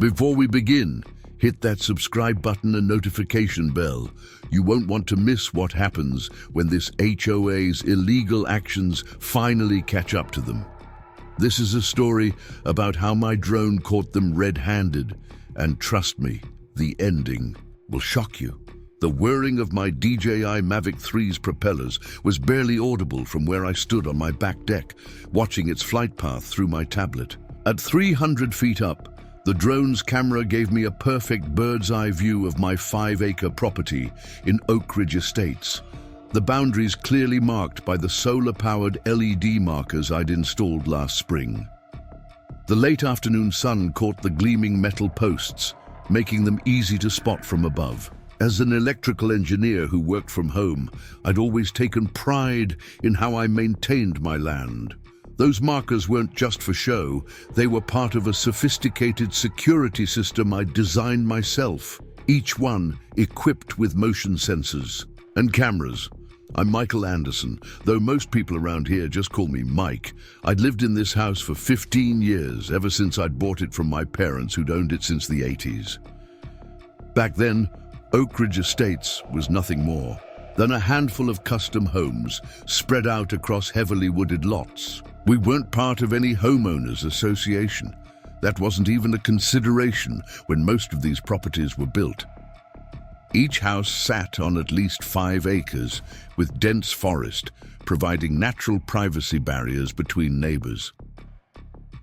Before we begin, hit that subscribe button and notification bell. You won't want to miss what happens when this HOA's illegal actions finally catch up to them. This is a story about how my drone caught them red-handed, and trust me, the ending will shock you. The whirring of my DJI Mavic 3's propellers was barely audible from where I stood on my back deck, watching its flight path through my tablet. At 300 feet up, the drone's camera gave me a perfect bird's-eye view of my 5-acre property in Oakridge Estates, the boundaries clearly marked by the solar-powered LED markers I'd installed last spring. The late afternoon sun caught the gleaming metal posts, making them easy to spot from above. As an electrical engineer who worked from home, I'd always taken pride in how I maintained my land. Those markers weren't just for show, they were part of a sophisticated security system I'd designed myself, each one equipped with motion sensors and cameras. I'm Michael Anderson, though most people around here just call me Mike. I'd lived in this house for 15 years, ever since I'd bought it from my parents who'd owned it since the 80s. Back then, Oakridge Estates was nothing more than a handful of custom homes spread out across heavily wooded lots. We weren't part of any homeowners association. That wasn't even a consideration when most of these properties were built. Each house sat on at least 5 acres with dense forest, providing natural privacy barriers between neighbors.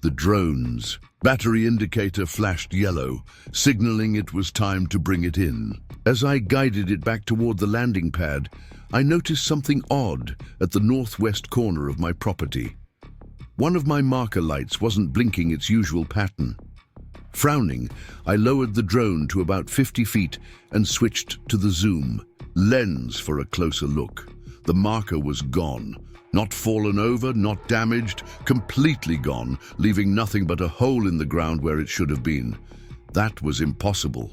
The drone's battery indicator flashed yellow, signaling it was time to bring it in. As I guided it back toward the landing pad, I noticed something odd at the northwest corner of my property. One of my marker lights wasn't blinking its usual pattern. Frowning, I lowered the drone to about 50 feet and switched to the zoom lens for a closer look. The marker was gone. Not fallen over, not damaged, completely gone, leaving nothing but a hole in the ground where it should have been. That was impossible.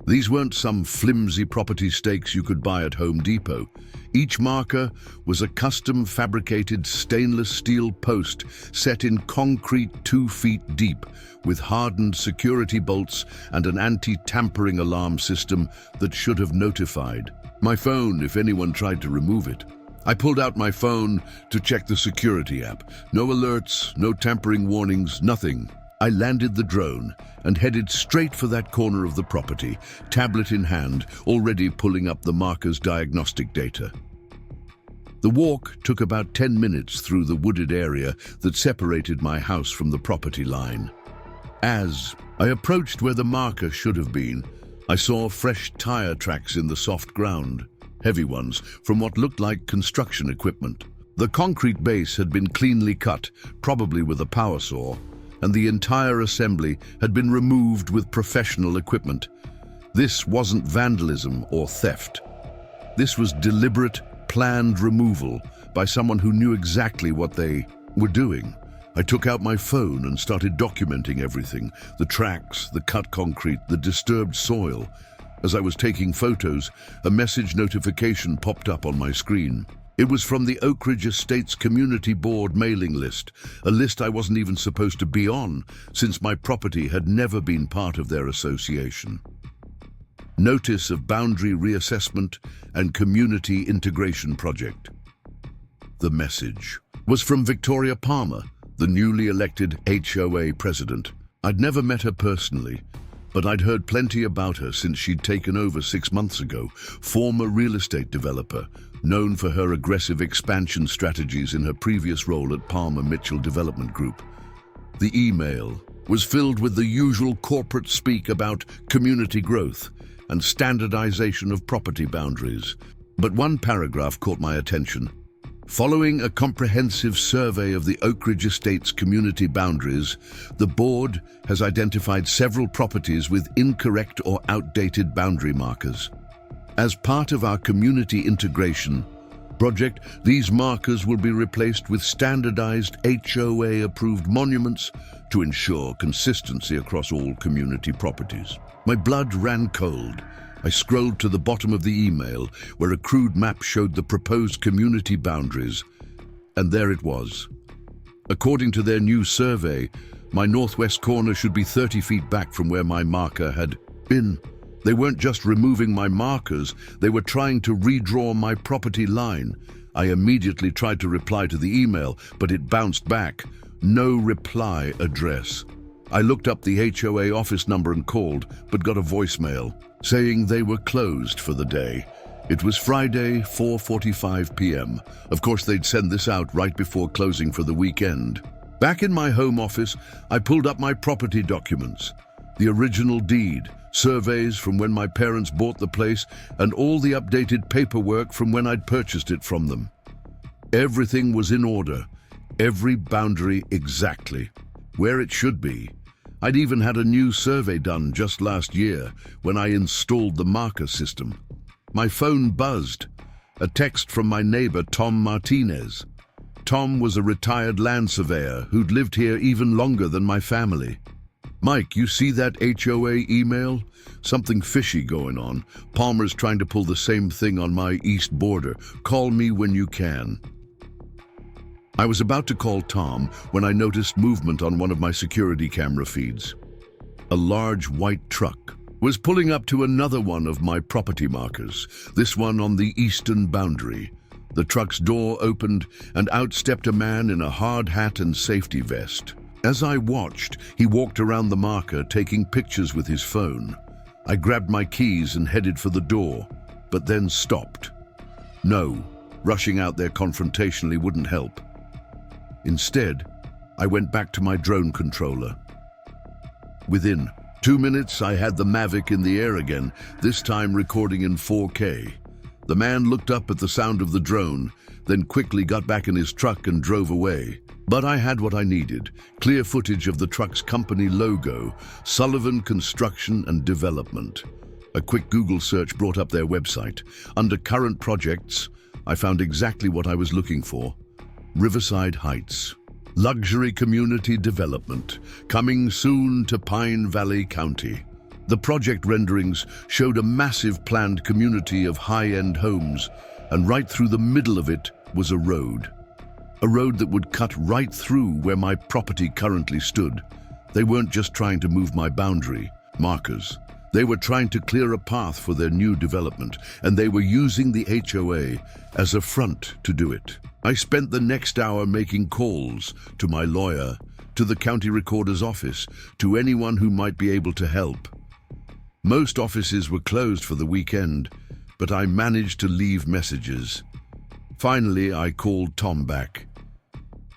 These weren't some flimsy property stakes you could buy at Home Depot. Each marker was a custom fabricated stainless steel post set in concrete 2 feet deep, with hardened security bolts and an anti-tampering alarm system that should have notified my phone if anyone tried to remove it. I pulled out my phone to check the security app. No alerts, no tampering warnings, nothing. I landed the drone and headed straight for that corner of the property, tablet in hand, already pulling up the marker's diagnostic data. The walk took about 10 minutes through the wooded area that separated my house from the property line. As I approached where the marker should have been, I saw fresh tire tracks in the soft ground, heavy ones from what looked like construction equipment. The concrete base had been cleanly cut, probably with a power saw, and the entire assembly had been removed with professional equipment. This wasn't vandalism or theft. This was deliberate, planned removal by someone who knew exactly what they were doing. I took out my phone and started documenting everything: the tracks, the cut concrete, the disturbed soil. As I was taking photos, a message notification popped up on my screen. It was from the Oakridge Estates Community Board mailing list, a list I wasn't even supposed to be on, since my property had never been part of their association. Notice of boundary reassessment and community integration project. The message was from Victoria Palmer, the newly elected HOA president. I'd never met her personally, but I'd heard plenty about her since she'd taken over 6 months ago. Former real estate developer, known for her aggressive expansion strategies in her previous role at Palmer Mitchell Development Group. The email was filled with the usual corporate speak about community growth and standardization of property boundaries. But one paragraph caught my attention. Following a comprehensive survey of the Oakridge Estates community boundaries, the board has identified several properties with incorrect or outdated boundary markers. As part of our community integration project, these markers will be replaced with standardized HOA-approved monuments to ensure consistency across all community properties. My blood ran cold. I scrolled to the bottom of the email, where a crude map showed the proposed community boundaries, and there it was. According to their new survey, My northwest corner should be 30 feet back from where my marker had been. They weren't just removing my markers, they were trying to redraw my property line. I immediately tried to reply to the email, but it bounced back. No reply address. I looked up the HOA office number and called, but got a voicemail saying they were closed for the day. It was Friday, 4:45 p.m. Of course, they'd send this out right before closing for the weekend. Back in my home office, I pulled up my property documents. The original deed, surveys from when my parents bought the place, and all the updated paperwork from when I'd purchased it from them. Everything was in order, every boundary exactly where it should be. I'd even had a new survey done just last year when I installed the marker system. My phone buzzed. A text from my neighbor, Tom Martinez. Tom was a retired land surveyor who'd lived here even longer than my family. "Mike, you see that HOA email? Something fishy going on. Palmer's trying to pull the same thing on my east border. Call me when you can." I was about to call Tom when I noticed movement on one of my security camera feeds. A large white truck was pulling up to another one of my property markers, this one on the eastern boundary. The truck's door opened and out stepped a man in a hard hat and safety vest. As I watched, he walked around the marker taking pictures with his phone. I grabbed my keys and headed for the door, but then stopped. No, rushing out there confrontationally wouldn't help. Instead, I went back to my drone controller. Within 2 minutes, I had the Mavic in the air again, this time recording in 4K. The man looked up at the sound of the drone, then quickly got back in his truck and drove away. But I had what I needed, clear footage of the truck's company logo, Sullivan Construction and Development. A quick Google search brought up their website. Under current projects, I found exactly what I was looking for. Riverside Heights. Luxury community development, coming soon to Pine Valley County. The project renderings showed a massive planned community of high-end homes, and right through the middle of it was a road. A road that would cut right through where my property currently stood. They weren't just trying to move my boundary markers. They were trying to clear a path for their new development, and they were using the HOA as a front to do it. I spent the next hour making calls to my lawyer, to the county recorder's office, to anyone who might be able to help. Most offices were closed for the weekend, but I managed to leave messages. Finally, I called Tom back.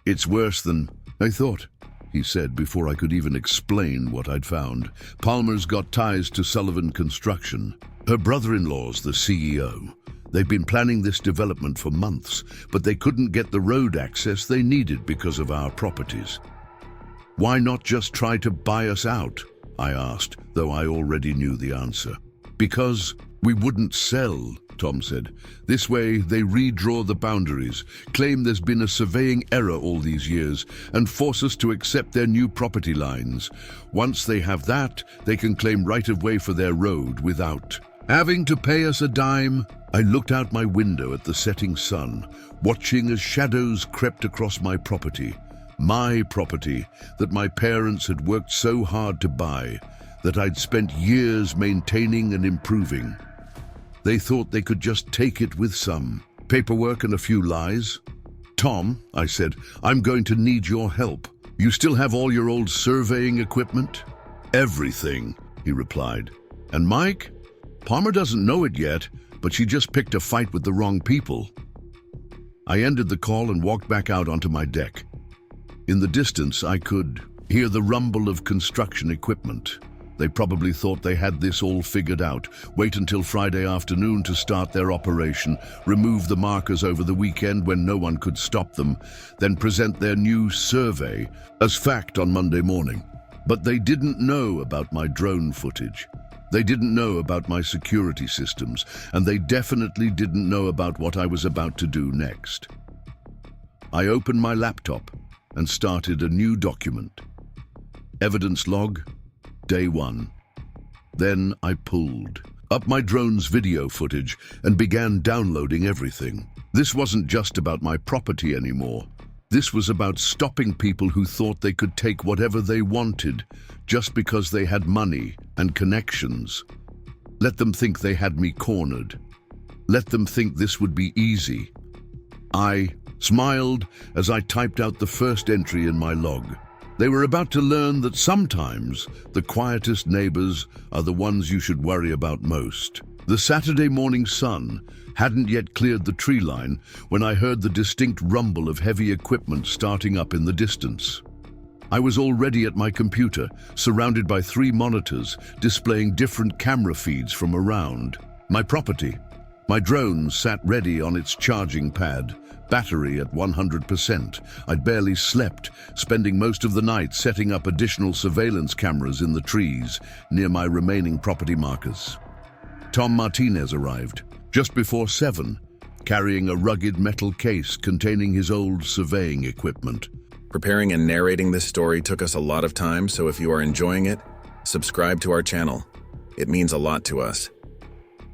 "It's worse than I thought," he said before I could even explain what I'd found. "Palmer's got ties to Sullivan Construction. Her brother-in-law's the CEO. They've been planning this development for months, but they couldn't get the road access they needed because of our properties." "Why not just try to buy us out?" I asked, though I already knew the answer. "Because we wouldn't sell," Tom said. "This way they redraw the boundaries, claim there's been a surveying error all these years, and force us to accept their new property lines. Once they have that, they can claim right-of-way for their road without having to pay us a dime." I looked out my window at the setting sun, watching as shadows crept across my property that my parents had worked so hard to buy, that I'd spent years maintaining and improving. They thought they could just take it with some paperwork and a few lies. "Tom," I said, "I'm going to need your help. You still have all your old surveying equipment?" "Everything," he replied. "And Mike? Palmer doesn't know it yet, but she just picked a fight with the wrong people." I ended the call and walked back out onto my deck. In the distance, I could hear the rumble of construction equipment. They probably thought they had this all figured out. Wait until Friday afternoon to start their operation, remove the markers over the weekend when no one could stop them, then present their new survey as fact on Monday morning. But they didn't know about my drone footage. They didn't know about my security systems, and they definitely didn't know about what I was about to do next. I opened my laptop and started a new document. Evidence log, day 1. Then I pulled up my drone's video footage and began downloading everything. This wasn't just about my property anymore. This was about stopping people who thought they could take whatever they wanted just because they had money and connections. Let them think they had me cornered. Let them think this would be easy. I smiled as I typed out the first entry in my log. They were about to learn that sometimes the quietest neighbors are the ones you should worry about most. The Saturday morning sun hadn't yet cleared the tree line when I heard the distinct rumble of heavy equipment starting up in the distance. I was already at my computer, surrounded by 3 monitors displaying different camera feeds from around my property. My drone sat ready on its charging pad, battery at 100%. I'd barely slept, spending most of the night setting up additional surveillance cameras in the trees near my remaining property markers. Tom Martinez arrived just before 7, carrying a rugged metal case containing his old surveying equipment. Preparing and narrating this story took us a lot of time, so if you are enjoying it, subscribe to our channel. It means a lot to us.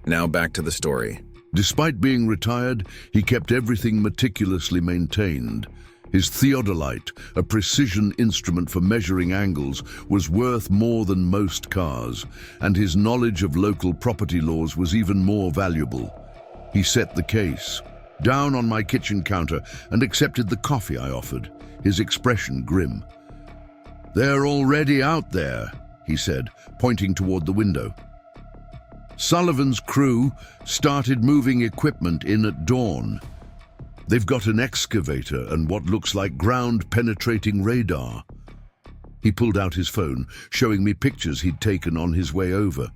Now back to the story. Despite being retired, he kept everything meticulously maintained. His theodolite, a precision instrument for measuring angles, was worth more than most cars, and his knowledge of local property laws was even more valuable. He set the case down on my kitchen counter and accepted the coffee I offered, his expression grim. "They're already out there," he said, pointing toward the window. Sullivan's crew started moving equipment in at dawn. They've got an excavator and what looks like ground-penetrating radar. He pulled out his phone, showing me pictures he'd taken on his way over.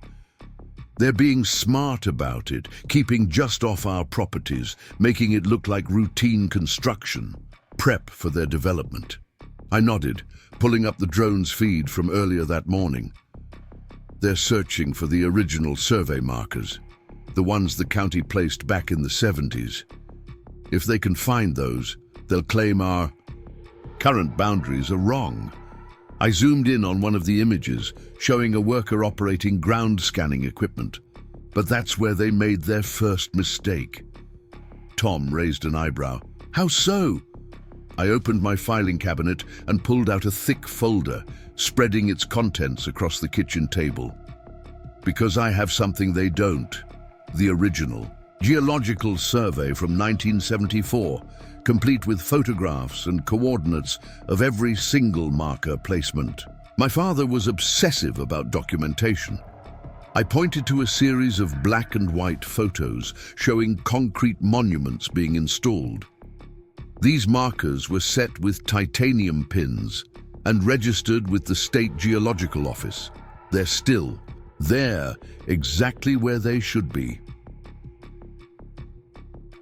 They're being smart about it, keeping just off our properties, making it look like routine construction, prep for their development. I nodded, pulling up the drone's feed from earlier that morning. They're searching for the original survey markers, the ones the county placed back in the 70s. If they can find those, they'll claim our current boundaries are wrong. I zoomed in on one of the images, showing a worker operating ground scanning equipment. But that's where they made their first mistake. Tom raised an eyebrow. "How so?" I opened my filing cabinet and pulled out a thick folder, spreading its contents across the kitchen table. "Because I have something they don't. The original geological survey from 1974, complete with photographs and coordinates of every single marker placement. My father was obsessive about documentation." I pointed to a series of black and white photos showing concrete monuments being installed. These markers were set with titanium pins and registered with the State Geological Office. They're still there, exactly where they should be.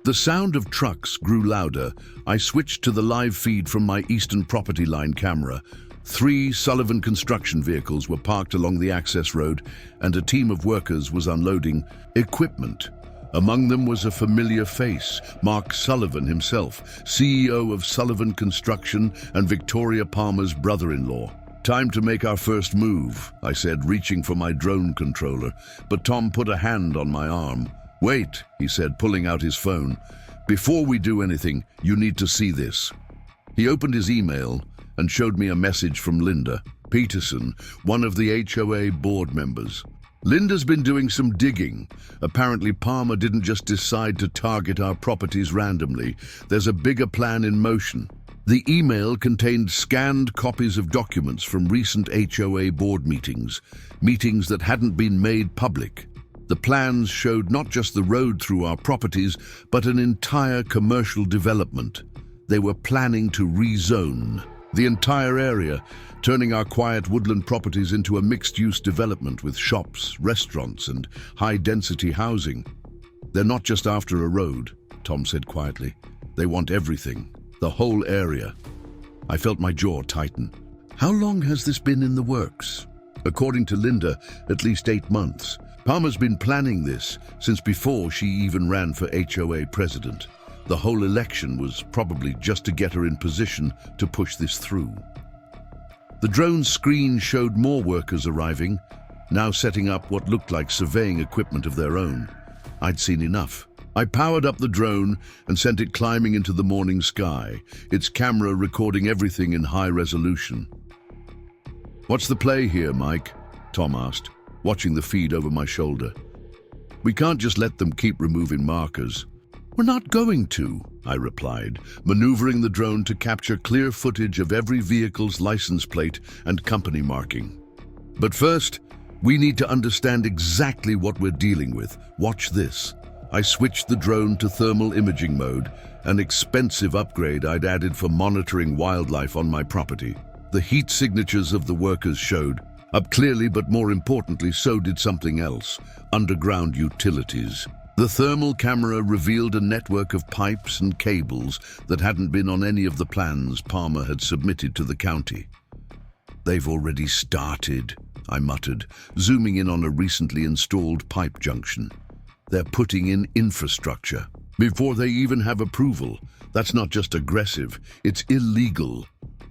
The sound of trucks grew louder. I switched to the live feed from my eastern property line camera. 3 Sullivan construction vehicles were parked along the access road, and a team of workers was unloading equipment. Among them was a familiar face, Mark Sullivan himself, CEO of Sullivan Construction and Victoria Palmer's brother-in-law. "Time to make our first move," I said, reaching for my drone controller, but Tom put a hand on my arm. "Wait," he said, pulling out his phone. "Before we do anything, you need to see this." He opened his email and showed me a message from Linda Peterson, one of the HOA board members. "Linda's been doing some digging. Apparently Palmer didn't just decide to target our properties randomly. There's a bigger plan in motion." The email contained scanned copies of documents from recent HOA board meetings that hadn't been made public. The plans showed not just the road through our properties, but an entire commercial development. They were planning to rezone the entire area, turning our quiet woodland properties into a mixed-use development with shops, restaurants, and high-density housing. "They're not just after a road," Tom said quietly. "They want everything, the whole area." I felt my jaw tighten. "How long has this been in the works?" According to Linda, at least 8 months. Palmer's been planning this since before she even ran for HOA president. The whole election was probably just to get her in position to push this through. The drone screen showed more workers arriving, now setting up what looked like surveying equipment of their own. I'd seen enough. I powered up the drone and sent it climbing into the morning sky, its camera recording everything in high resolution. "What's the play here, Mike?" Tom asked, watching the feed over my shoulder. "We can't just let them keep removing markers." "We're not going to," I replied, maneuvering the drone to capture clear footage of every vehicle's license plate and company marking. "But first, we need to understand exactly what we're dealing with. Watch this." I switched the drone to thermal imaging mode, an expensive upgrade I'd added for monitoring wildlife on my property. The heat signatures of the workers showed up clearly, but more importantly, so did something else: underground utilities. The thermal camera revealed a network of pipes and cables that hadn't been on any of the plans Palmer had submitted to the county. "They've already started," I muttered, zooming in on a recently installed pipe junction. "They're putting in infrastructure before they even have approval. That's not just aggressive, it's illegal."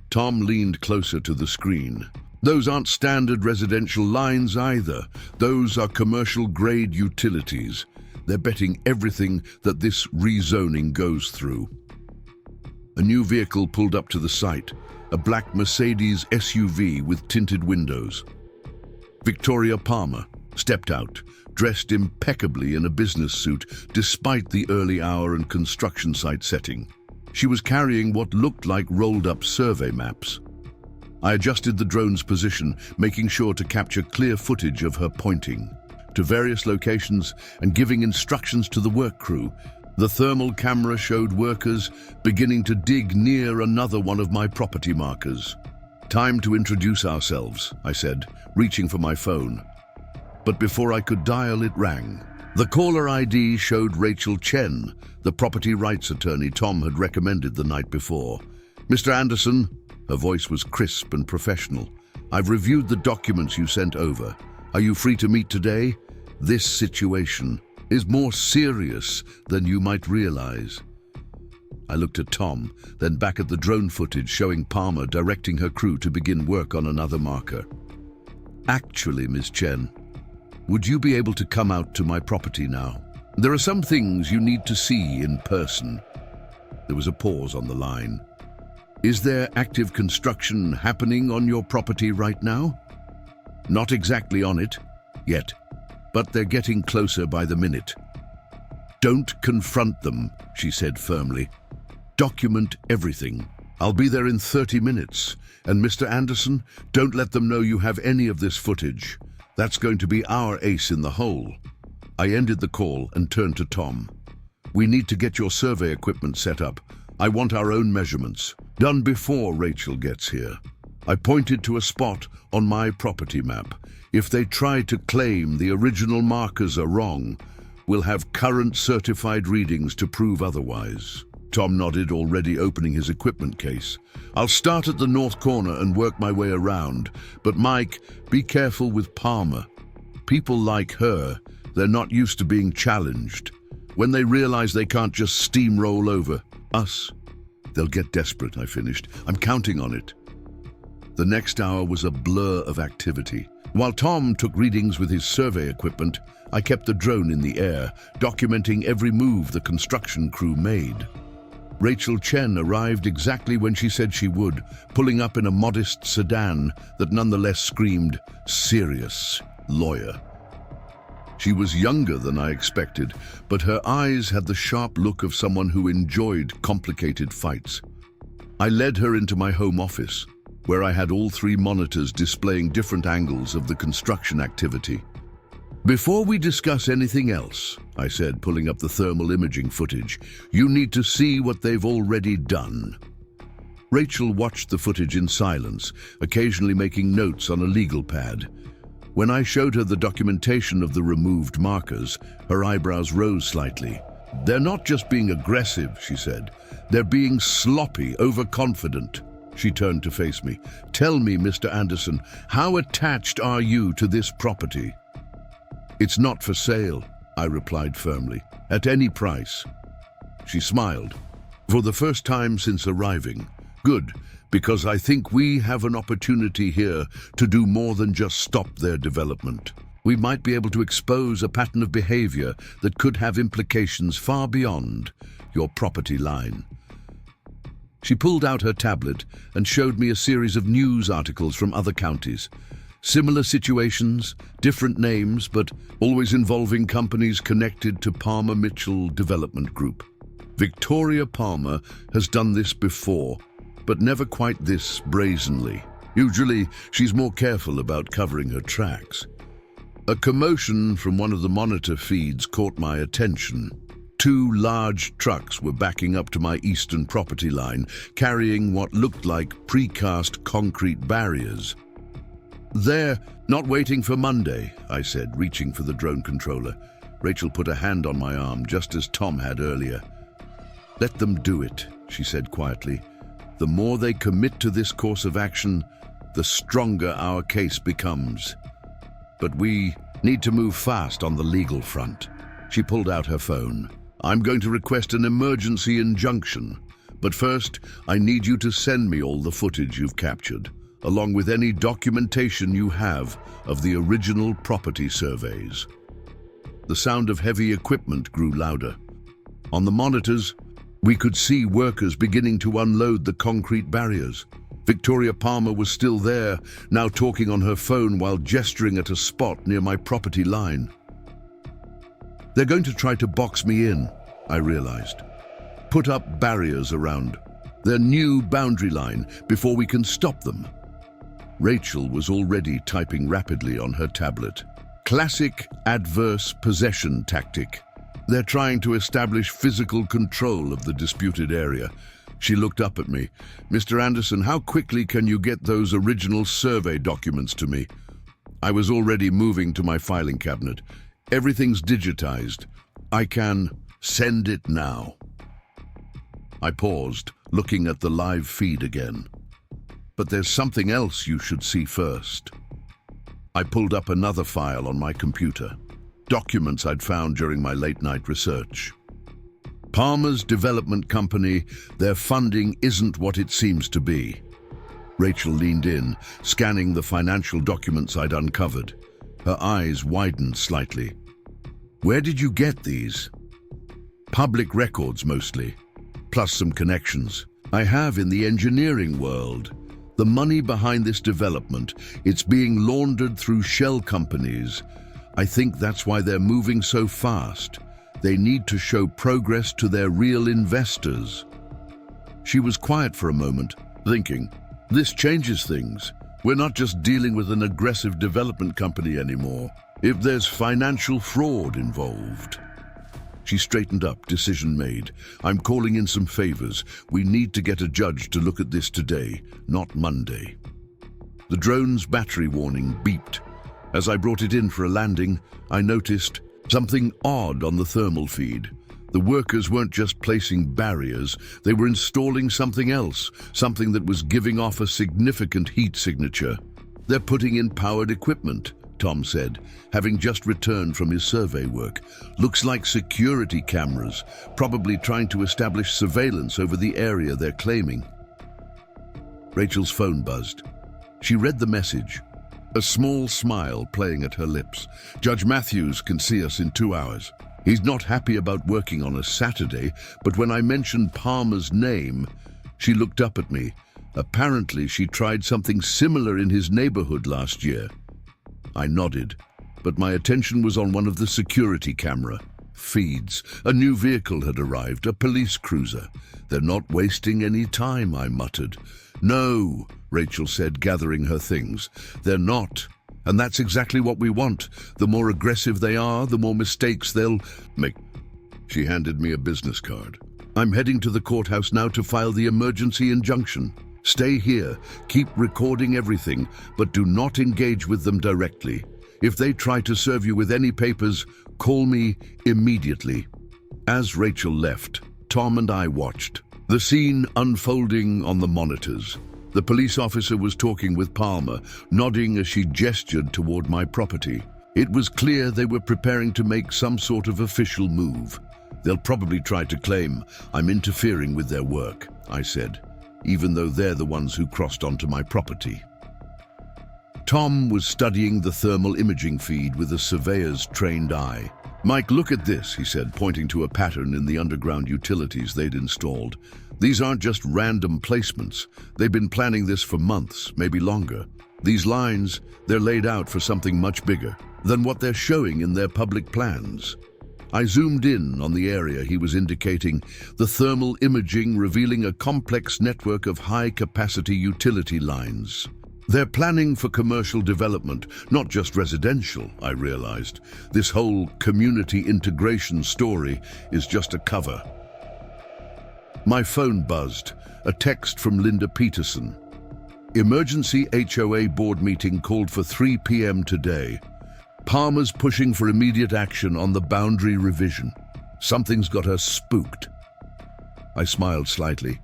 Tom leaned closer to the screen. "Those aren't standard residential lines either. Those are commercial-grade utilities. They're betting everything that this rezoning goes through." A new vehicle pulled up to the site, a black Mercedes SUV with tinted windows. Victoria Palmer stepped out, dressed impeccably in a business suit despite the early hour and construction site setting. She was carrying what looked like rolled-up survey maps. I adjusted the drone's position, making sure to capture clear footage of her pointing to various locations and giving instructions to the work crew. The thermal camera showed workers beginning to dig near another one of my property markers. "Time to introduce ourselves," I said, reaching for my phone. But before I could dial, it rang. The caller ID showed Rachel Chen, the property rights attorney Tom had recommended the night before. "Mr. Anderson," her voice was crisp and professional, "I've reviewed the documents you sent over. Are you free to meet today? This situation is more serious than you might realize." I looked at Tom, then back at the drone footage showing Palmer directing her crew to begin work on another marker. "Actually, Ms. Chen, would you be able to come out to my property now? There are some things you need to see in person." There was a pause on the line. "Is there active construction happening on your property right now?" "Not exactly on it, yet, but they're getting closer by the minute." "Don't confront them," she said firmly. "Document everything. I'll be there in 30 minutes. And Mr. Anderson, don't let them know you have any of this footage. That's going to be our ace in the hole." I ended the call and turned to Tom. "We need to get your survey equipment set up. I want our own measurements, done before Rachel gets here." I pointed to a spot on my property map. "If they try to claim the original markers are wrong, we'll have current certified readings to prove otherwise." Tom nodded, already opening his equipment case. "I'll start at the north corner and work my way around. But Mike, be careful with Palmer. People like her, they're not used to being challenged. When they realize they can't just steamroll over us, they'll get desperate," I finished. "I'm counting on it." The next hour was a blur of activity. While Tom took readings with his survey equipment, I kept the drone in the air, documenting every move the construction crew made. Rachel Chen arrived exactly when she said she would, pulling up in a modest sedan that nonetheless screamed, "Serious lawyer." She was younger than I expected, but her eyes had the sharp look of someone who enjoyed complicated fights. I led her into my home office, where I had all 3 monitors displaying different angles of the construction activity. "Before we discuss anything else," I said, pulling up the thermal imaging footage, "you need to see what they've already done." Rachel watched the footage in silence, occasionally making notes on a legal pad. When I showed her the documentation of the removed markers, her eyebrows rose slightly. "They're not just being aggressive," she said. "They're being sloppy, overconfident." She turned to face me. "Tell me, Mr. Anderson, how attached are you to this property?" "It's not for sale," I replied firmly, "at any price." She smiled. "For the first time since arriving. Good, because I think we have an opportunity here to do more than just stop their development." We might be able to expose a pattern of behavior that could have implications far beyond your property line. She pulled out her tablet and showed me a series of news articles from other counties. Similar situations, different names, but always involving companies connected to Palmer Mitchell Development Group. Victoria Palmer has done this before, but never quite this brazenly. Usually, she's more careful about covering her tracks. A commotion from one of the monitor feeds caught my attention. 2 large trucks were backing up to my eastern property line, carrying what looked like precast concrete barriers. "They're not waiting for Monday," I said, reaching for the drone controller. Rachel put a hand on my arm, just as Tom had earlier. "Let them do it," she said quietly. "The more they commit to this course of action, the stronger our case becomes. But we need to move fast on the legal front." She pulled out her phone. "I'm going to request an emergency injunction, but first I need you to send me all the footage you've captured, along with any documentation you have of the original property surveys." The sound of heavy equipment grew louder. On the monitors, we could see workers beginning to unload the concrete barriers. Victoria Palmer was still there, now talking on her phone while gesturing at a spot near my property line. "They're going to try to box me in," I realized. "Put up barriers around their new boundary line before we can stop them." Rachel was already typing rapidly on her tablet. "Classic adverse possession tactic. They're trying to establish physical control of the disputed area." She looked up at me. "Mr. Anderson, how quickly can you get those original survey documents to me?" I was already moving to my filing cabinet. "Everything's digitized. I can send it now." I paused, looking at the live feed again. "But there's something else you should see first." I pulled up another file on my computer. Documents I'd found during my late-night research. Palmer's development company, their funding isn't what it seems to be. Rachel leaned in, scanning the financial documents I'd uncovered. Her eyes widened slightly. "Where did you get these?" "Public records mostly, plus some connections I have in the engineering world. The money behind this development, it's being laundered through shell companies. I think that's why they're moving so fast. They need to show progress to their real investors." She was quiet for a moment, thinking, "This changes things. We're not just dealing with an aggressive development company anymore. If there's financial fraud involved." She straightened up, decision made. "I'm calling in some favors. We need to get a judge to look at this today, not Monday." The drone's battery warning beeped. As I brought it in for a landing, I noticed something odd on the thermal feed. The workers weren't just placing barriers, they were installing something else, something that was giving off a significant heat signature. "They're putting in powered equipment," Tom said, having just returned from his survey work. "Looks like security cameras, probably trying to establish surveillance over the area they're claiming." Rachel's phone buzzed. She read the message, a small smile playing at her lips. "Judge Matthews can see us in 2 hours. He's not happy about working on a Saturday, but when I mentioned Palmer's name, she looked up at me. Apparently, she tried something similar in his neighborhood last year." I nodded, but my attention was on one of the security camera feeds. A new vehicle had arrived, a police cruiser. "They're not wasting any time," I muttered. "No," Rachel said, gathering her things. "They're not. And that's exactly what we want. The more aggressive they are, the more mistakes they'll make." She handed me a business card. "I'm heading to the courthouse now to file the emergency injunction. Stay here, keep recording everything, but do not engage with them directly. If they try to serve you with any papers, call me immediately." As Rachel left, Tom and I watched the scene unfolding on the monitors. The police officer was talking with Palmer, nodding as she gestured toward my property. It was clear they were preparing to make some sort of official move. "They'll probably try to claim I'm interfering with their work," I said, "even though they're the ones who crossed onto my property." Tom was studying the thermal imaging feed with a surveyor's trained eye. "Mike, look at this," he said, pointing to a pattern in the underground utilities they'd installed. "These aren't just random placements. They've been planning this for months, maybe longer. These lines, they're laid out for something much bigger than what they're showing in their public plans." I zoomed in on the area he was indicating, the thermal imaging revealing a complex network of high-capacity utility lines. They're planning for commercial development, not just residential, I realized. This whole community integration story is just a cover. My phone buzzed, a text from Linda Peterson. "Emergency HOA board meeting called for 3 p.m. today. Palmer's pushing for immediate action on the boundary revision. Something's got her spooked." I smiled slightly.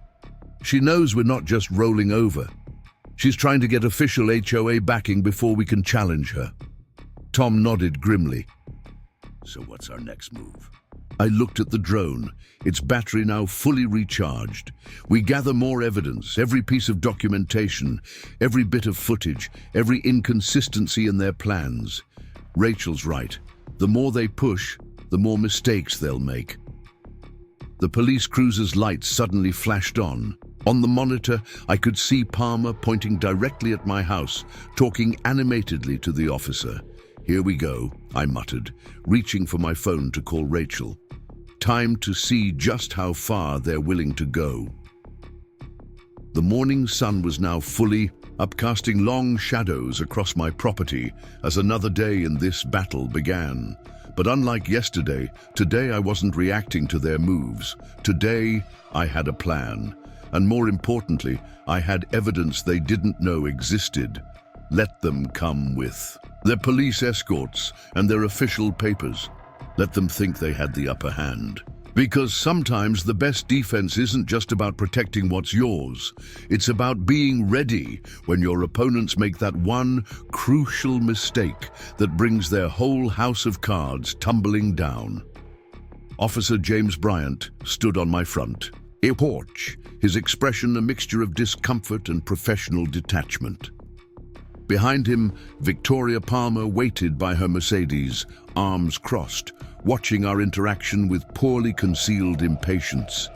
She knows we're not just rolling over. She's trying to get official HOA backing before we can challenge her. Tom nodded grimly. "So what's our next move?" I looked at the drone, its battery now fully recharged. We gather more evidence, every piece of documentation, every bit of footage, every inconsistency in their plans. Rachel's right. The more they push, the more mistakes they'll make. The police cruiser's lights suddenly flashed on. On the monitor, I could see Palmer pointing directly at my house, talking animatedly to the officer. "Here we go," I muttered, reaching for my phone to call Rachel. Time to see just how far they're willing to go. The morning sun was now fully up, casting long shadows across my property as another day in this battle began. But unlike yesterday, today I wasn't reacting to their moves. Today, I had a plan. And more importantly, I had evidence they didn't know existed. Let them come with their police escorts and their official papers. Let them think they had the upper hand. Because sometimes the best defense isn't just about protecting what's yours. It's about being ready when your opponents make that one crucial mistake that brings their whole house of cards tumbling down. Officer James Bryant stood on my front, a porch, his expression a mixture of discomfort and professional detachment. Behind him, Victoria Palmer waited by her Mercedes, arms crossed, watching our interaction with poorly concealed impatience.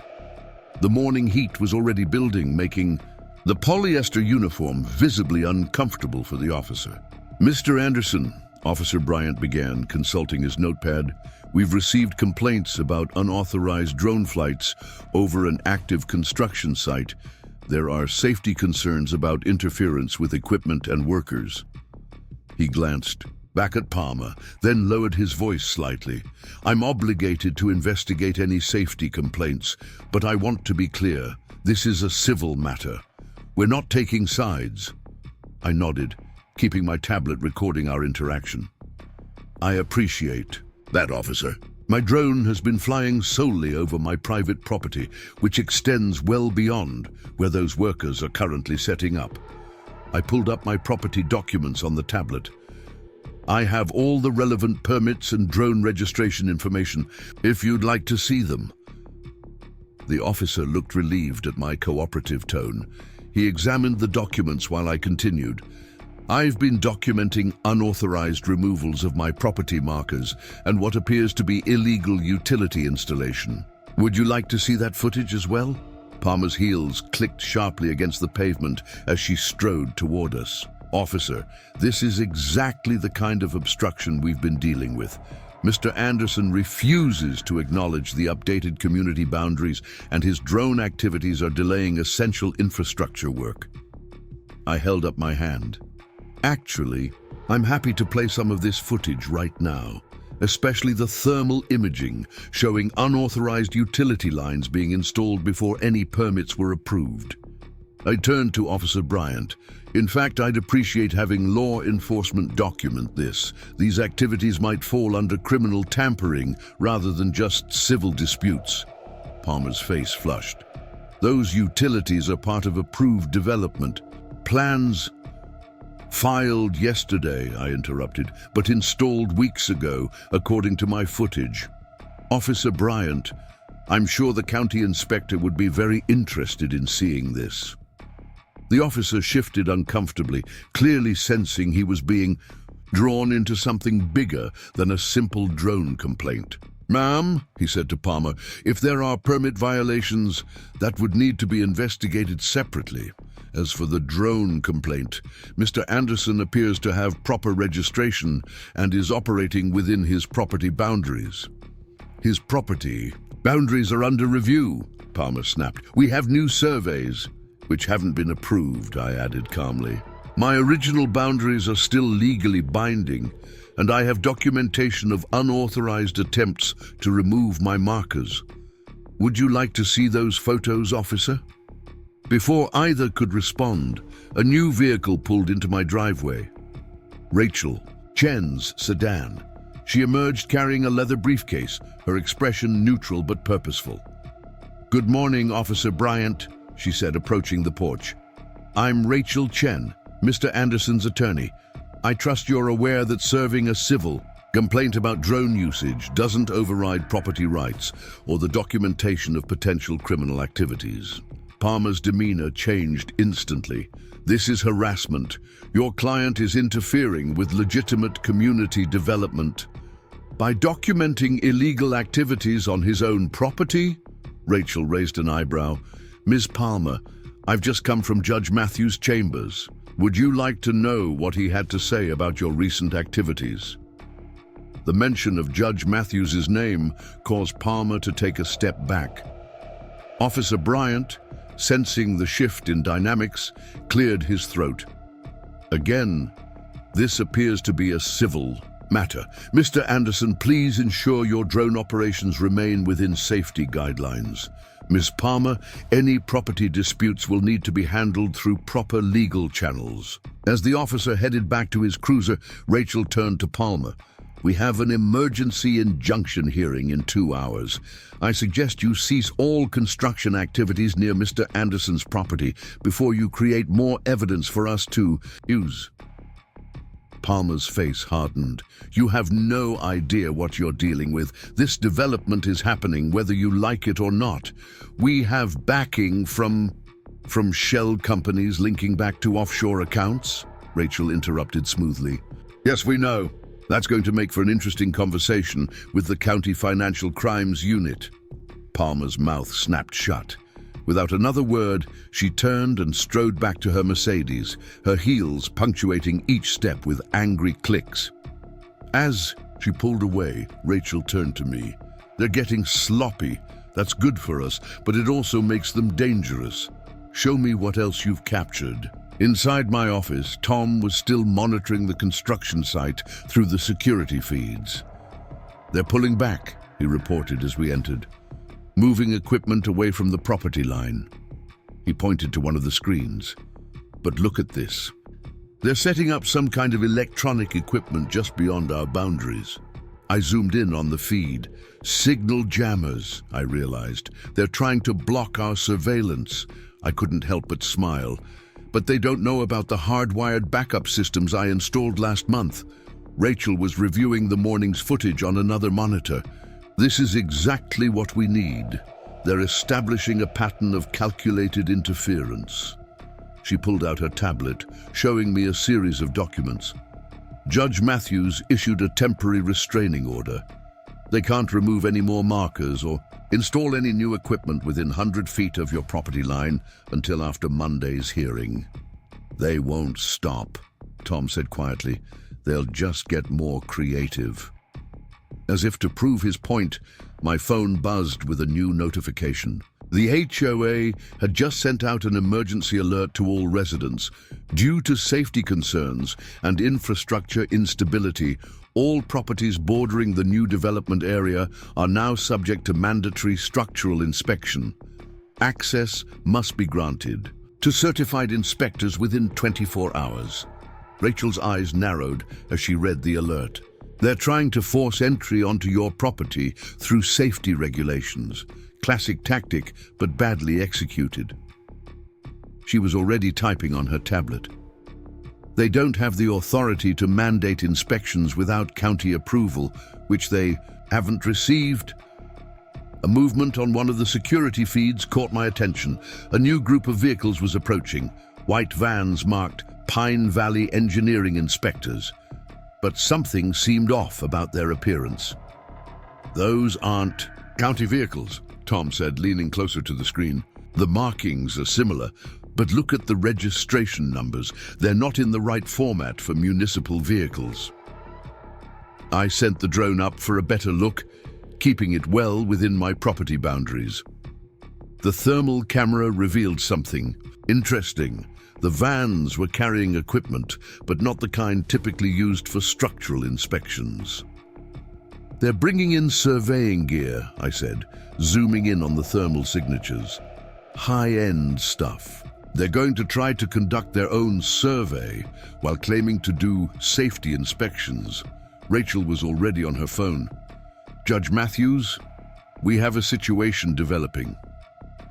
The morning heat was already building, making the polyester uniform visibly uncomfortable for the officer. "Mr. Anderson," Officer Bryant began, consulting his notepad, "we've received complaints about unauthorized drone flights over an active construction site. There are safety concerns about interference with equipment and workers." He glanced back at Palmer, then lowered his voice slightly. "I'm obligated to investigate any safety complaints, but I want to be clear. This is a civil matter. We're not taking sides." I nodded, keeping my tablet recording our interaction. "I appreciate that, officer. My drone has been flying solely over my private property, which extends well beyond where those workers are currently setting up." I pulled up my property documents on the tablet. "I have all the relevant permits and drone registration information, if you'd like to see them." The officer looked relieved at my cooperative tone. He examined the documents while I continued. "I've been documenting unauthorized removals of my property markers and what appears to be illegal utility installation. Would you like to see that footage as well?" Palmer's heels clicked sharply against the pavement as she strode toward us. "Officer, this is exactly the kind of obstruction we've been dealing with. Mr. Anderson refuses to acknowledge the updated community boundaries, and his drone activities are delaying essential infrastructure work." I held up my hand. "Actually, I'm happy to play some of this footage right now, especially the thermal imaging showing unauthorized utility lines being installed before any permits were approved." I turned to Officer Bryant. "In fact, I'd appreciate having law enforcement document this. These activities might fall under criminal tampering rather than just civil disputes." Palmer's face flushed. "Those utilities are part of approved development. Plans filed yesterday," I interrupted, "but installed weeks ago, according to my footage. Officer Bryant, I'm sure the county inspector would be very interested in seeing this." The officer shifted uncomfortably, clearly sensing he was being drawn into something bigger than a simple drone complaint. "Ma'am," he said to Palmer, "if there are permit violations, that would need to be investigated separately. As for the drone complaint, Mr. Anderson appears to have proper registration and is operating within his property boundaries." "His property boundaries are under review," Palmer snapped. "We have new surveys, which haven't been approved," I added calmly. "My original boundaries are still legally binding, and I have documentation of unauthorized attempts to remove my markers. Would you like to see those photos, officer?" Before either could respond, a new vehicle pulled into my driveway. Rachel, Chen's sedan. She emerged carrying a leather briefcase, her expression neutral but purposeful. "Good morning, Officer Bryant," she said, approaching the porch. "I'm Rachel Chen, Mr. Anderson's attorney. I trust you're aware that serving a civil complaint about drone usage doesn't override property rights or the documentation of potential criminal activities." Palmer's demeanor changed instantly. "This is harassment. Your client is interfering with legitimate community development. By documenting illegal activities on his own property?" Rachel raised an eyebrow. "Ms. Palmer, I've just come from Judge Matthews' chambers. Would you like to know what he had to say about your recent activities?" The mention of Judge Matthews' name caused Palmer to take a step back. Officer Bryant, sensing the shift in dynamics, cleared his throat. "Again, this appears to be a civil matter. Mr. Anderson, please ensure your drone operations remain within safety guidelines. Ms. Palmer, any property disputes will need to be handled through proper legal channels." As the officer headed back to his cruiser, Rachel turned to Palmer. "We have an emergency injunction hearing in 2 hours. I suggest you cease all construction activities near Mr. Anderson's property before you create more evidence for us to use." Palmer's face hardened. "You have no idea what you're dealing with. This development is happening whether you like it or not. We have backing from shell companies linking back to offshore accounts," Rachel interrupted smoothly. "Yes, we know. That's going to make for an interesting conversation with the County Financial Crimes Unit." Palmer's mouth snapped shut. Without another word, she turned and strode back to her Mercedes, her heels punctuating each step with angry clicks. As she pulled away, Rachel turned to me. "They're getting sloppy. That's good for us, but it also makes them dangerous. Show me what else you've captured." Inside my office, Tom was still monitoring the construction site through the security feeds. "They're pulling back," he reported as we entered, "moving equipment away from the property line." He pointed to one of the screens. "But look at this. They're setting up some kind of electronic equipment just beyond our boundaries." I zoomed in on the feed. "Signal jammers," I realized. "They're trying to block our surveillance." I couldn't help but smile. "But they don't know about the hardwired backup systems I installed last month." Rachel was reviewing the morning's footage on another monitor. "This is exactly what we need. They're establishing a pattern of calculated interference." She pulled out her tablet, showing me a series of documents. Judge Matthews issued a temporary restraining order. They can't remove any more markers or install any new equipment within 100 feet of your property line until after Monday's hearing. "They won't stop," Tom said quietly. "They'll just get more creative." As if to prove his point, my phone buzzed with a new notification. The HOA had just sent out an emergency alert to all residents. Due to safety concerns and infrastructure instability, all properties bordering the new development area are now subject to mandatory structural inspection. Access must be granted to certified inspectors within 24 hours. Rachel's eyes narrowed as she read the alert. "They're trying to force entry onto your property through safety regulations. Classic tactic, but badly executed." She was already typing on her tablet. "They don't have the authority to mandate inspections without county approval, which they haven't received." A movement on one of the security feeds caught my attention. A new group of vehicles was approaching. white vans marked Pine Valley Engineering Inspectors, but something seemed off about their appearance. "Those aren't county vehicles," Tom said, leaning closer to the screen. "The markings are similar, but look at the registration numbers. They're not in the right format for municipal vehicles." I sent the drone up for a better look, keeping it well within my property boundaries. The thermal camera revealed something interesting. The vans were carrying equipment, but not the kind typically used for structural inspections. "They're bringing in surveying gear," I said, zooming in on the thermal signatures. "High-end stuff. They're going to try to conduct their own survey while claiming to do safety inspections." Rachel was already on her phone. "Judge Matthews, we have a situation developing.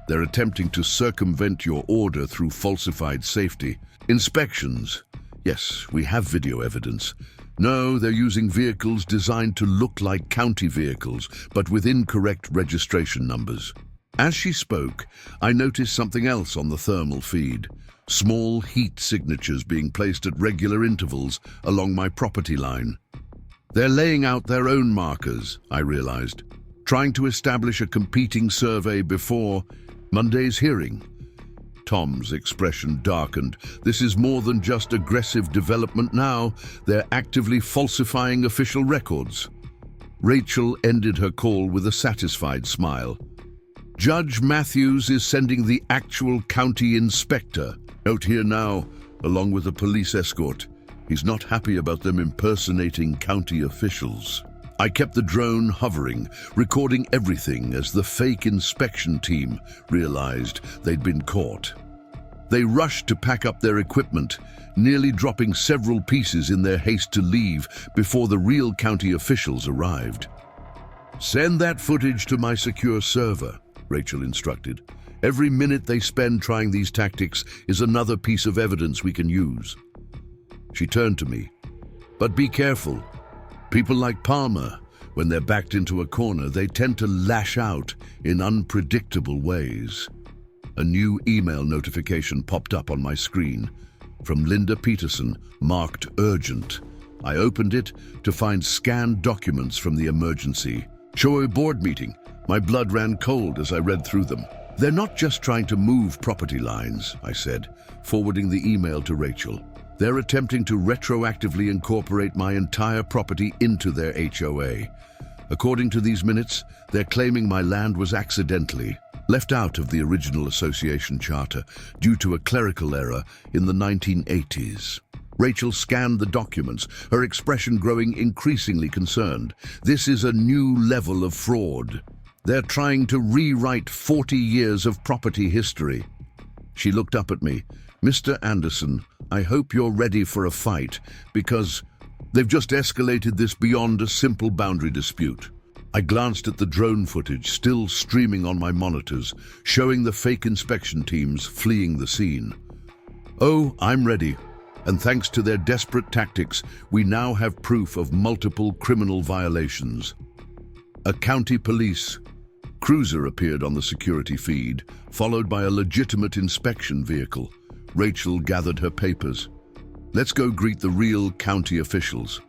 They're attempting to circumvent your order through falsified safety inspections. Yes, we have video evidence. No, they're using vehicles designed to look like county vehicles, but with incorrect registration numbers." As she spoke, I noticed something else on the thermal feed. Small heat signatures being placed at regular intervals along my property line. "They're laying out their own markers," I realized, "trying to establish a competing survey before Monday's hearing." Tom's expression darkened. "This is more than just aggressive development now. They're actively falsifying official records." Rachel ended her call with a satisfied smile. "Judge Matthews is sending the actual county inspector out here now, along with a police escort. He's not happy about them impersonating county officials." I kept the drone hovering, recording everything as the fake inspection team realized they'd been caught. They rushed to pack up their equipment, nearly dropping several pieces in their haste to leave before the real county officials arrived. "Send that footage to my secure server," Rachel instructed. "Every minute they spend trying these tactics is another piece of evidence we can use." She turned to me. "But be careful. People like Palmer, when they're backed into a corner, they tend to lash out in unpredictable ways." A new email notification popped up on my screen from Linda Peterson, marked urgent. I opened it to find scanned documents from the emergency HOA board meeting. My blood ran cold as I read through them. "They're not just trying to move property lines," I said, forwarding the email to Rachel. "They're attempting to retroactively incorporate my entire property into their HOA. According to these minutes, they're claiming my land was accidentally left out of the original association charter due to a clerical error in the 1980s. Rachel scanned the documents, her expression growing increasingly concerned. "This is a new level of fraud. They're trying to rewrite 40 years of property history." She looked up at me. "Mr. Anderson, I hope you're ready for a fight, because they've just escalated this beyond a simple boundary dispute." I glanced at the drone footage still streaming on my monitors, showing the fake inspection teams fleeing the scene. "Oh, I'm ready. And thanks to their desperate tactics, we now have proof of multiple criminal violations." A county police cruiser appeared on the security feed, followed by a legitimate inspection vehicle. Rachel gathered her papers. "Let's go greet the real county officials.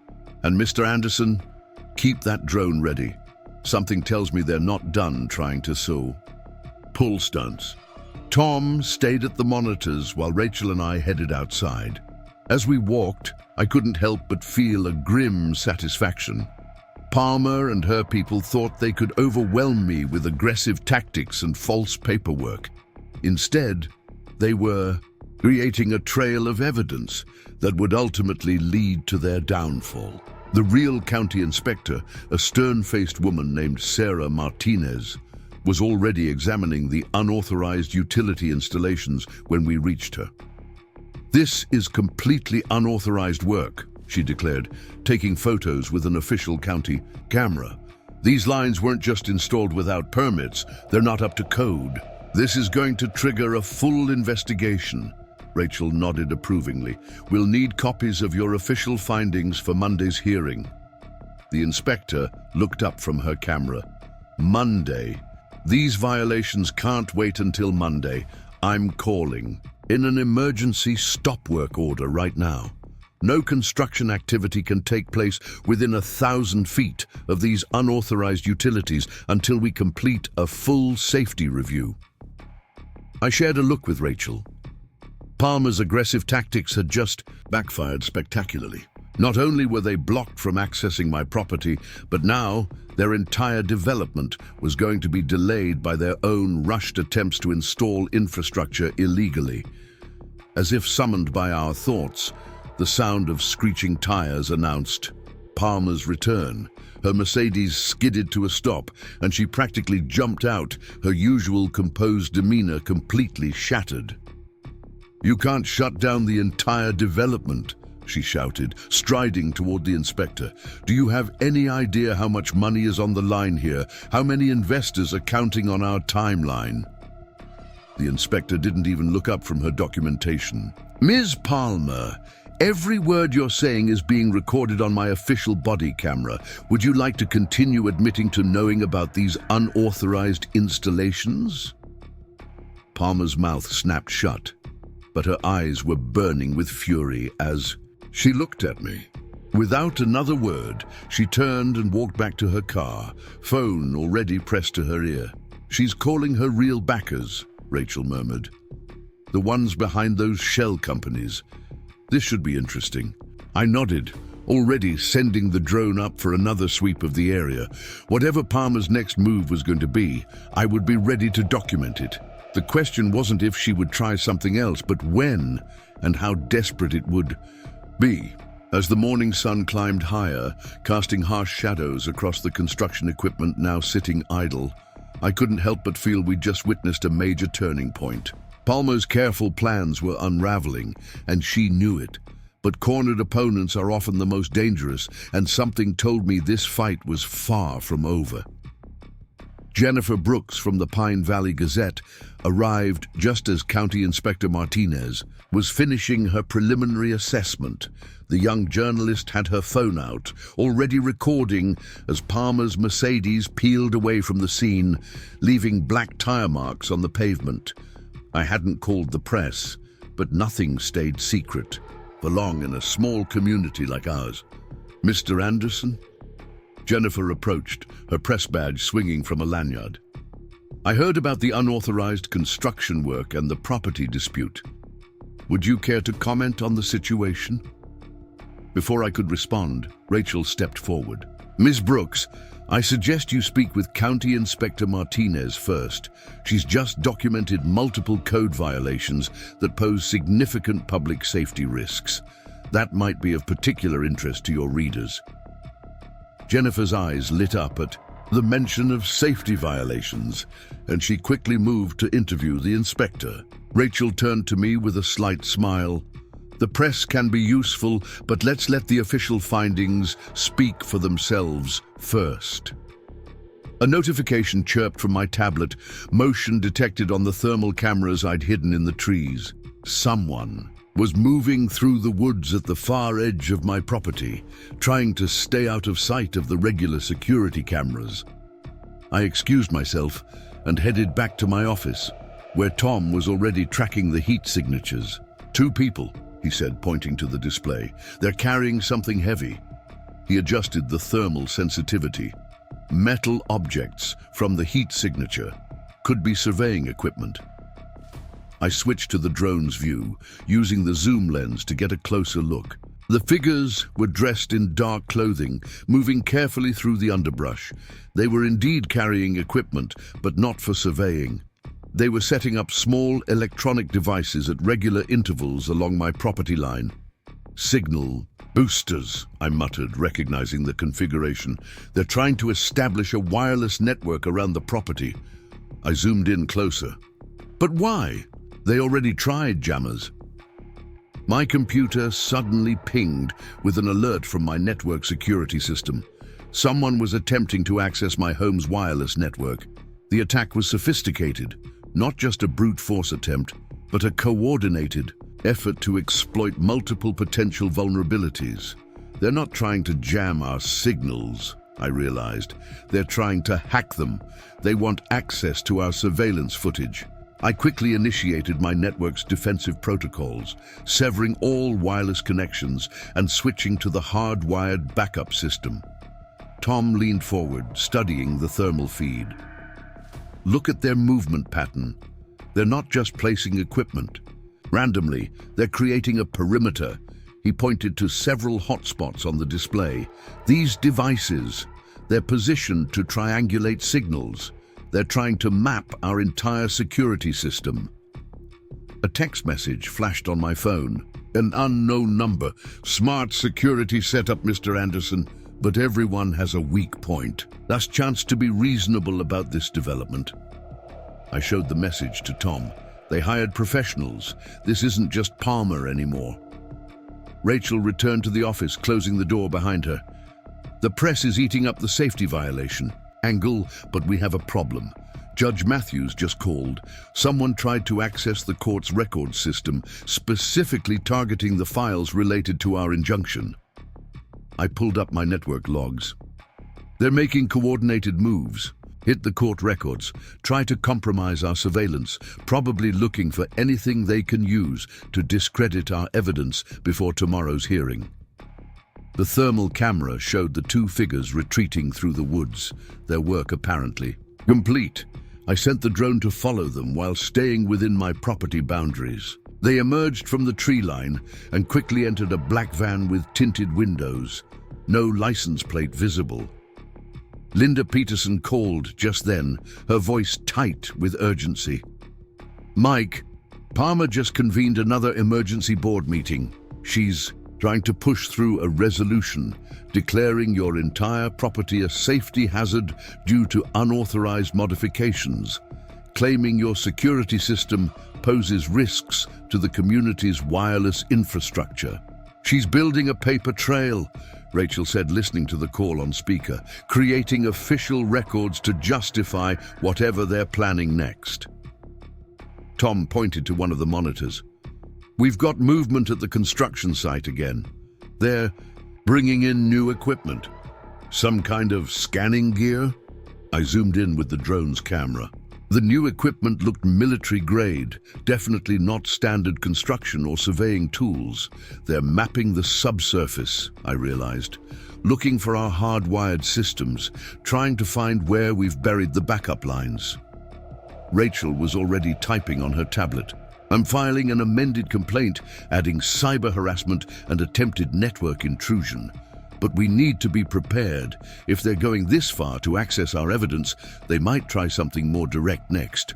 And Mr. Anderson, keep that drone ready. Something tells me they're not done trying to pull stunts." Tom stayed at the monitors while Rachel and I headed outside. As we walked, I couldn't help but feel a grim satisfaction. Palmer and her people thought they could overwhelm me with aggressive tactics and false paperwork. Instead, they were creating a trail of evidence that would ultimately lead to their downfall. The real county inspector, a stern-faced woman named Sarah Martinez, was already examining the unauthorized utility installations when we reached her. "This is completely unauthorized work," she declared, taking photos with an official county camera. "These lines weren't just installed without permits, they're not up to code. This is going to trigger a full investigation." Rachel nodded approvingly. "We'll need copies of your official findings for Monday's hearing." The inspector looked up from her camera. "Monday. These violations can't wait until Monday. I'm calling." in an emergency stop work order right now. No construction activity can take place within 1,000 feet of these unauthorized utilities until we complete a full safety review. I shared a look with Rachel. Palmer's aggressive tactics had just backfired spectacularly. Not only were they blocked from accessing my property, but now their entire development was going to be delayed by their own rushed attempts to install infrastructure illegally. As if summoned by our thoughts, the sound of screeching tires announced Palmer's return. Her Mercedes skidded to a stop, and she practically jumped out, her usual composed demeanor completely shattered. "You can't shut down the entire development," she shouted, striding toward the inspector. "Do you have any idea how much money is on the line here? How many investors are counting on our timeline?" The inspector didn't even look up from her documentation. "Ms. Palmer, every word you're saying is being recorded on my official body camera. Would you like to continue admitting to knowing about these unauthorized installations?" Palmer's mouth snapped shut, but her eyes were burning with fury as she looked at me. Without another word, she turned and walked back to her car, phone already pressed to her ear. "She's calling her real backers," Rachel murmured. "The ones behind those shell companies. This should be interesting." I nodded, already sending the drone up for another sweep of the area. Whatever Palmer's next move was going to be, I would be ready to document it. The question wasn't if she would try something else, but when and how desperate it would be. As the morning sun climbed higher, casting harsh shadows across the construction equipment now sitting idle, I couldn't help but feel we'd just witnessed a major turning point. Palmer's careful plans were unraveling, and she knew it. But cornered opponents are often the most dangerous, and something told me this fight was far from over. Jennifer Brooks from the Pine Valley Gazette arrived just as County Inspector Martinez was finishing her preliminary assessment. The young journalist had her phone out, already recording as Palmer's Mercedes peeled away from the scene, leaving black tire marks on the pavement. I hadn't called the press, but nothing stayed secret for long in a small community like ours. "Mr. Anderson?" Jennifer approached, her press badge swinging from a lanyard. "I heard about the unauthorized construction work and the property dispute. Would you care to comment on the situation?" Before I could respond, Rachel stepped forward. "Ms. Brooks, I suggest you speak with County Inspector Martinez first. She's just documented multiple code violations that pose significant public safety risks. That might be of particular interest to your readers." Jennifer's eyes lit up at the mention of safety violations, and she quickly moved to interview the inspector. Rachel turned to me with a slight smile. "The press can be useful, but let's let the official findings speak for themselves first." A notification chirped from my tablet, motion detected on the thermal cameras I'd hidden in the trees. Someone was moving through the woods at the far edge of my property, trying to stay out of sight of the regular security cameras. I excused myself and headed back to my office, where Tom was already tracking the heat signatures. "2 people," he said, pointing to the display. "They're carrying something heavy." He adjusted the thermal sensitivity. Metal objects from the heat signature. Could be surveying equipment. I switched to the drone's view, using the zoom lens to get a closer look. The figures were dressed in dark clothing, moving carefully through the underbrush. They were indeed carrying equipment, but not for surveying. They were setting up small electronic devices at regular intervals along my property line. "Signal boosters," I muttered, recognizing the configuration. "They're trying to establish a wireless network around the property." I zoomed in closer. "But why? They already tried jammers." My computer suddenly pinged with an alert from my network security system. Someone was attempting to access my home's wireless network. The attack was sophisticated, not just a brute force attempt, but a coordinated effort to exploit multiple potential vulnerabilities. They're not trying to jam our signals, I realized. They're trying to hack them. They want access to our surveillance footage. I quickly initiated my network's defensive protocols, severing all wireless connections and switching to the hardwired backup system. Tom leaned forward, studying the thermal feed. Look at their movement pattern. They're not just placing equipment. Randomly, they're creating a perimeter. He pointed to several hotspots on the display. These devices, they're positioned to triangulate signals. They're trying to map our entire security system. A text message flashed on my phone. An unknown number. Smart security setup, Mr. Anderson, but everyone has a weak point. Last chance to be reasonable about this development. I showed the message to Tom. They hired professionals. This isn't just Palmer anymore. Rachel returned to the office, closing the door behind her. The press is eating up the safety violation angle, but we have a problem. Judge Matthews just called. Someone tried to access the court's record system, specifically targeting the files related to our injunction. I pulled up my network logs. They're making coordinated moves. Hit the court records, try to compromise our surveillance, probably looking for anything they can use to discredit our evidence before tomorrow's hearing. The thermal camera showed the two figures retreating through the woods, their work apparently complete. I sent the drone to follow them while staying within my property boundaries. They emerged from the tree line and quickly entered a black van with tinted windows. No license plate visible. Linda Peterson called just then, her voice tight with urgency. Mike, Palmer just convened another emergency board meeting. She's trying to push through a resolution declaring your entire property a safety hazard due to unauthorized modifications, claiming your security system poses risks to the community's wireless infrastructure. She's building a paper trail, Rachel said, listening to the call on speaker, creating official records to justify whatever they're planning next. Tom pointed to one of the monitors. We've got movement at the construction site again. They're bringing in new equipment. Some kind of scanning gear? I zoomed in with the drone's camera. The new equipment looked military-grade, definitely not standard construction or surveying tools. They're mapping the subsurface, I realized, looking for our hardwired systems, trying to find where we've buried the backup lines. Rachel was already typing on her tablet. I'm filing an amended complaint, adding cyber harassment and attempted network intrusion. But we need to be prepared. If they're going this far to access our evidence, they might try something more direct next.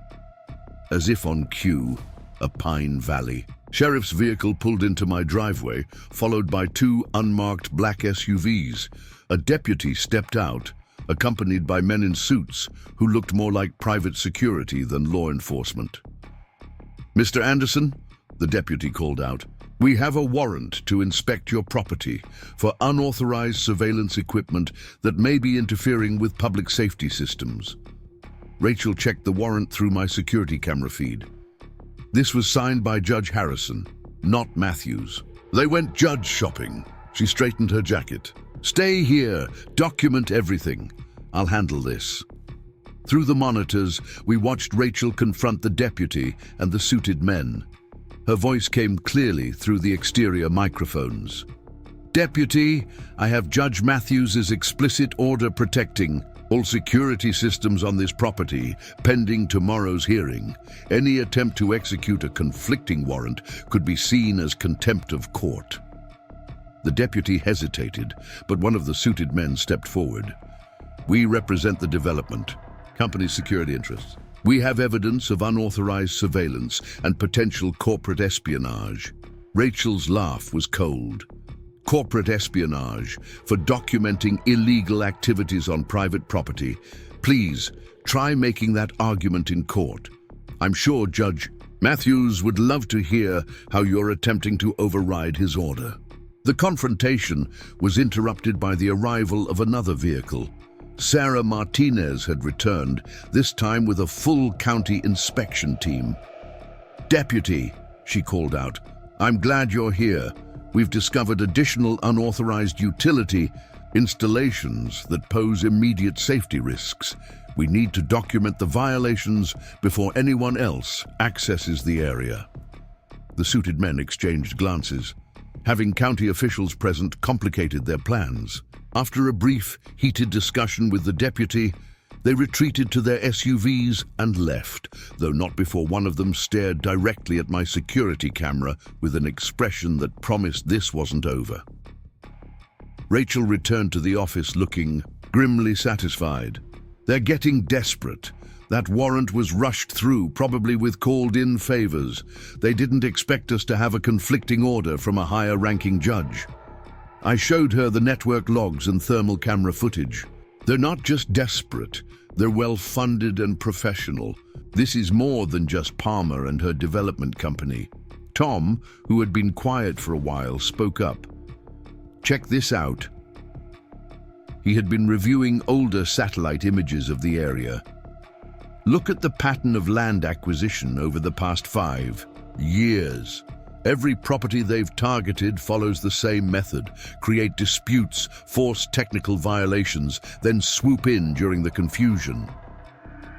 As if on cue, a Pine Valley. Sheriff's vehicle pulled into my driveway, followed by two unmarked black SUVs. A deputy stepped out, accompanied by men in suits who looked more like private security than law enforcement. Mr. Anderson, the deputy called out, we have a warrant to inspect your property for unauthorized surveillance equipment that may be interfering with public safety systems. Rachel checked the warrant through my security camera feed. This was signed by Judge Harrison, not Matthews. They went judge shopping. She straightened her jacket. Stay here, document everything. I'll handle this. Through the monitors, we watched Rachel confront the deputy and the suited men. Her voice came clearly through the exterior microphones. Deputy, I have Judge Matthews' explicit order protecting all security systems on this property, pending tomorrow's hearing. Any attempt to execute a conflicting warrant could be seen as contempt of court. The deputy hesitated, but one of the suited men stepped forward. We represent the development, company's security interests. We have evidence of unauthorized surveillance and potential corporate espionage. Rachel's laugh was cold. Corporate espionage for documenting illegal activities on private property. Please, try making that argument in court. I'm sure Judge Matthews would love to hear how you're attempting to override his order. The confrontation was interrupted by the arrival of another vehicle. Sarah Martinez had returned, this time with a full county inspection team. Deputy, she called out, I'm glad you're here. We've discovered additional unauthorized utility, Installations that pose immediate safety risks. We need to document the violations before anyone else accesses the area." The suited men exchanged glances. Having county officials present complicated their plans. After a brief, heated discussion with the deputy, they retreated to their SUVs and left, though not before one of them stared directly at my security camera with an expression that promised this wasn't over. Rachel returned to the office looking grimly satisfied. "They're getting desperate. That warrant was rushed through, probably with called-in favors. They didn't expect us to have a conflicting order from a higher-ranking judge." I showed her the network logs and thermal camera footage. They're not just desperate, they're well-funded and professional. This is more than just Palmer and her development company. Tom, who had been quiet for a while, spoke up. "Check this out." He had been reviewing older satellite images of the area. "Look at the pattern of land acquisition over the past 5 years. Every property they've targeted follows the same method: create disputes, force technical violations, then swoop in during the confusion."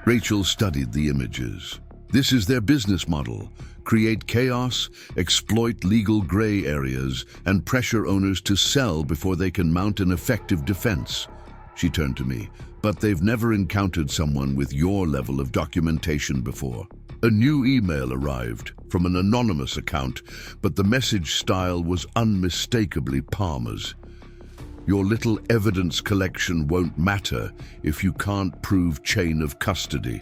Rachel studied the images. This is their business model: create chaos, exploit legal gray areas, and pressure owners to sell before they can mount an effective defense. She turned to me. "But they've never encountered someone with your level of documentation before." A new email arrived from an anonymous account, but the message style was unmistakably Palmer's. "Your little evidence collection won't matter if you can't prove chain of custody.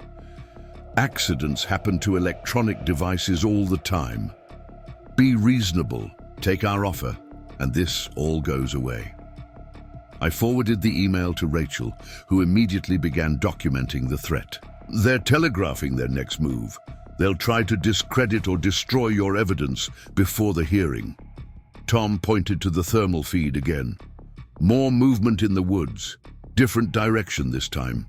Accidents happen to electronic devices all the time. Be reasonable, take our offer, and this all goes away." I forwarded the email to Rachel, who immediately began documenting the threat. "They're telegraphing their next move. They'll try to discredit or destroy your evidence before the hearing." Tom pointed to the thermal feed again. "More movement in the woods. Different direction this time.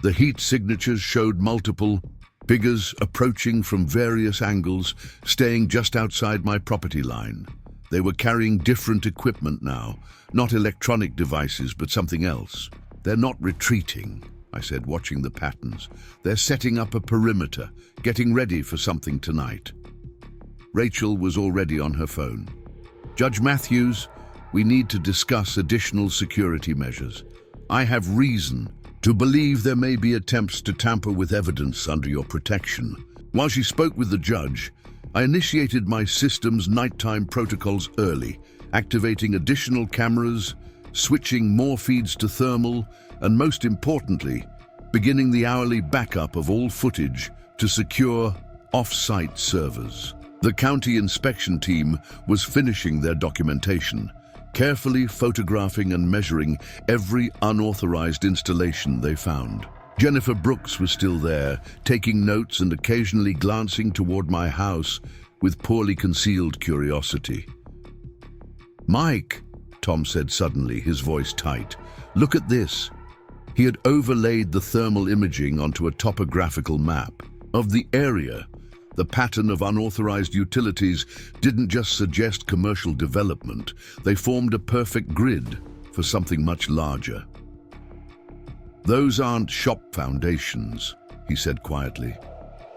The heat signatures showed multiple figures approaching from various angles, staying just outside my property line. They were carrying different equipment now, not electronic devices, but something else. They're not retreating," I said, watching the patterns. "They're setting up a perimeter, getting ready for something tonight." Rachel was already on her phone. "Judge Matthews, we need to discuss additional security measures. I have reason to believe there may be attempts to tamper with evidence under your protection." While she spoke with the judge, I initiated my system's nighttime protocols early, activating additional cameras, switching more feeds to thermal, and most importantly, beginning the hourly backup of all footage to secure off-site servers. The county inspection team was finishing their documentation, carefully photographing and measuring every unauthorized installation they found. Jennifer Brooks was still there, taking notes and occasionally glancing toward my house with poorly concealed curiosity. "Mike," Tom said suddenly, his voice tight, "look at this." He had overlaid the thermal imaging onto a topographical map of the area. The pattern of unauthorized utilities didn't just suggest commercial development, they formed a perfect grid for something much larger. "Those aren't shop foundations," he said quietly.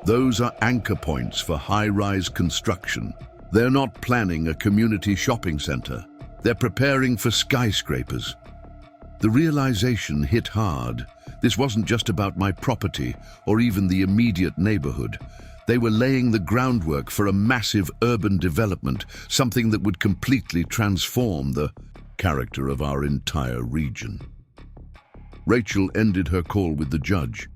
"Those are anchor points for high-rise construction. They're not planning a community shopping center. They're preparing for skyscrapers." The realization hit hard. This wasn't just about my property or even the immediate neighborhood. They were laying the groundwork for a massive urban development, something that would completely transform the character of our entire region. Rachel ended her call with the judge.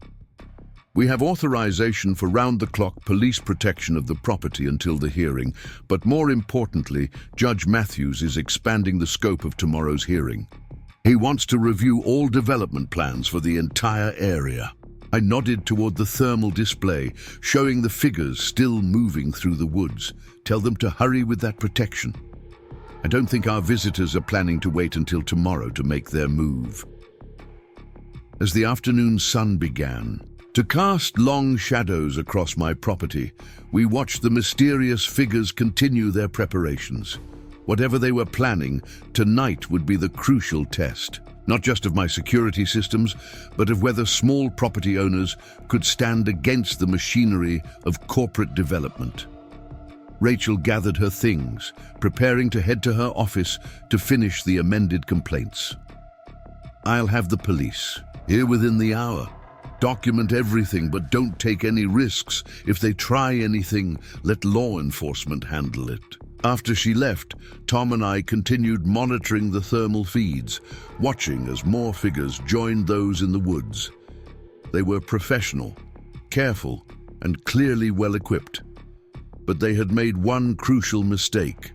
"We have authorization for round-the-clock police protection of the property until the hearing, but more importantly, Judge Matthews is expanding the scope of tomorrow's hearing. He wants to review all development plans for the entire area." I nodded toward the thermal display, showing the figures still moving through the woods. "Tell them to hurry with that protection. I don't think our visitors are planning to wait until tomorrow to make their move." As the afternoon sun began to cast long shadows across my property, we watched the mysterious figures continue their preparations. Whatever they were planning, tonight would be the crucial test, not just of my security systems, but of whether small property owners could stand against the machinery of corporate development. Rachel gathered her things, preparing to head to her office to finish the amended complaints. "I'll have the police here within the hour. Document everything, but don't take any risks. If they try anything, let law enforcement handle it." After she left, Tom and I continued monitoring the thermal feeds, watching as more figures joined those in the woods. They were professional, careful, and clearly well-equipped. But they had made one crucial mistake.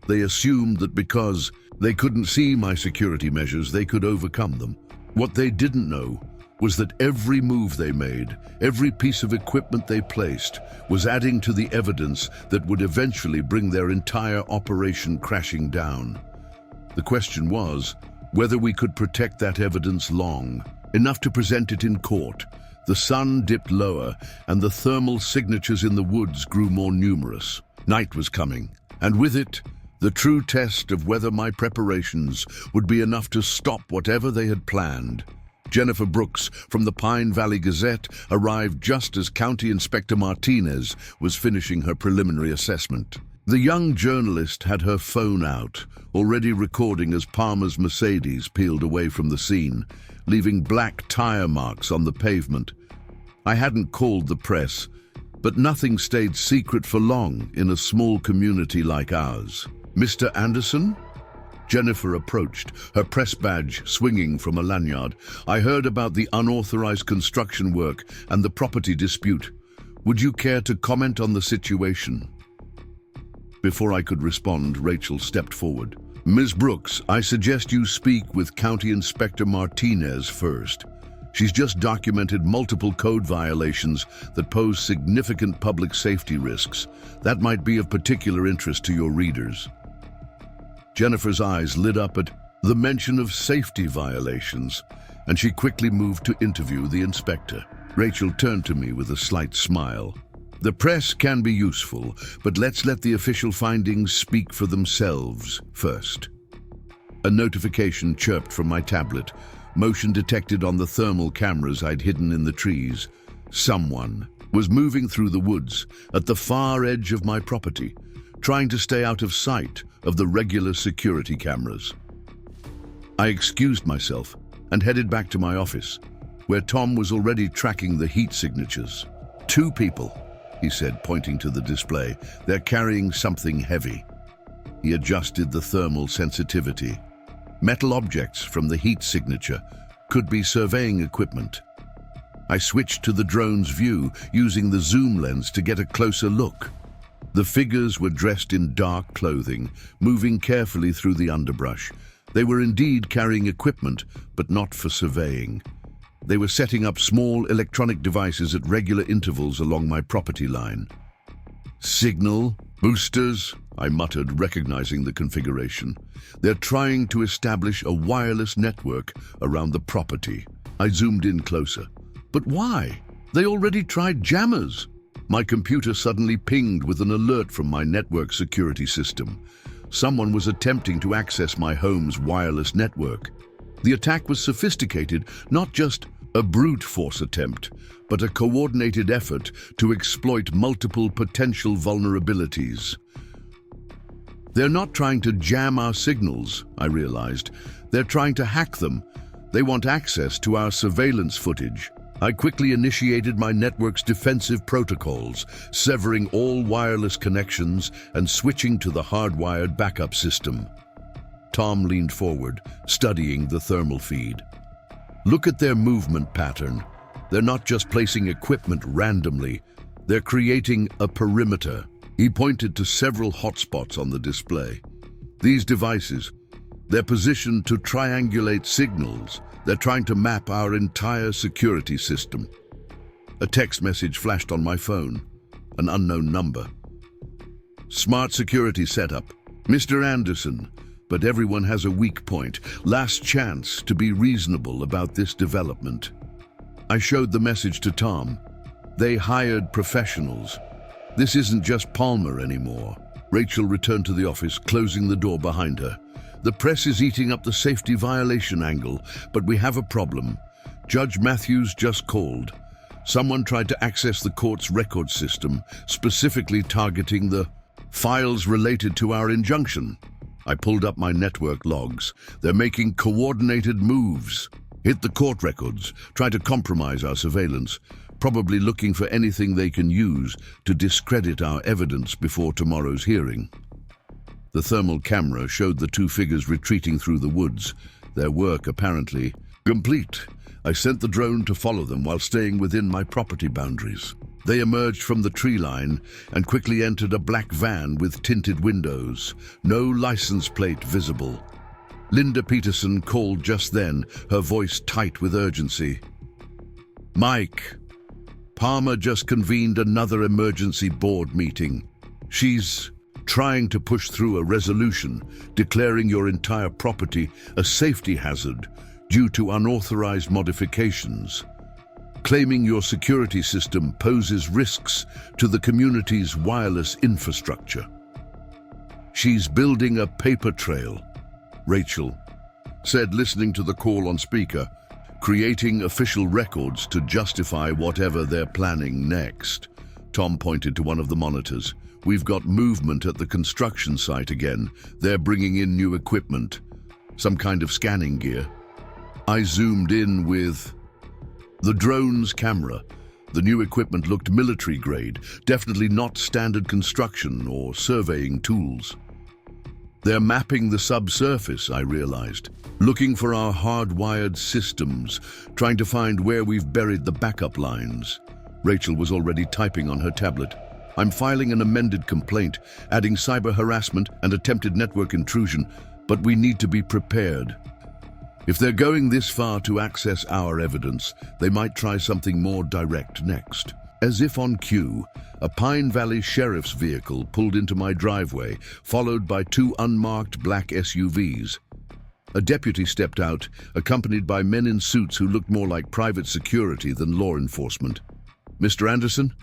They assumed that because they couldn't see my security measures, they could overcome them. What they didn't know was that every move they made, every piece of equipment they placed, was adding to the evidence that would eventually bring their entire operation crashing down. The question was whether we could protect that evidence long, enough to present it in court. The sun dipped lower, and the thermal signatures in the woods grew more numerous. Night was coming, and with it, the true test of whether my preparations would be enough to stop whatever they had planned. Jennifer Brooks from the Pine Valley Gazette arrived just as County Inspector Martinez was finishing her preliminary assessment. The young journalist had her phone out, already recording as Palmer's Mercedes peeled away from the scene, leaving black tire marks on the pavement. I hadn't called the press, but nothing stayed secret for long in a small community like ours. "Mr. Anderson?" Jennifer approached, her press badge swinging from a lanyard. "I heard about the unauthorized construction work and the property dispute. Would you care to comment on the situation?" Before I could respond, Rachel stepped forward. "Ms. Brooks, I suggest you speak with County Inspector Martinez first. She's just documented multiple code violations that pose significant public safety risks. That might be of particular interest to your readers." Jennifer's eyes lit up at the mention of safety violations, and she quickly moved to interview the inspector. Rachel turned to me with a slight smile. "The press can be useful, but let's let the official findings speak for themselves first." A notification chirped from my tablet, motion detected on the thermal cameras I'd hidden in the trees. Someone was moving through the woods at the far edge of my property, trying to stay out of sight of the regular security cameras. I excused myself and headed back to my office, where Tom was already tracking the heat signatures. "Two people," he said, pointing to the display. "They're carrying something heavy." He adjusted the thermal sensitivity. Metal objects from the heat signature could be surveying equipment. I switched to the drone's view, using the zoom lens to get a closer look. The figures were dressed in dark clothing, moving carefully through the underbrush. They were indeed carrying equipment, but not for surveying. They were setting up small electronic devices at regular intervals along my property line. "Signal, boosters," I muttered, recognizing the configuration. "They're trying to establish a wireless network around the property." I zoomed in closer. But why? They already tried jammers. My computer suddenly pinged with an alert from my network security system. Someone was attempting to access my home's wireless network. The attack was sophisticated, not just a brute force attempt, but a coordinated effort to exploit multiple potential vulnerabilities. They're not trying to jam our signals, I realized. They're trying to hack them. They want access to our surveillance footage. I quickly initiated my network's defensive protocols, severing all wireless connections and switching to the hardwired backup system. Tom leaned forward, studying the thermal feed. "Look at their movement pattern. They're not just placing equipment randomly. They're creating a perimeter." He pointed to several hotspots on the display. "These devices, they're positioned to triangulate signals. They're trying to map our entire security system." A text message flashed on my phone, an unknown number. "Smart security setup. Mr. Anderson, but everyone has a weak point. Last chance to be reasonable about this development." I showed the message to Tom. "They hired professionals. This isn't just Palmer anymore. Rachel returned to the office, closing the door behind her. The press is eating up the safety violation angle, but we have a problem. Judge Matthews just called. Someone tried to access the court's record system, specifically targeting the files related to our injunction. I pulled up my network logs. They're making coordinated moves. Hit the court records, try to compromise our surveillance, probably looking for anything they can use to discredit our evidence before tomorrow's hearing. The thermal camera showed the two figures retreating through the woods, their work apparently complete. I sent the drone to follow them while staying within my property boundaries. They emerged from the tree line and quickly entered a black van with tinted windows, no license plate visible. Linda Peterson called just then, her voice tight with urgency. "Mike, Palmer just convened another emergency board meeting. She's trying to push through a resolution declaring your entire property a safety hazard due to unauthorized modifications, claiming your security system poses risks to the community's wireless infrastructure. She's building a paper trail," Rachel said, listening to the call on speaker, "creating official records to justify whatever they're planning next." Tom pointed to one of the monitors. "We've got movement at the construction site again. They're bringing in new equipment, some kind of scanning gear." I zoomed in with the drone's camera. The new equipment looked military grade, definitely not standard construction or surveying tools. "They're mapping the subsurface," I realized, "looking for our hardwired systems, trying to find where we've buried the backup lines." Rachel was already typing on her tablet. "I'm filing an amended complaint, adding cyber harassment and attempted network intrusion, but we need to be prepared. If they're going this far to access our evidence, they might try something more direct next." As if on cue, a Pine Valley Sheriff's vehicle pulled into my driveway, followed by two unmarked black SUVs. A deputy stepped out, accompanied by men in suits who looked more like private security than law enforcement. "Mr. Anderson,"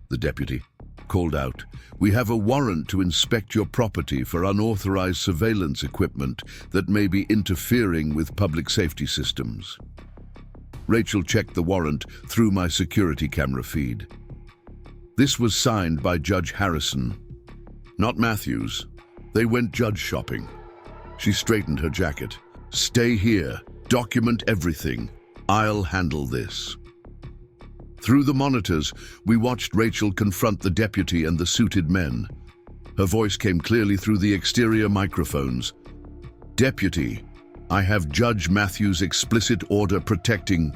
the deputy called out, "we have a warrant to inspect your property for unauthorized surveillance equipment that may be interfering with public safety systems." Rachel checked the warrant through my security camera feed. This was signed by Judge Harrison, not Matthews. They went judge shopping. She straightened her jacket. "Stay here. Document everything. I'll handle this." Through the monitors, we watched Rachel confront the deputy and the suited men. Her voice came clearly through the exterior microphones. "Deputy, I have Judge Matthews' explicit order protecting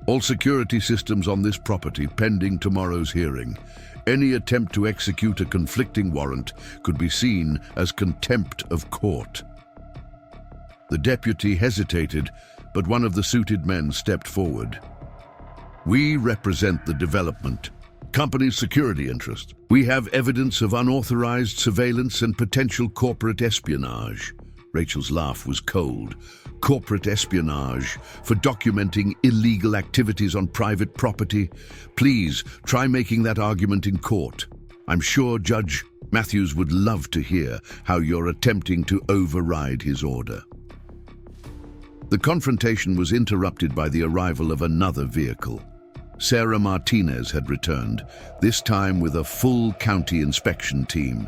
all security systems on this property pending tomorrow's hearing. Any attempt to execute a conflicting warrant could be seen as contempt of court." The deputy hesitated, but one of the suited men stepped forward. "We represent the development company's security interest. We have evidence of unauthorized surveillance and potential corporate espionage." Rachel's laugh was cold. "Corporate espionage for documenting illegal activities on private property? Please try making that argument in court. I'm sure Judge Matthews would love to hear how you're attempting to override his order." The confrontation was interrupted by the arrival of another vehicle. Sarah Martinez had returned, this time with a full county inspection team.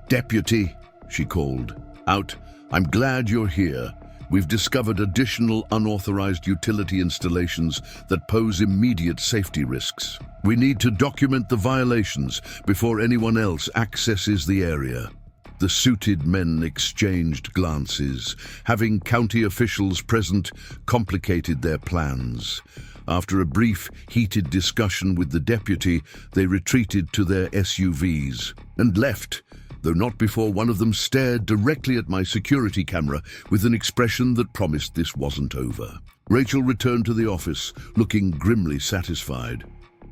"Deputy," she called out, "I'm glad you're here. We've discovered additional unauthorized utility installations that pose immediate safety risks. We need to document the violations before anyone else accesses the area." The suited men exchanged glances. Having county officials present complicated their plans. After a brief, heated discussion with the deputy, they retreated to their SUVs and left, though not before one of them stared directly at my security camera with an expression that promised this wasn't over. Rachel returned to the office, looking grimly satisfied.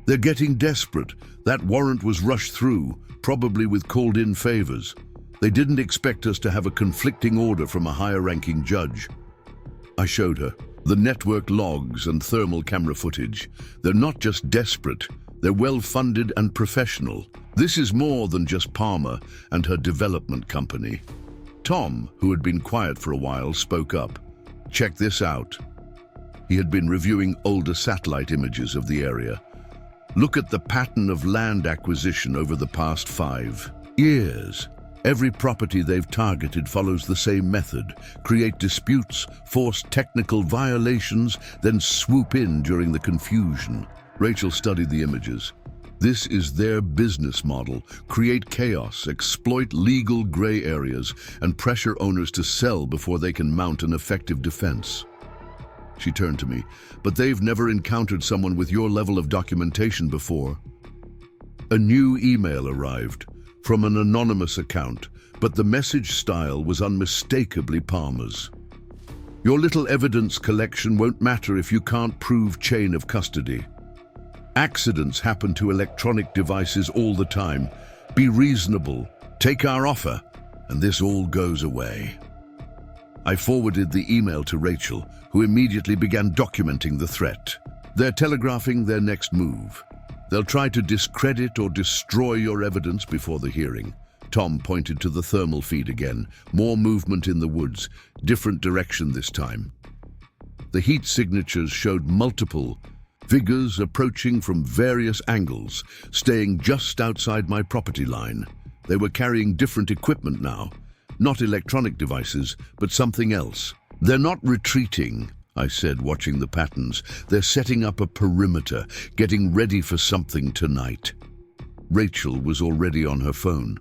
"They're getting desperate. That warrant was rushed through, probably with called-in favors. They didn't expect us to have a conflicting order from a higher-ranking judge." I showed her the network logs and thermal camera footage. They're not just desperate, They're well-funded and professional. This is more than just Palmer and her development company. Tom, who had been quiet for a while, spoke up. Check this out. He had been reviewing older satellite images of the area. Look at the pattern of land acquisition over the past 5 years. Every property they've targeted follows the same method: create disputes, force technical violations, then swoop in during the confusion. Rachel studied the images. This is their business model: create chaos, exploit legal gray areas, and pressure owners to sell before they can mount an effective defense. She turned to me. But they've never encountered someone with your level of documentation before. A new email arrived from an anonymous account, but the message style was unmistakably Palmer's. Your little evidence collection won't matter if you can't prove chain of custody. Accidents happen to electronic devices all the time. Be reasonable, take our offer, and this all goes away. I forwarded the email to Rachel, who immediately began documenting the threat. They're telegraphing their next move. They'll try to discredit or destroy your evidence before the hearing. Tom pointed to the thermal feed again. More movement in the woods, different direction this time. The heat signatures showed multiple figures approaching from various angles, staying just outside my property line. They were carrying different equipment now. Not electronic devices, but something else. They're not retreating, I said, watching the patterns. They're setting up a perimeter, getting ready for something tonight. Rachel was already on her phone.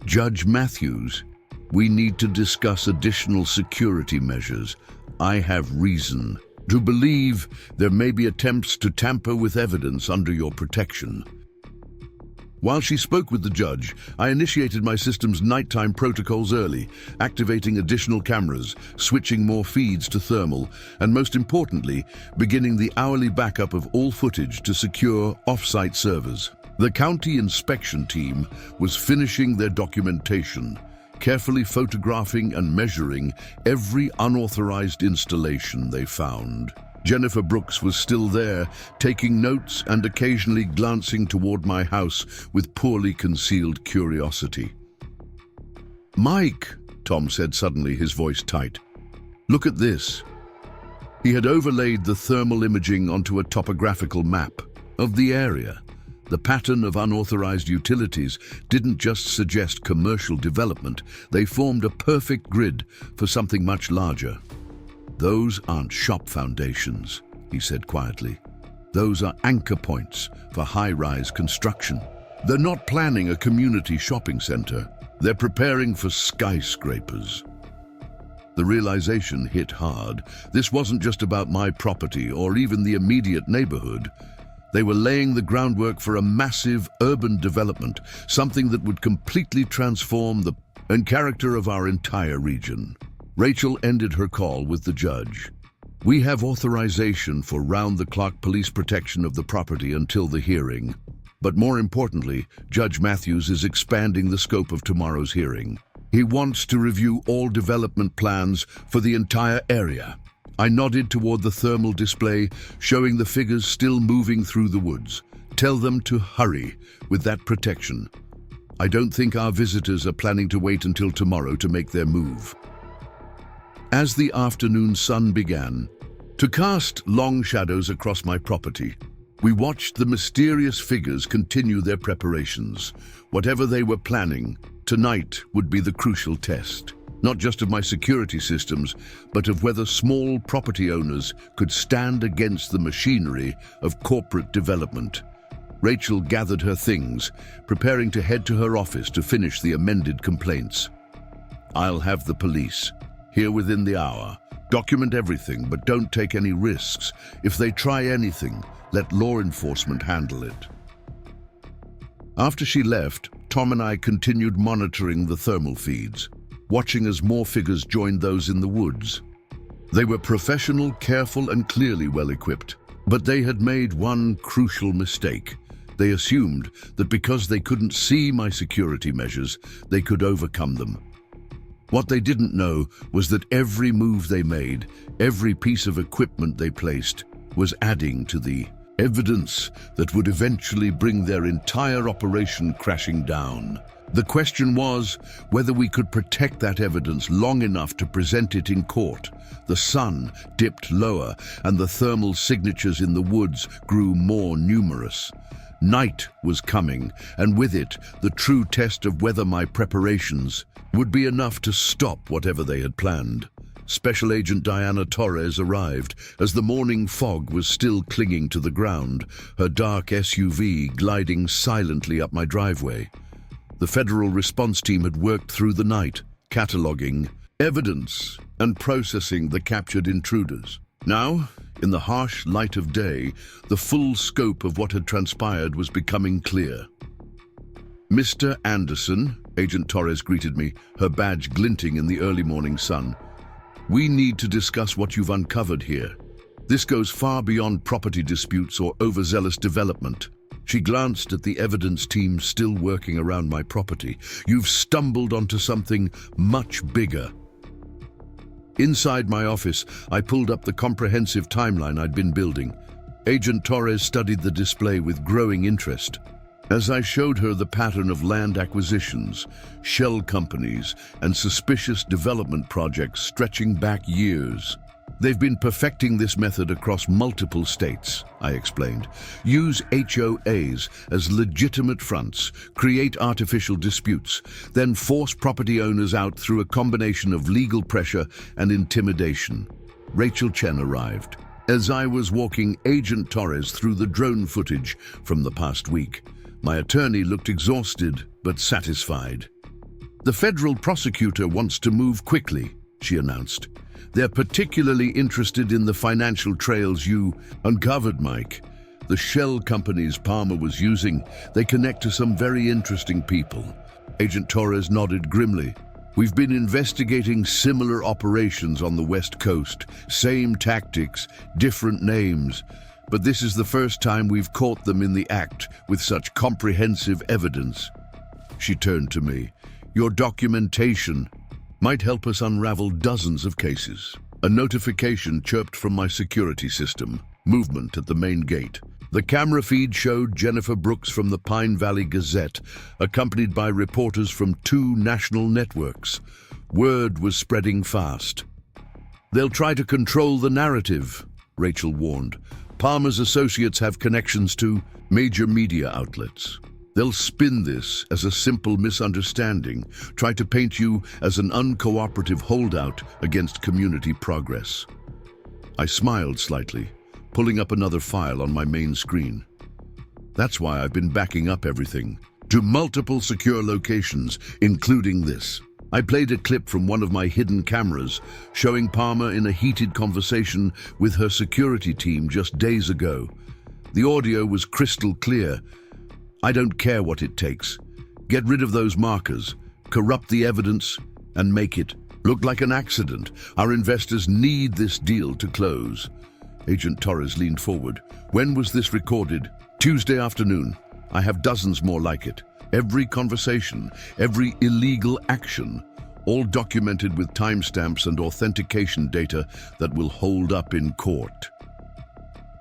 Judge Matthews, we need to discuss additional security measures. I have reason to believe there may be attempts to tamper with evidence under your protection. While she spoke with the judge, I initiated my system's nighttime protocols early, activating additional cameras, switching more feeds to thermal, and most importantly, beginning the hourly backup of all footage to secure off-site servers. The county inspection team was finishing their documentation, carefully photographing and measuring every unauthorized installation they found. Jennifer Brooks was still there, taking notes and occasionally glancing toward my house with poorly concealed curiosity. "Mike," Tom said suddenly, his voice tight. "Look at this." He had overlaid the thermal imaging onto a topographical map of the area. The pattern of unauthorized utilities didn't just suggest commercial development, they formed a perfect grid for something much larger. "Those aren't shop foundations," he said quietly. "Those are anchor points for high-rise construction. They're not planning a community shopping center. They're preparing for skyscrapers." The realization hit hard. This wasn't just about my property or even the immediate neighborhood. They were laying the groundwork for a massive urban development, something that would completely transform the character of our entire region. Rachel ended her call with the judge. "We have authorization for round-the-clock police protection of the property until the hearing. But more importantly, Judge Matthews is expanding the scope of tomorrow's hearing. He wants to review all development plans for the entire area." I nodded toward the thermal display, showing the figures still moving through the woods. "Tell them to hurry with that protection. I don't think our visitors are planning to wait until tomorrow to make their move." As the afternoon sun began to cast long shadows across my property, we watched the mysterious figures continue their preparations. Whatever they were planning, tonight would be the crucial test. Not just of my security systems, but of whether small property owners could stand against the machinery of corporate development. Rachel gathered her things, preparing to head to her office to finish the amended complaints. "I'll have the police here within the hour. Document everything, but don't take any risks. If they try anything, let law enforcement handle it." After she left, Tom and I continued monitoring the thermal feeds, watching as more figures joined those in the woods. They were professional, careful, and clearly well-equipped. But they had made one crucial mistake. They assumed that because they couldn't see my security measures, they could overcome them. What they didn't know was that every move they made, every piece of equipment they placed, was adding to the Evidence that would eventually bring their entire operation crashing down. The question was whether we could protect that evidence long enough to present it in court. The sun dipped lower, and the thermal signatures in the woods grew more numerous. Night was coming, and with it, the true test of whether my preparations would be enough to stop whatever they had planned. Special Agent Diana Torres arrived as the morning fog was still clinging to the ground, her dark SUV gliding silently up my driveway. The federal response team had worked through the night, cataloging evidence and processing the captured intruders. Now, in the harsh light of day, the full scope of what had transpired was becoming clear. "Mr. Anderson," Agent Torres greeted me, her badge glinting in the early morning sun. "We need to discuss what you've uncovered here. This goes far beyond property disputes or overzealous development." She glanced at the evidence team still working around my property. "You've stumbled onto something much bigger." Inside my office, I pulled up the comprehensive timeline I'd been building. Agent Torres studied the display with growing interest. As I showed her the pattern of land acquisitions, shell companies, and suspicious development projects stretching back years. "They've been perfecting this method across multiple states," I explained. "Use HOAs as legitimate fronts, create artificial disputes, then force property owners out through a combination of legal pressure and intimidation." Rachel Chen arrived. As I was walking Agent Torres through the drone footage from the past week, my attorney looked exhausted but satisfied. "The federal prosecutor wants to move quickly," she announced. "They're particularly interested in the financial trails you uncovered, Mike. The shell companies Palmer was using, they connect to some very interesting people." Agent Torres nodded grimly. "We've been investigating similar operations on the West Coast. Same tactics, different names. But this is the first time we've caught them in the act with such comprehensive evidence." She turned to me. "Your documentation might help us unravel dozens of cases." A notification chirped from my security system. Movement at the main gate. The camera feed showed Jennifer Brooks from the Pine Valley Gazette, accompanied by reporters from 2 national networks. Word was spreading fast. "They'll try to control the narrative," Rachel warned. "Palmer's associates have connections to major media outlets. They'll spin this as a simple misunderstanding, try to paint you as an uncooperative holdout against community progress." I smiled slightly, pulling up another file on my main screen. "That's why I've been backing up everything to multiple secure locations, including this." I played a clip from one of my hidden cameras, showing Palmer in a heated conversation with her security team just days ago. The audio was crystal clear. "I don't care what it takes. Get rid of those markers, corrupt the evidence, and make it look like an accident. Our investors need this deal to close." Agent Torres leaned forward. "When was this recorded?" "Tuesday afternoon. I have dozens more like it. Every conversation, every illegal action, all documented with timestamps and authentication data that will hold up in court."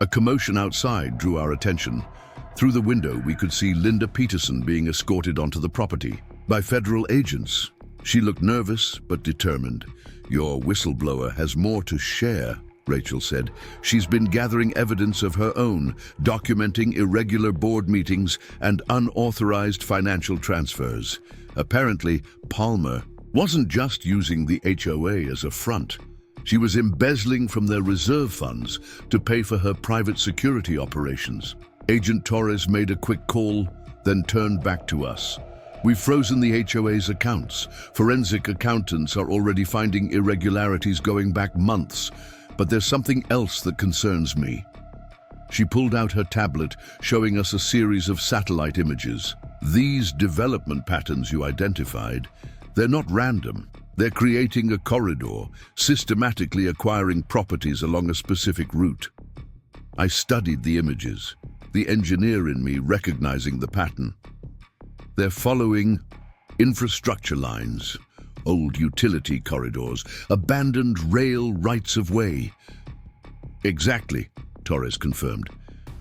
A commotion outside drew our attention. Through the window, we could see Linda Peterson being escorted onto the property by federal agents. She looked nervous but determined. "Your whistleblower has more to share," Rachel said. "She's been gathering evidence of her own, documenting irregular board meetings and unauthorized financial transfers. Apparently, Palmer wasn't just using the HOA as a front. She was embezzling from their reserve funds to pay for her private security operations." Agent Torres made a quick call, then turned back to us. "We've frozen the HOA's accounts. Forensic accountants are already finding irregularities going back months. But there's something else that concerns me." She pulled out her tablet, showing us a series of satellite images. "These development patterns you identified, they're not random. They're creating a corridor, systematically acquiring properties along a specific route." I studied the images, the engineer in me recognizing the pattern. "They're following infrastructure lines, old utility corridors, abandoned rail rights of way." "Exactly," Torres confirmed.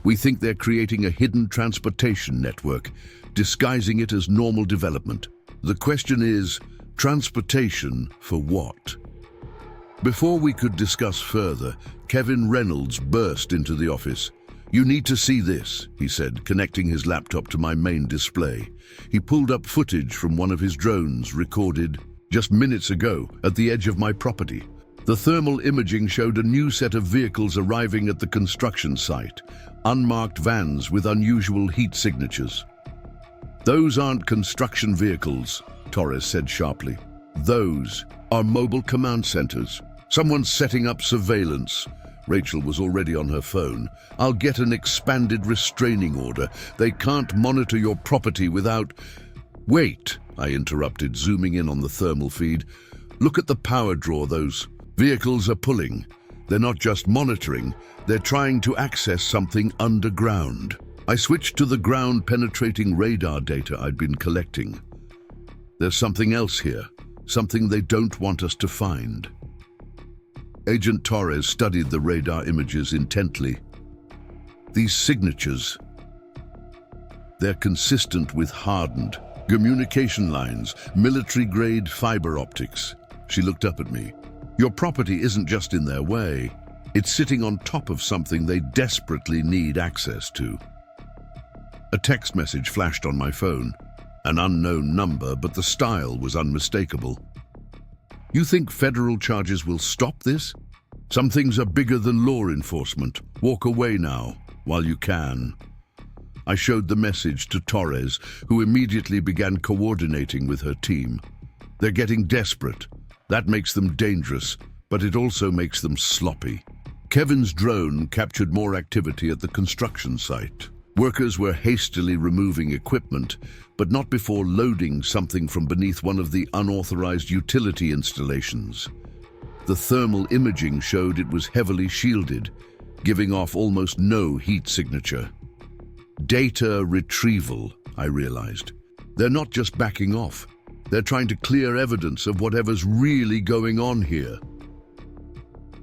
We think they're creating a hidden transportation network, disguising it as normal development. The question is, transportation for what? Before we could discuss further, Kevin Reynolds burst into the office. "You need to see this," he said, connecting his laptop to my main display. He pulled up footage from one of his drones recorded just minutes ago at the edge of my property. The thermal imaging showed a new set of vehicles arriving at the construction site, unmarked vans with unusual heat signatures. "Those aren't construction vehicles," Torres said sharply. "Those are mobile command centers. Someone's setting up surveillance." Rachel was already on her phone. "I'll get an expanded restraining order. They can't monitor your property without—" "Wait," I interrupted, zooming in on the thermal feed. "Look at the power draw those vehicles are pulling. They're not just monitoring, they're trying to access something underground." I switched to the ground-penetrating radar data I'd been collecting. "There's something else here, something they don't want us to find." Agent Torres studied the radar images intently. "These signatures, they're consistent with hardened communication lines, military-grade fiber optics." She looked up at me. "Your property isn't just in their way. It's sitting on top of something they desperately need access to." A text message flashed on my phone. An unknown number, but the style was unmistakable. "You think federal charges will stop this? Some things are bigger than law enforcement. Walk away now, while you can." I showed the message to Torres, who immediately began coordinating with her team. "They're getting desperate. That makes them dangerous, but it also makes them sloppy." Kevin's drone captured more activity at the construction site. Workers were hastily removing equipment, but not before loading something from beneath one of the unauthorized utility installations. The thermal imaging showed it was heavily shielded, giving off almost no heat signature. Data retrieval, I realized. They're not just backing off. They're trying to clear evidence of whatever's really going on here.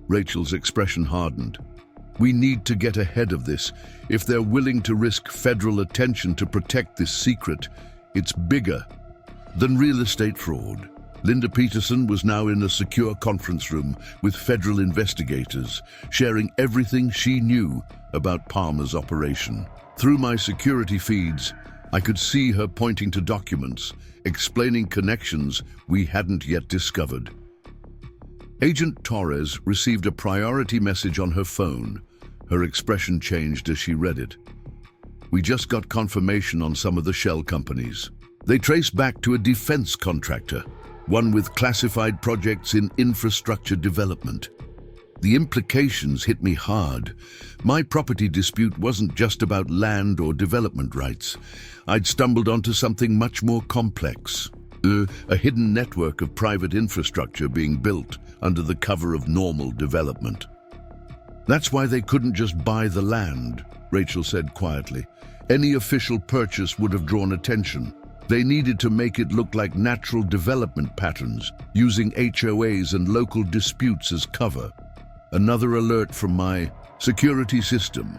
Rachel's expression hardened. "We need to get ahead of this. If they're willing to risk federal attention to protect this secret, it's bigger than real estate fraud." Linda Peterson was now in a secure conference room with federal investigators, sharing everything she knew about Palmer's operation. Through my security feeds, I could see her pointing to documents, explaining connections we hadn't yet discovered. Agent Torres received a priority message on her phone. Her expression changed as she read it. "We just got confirmation on some of the shell companies. They trace back to a defense contractor, one with classified projects in infrastructure development." The implications hit me hard. My property dispute wasn't just about land or development rights. I'd stumbled onto something much more complex. A hidden network of private infrastructure being built under the cover of normal development. "That's why they couldn't just buy the land," Rachel said quietly. "Any official purchase would have drawn attention. They needed to make it look like natural development patterns, using HOAs and local disputes as cover." Another alert from my security system.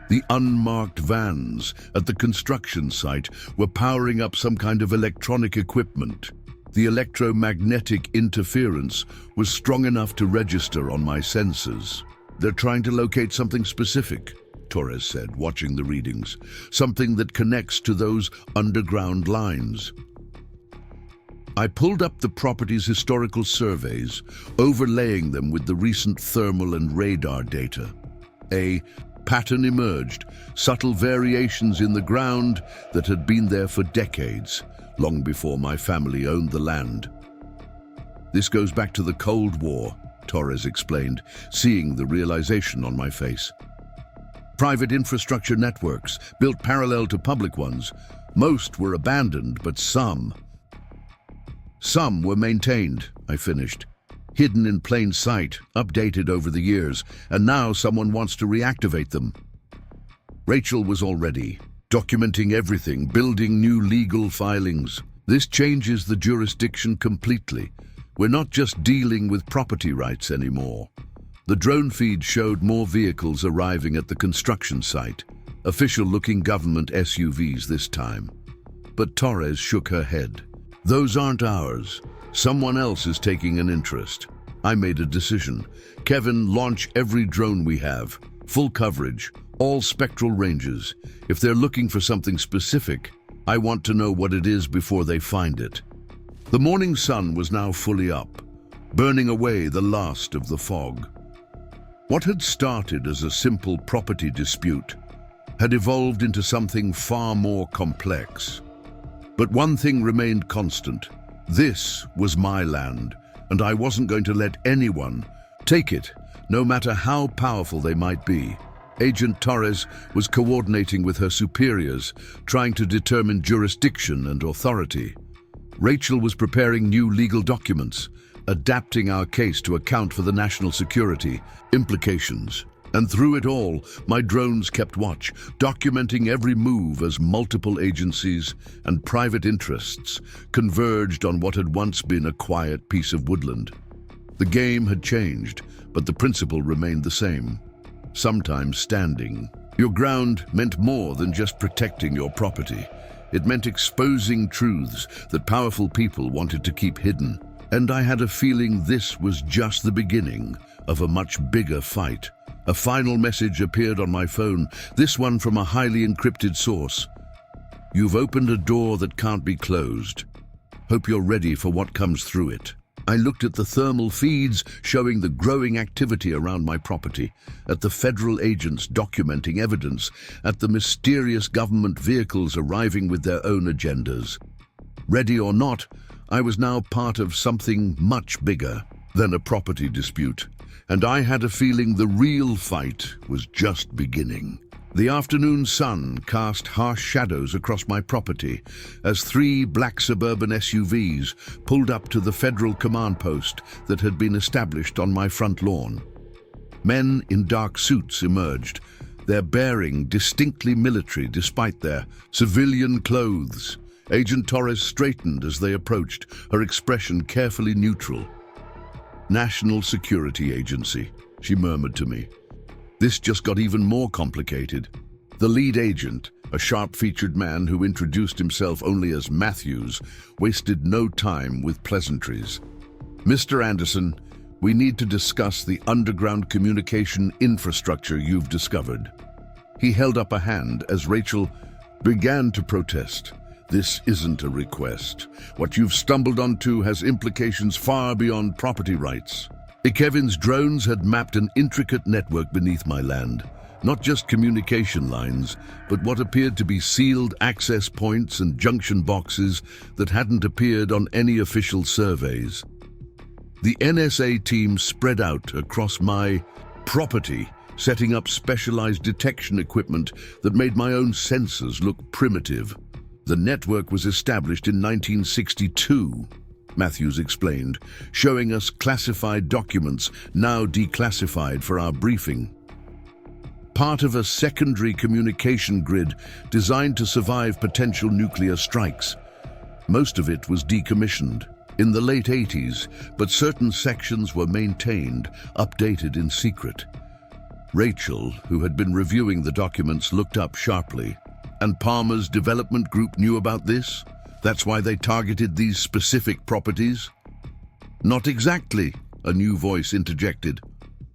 The unmarked vans at the construction site were powering up some kind of electronic equipment. The electromagnetic interference was strong enough to register on my sensors. "They're trying to locate something specific," Torres said, watching the readings. "Something that connects to those underground lines." I pulled up the property's historical surveys, overlaying them with the recent thermal and radar data. A pattern emerged, subtle variations in the ground that had been there for decades, long before my family owned the land. "This goes back to the Cold War," Torres explained, seeing the realization on my face. "Private infrastructure networks, built parallel to public ones. Most were abandoned, but some were maintained," I finished. "Hidden in plain sight, updated over the years, and now someone wants to reactivate them." Rachel was already documenting everything, building new legal filings. "This changes the jurisdiction completely. We're not just dealing with property rights anymore." The drone feed showed more vehicles arriving at the construction site, official-looking government SUVs this time. But Torres shook her head. Those aren't ours. Someone else is taking an interest. I made a decision. Kevin, launch every drone we have. Full coverage, all spectral ranges. If they're looking for something specific, I want to know what it is before they find it. The morning sun was now fully up, burning away the last of the fog. What had started as a simple property dispute had evolved into something far more complex. But one thing remained constant. This was my land, and I wasn't going to let anyone take it, no matter how powerful they might be. Agent Torres was coordinating with her superiors, trying to determine jurisdiction and authority. Rachel was preparing new legal documents, adapting our case to account for the national security implications. And through it all, my drones kept watch, documenting every move as multiple agencies and private interests converged on what had once been a quiet piece of woodland. The game had changed, but the principle remained the same. Sometimes standing. Your ground meant more than just protecting your property. It meant exposing truths that powerful people wanted to keep hidden. And I had a feeling this was just the beginning of a much bigger fight. A final message appeared on my phone, this one from a highly encrypted source. You've opened a door that can't be closed. Hope you're ready for what comes through it. I looked at the thermal feeds showing the growing activity around my property, at the federal agents documenting evidence, at the mysterious government vehicles arriving with their own agendas. Ready or not, I was now part of something much bigger than a property dispute, and I had a feeling the real fight was just beginning. The afternoon sun cast harsh shadows across my property as 3 black suburban SUVs pulled up to the federal command post that had been established on my front lawn. Men in dark suits emerged, their bearing distinctly military despite their civilian clothes. Agent Torres straightened as they approached, her expression carefully neutral. National Security Agency, she murmured to me. This just got even more complicated. The lead agent, a sharp-featured man who introduced himself only as Matthews, wasted no time with pleasantries. Mr. Anderson, we need to discuss the underground communication infrastructure you've discovered. He held up a hand as Rachel began to protest. This isn't a request. What you've stumbled onto has implications far beyond property rights. Kevin's drones had mapped an intricate network beneath my land. Not just communication lines, but what appeared to be sealed access points and junction boxes that hadn't appeared on any official surveys. The NSA team spread out across my property, setting up specialized detection equipment that made my own sensors look primitive. The network was established in 1962. Matthews explained, showing us classified documents now declassified for our briefing. Part of a secondary communication grid designed to survive potential nuclear strikes. Most of it was decommissioned in the late 80s, but certain sections were maintained, updated in secret. Rachel, who had been reviewing the documents, looked up sharply. And Palmer's development group knew about this? That's why they targeted these specific properties? Not exactly, a new voice interjected.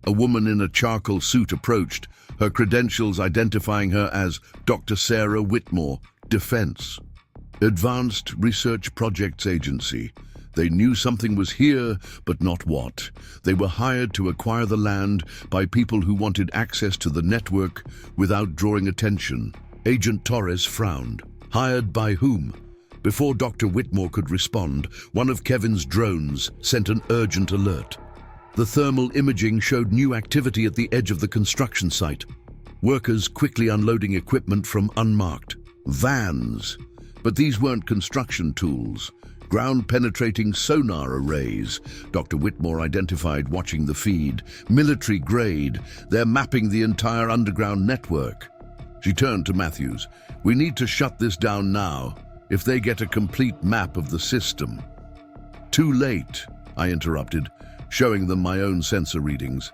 A woman in a charcoal suit approached, her credentials identifying her as Dr. Sarah Whitmore, Defense. Advanced Research Projects Agency. They knew something was here, but not what. They were hired to acquire the land by people who wanted access to the network without drawing attention. Agent Torres frowned. Hired by whom? Before Dr. Whitmore could respond, one of Kevin's drones sent an urgent alert. The thermal imaging showed new activity at the edge of the construction site. Workers quickly unloading equipment from unmarked vans. But these weren't construction tools. Ground-penetrating sonar arrays, Dr. Whitmore identified watching the feed. Military grade. They're mapping the entire underground network. She turned to Matthews. We need to shut this down now, if they get a complete map of the system. Too late, I interrupted, showing them my own sensor readings.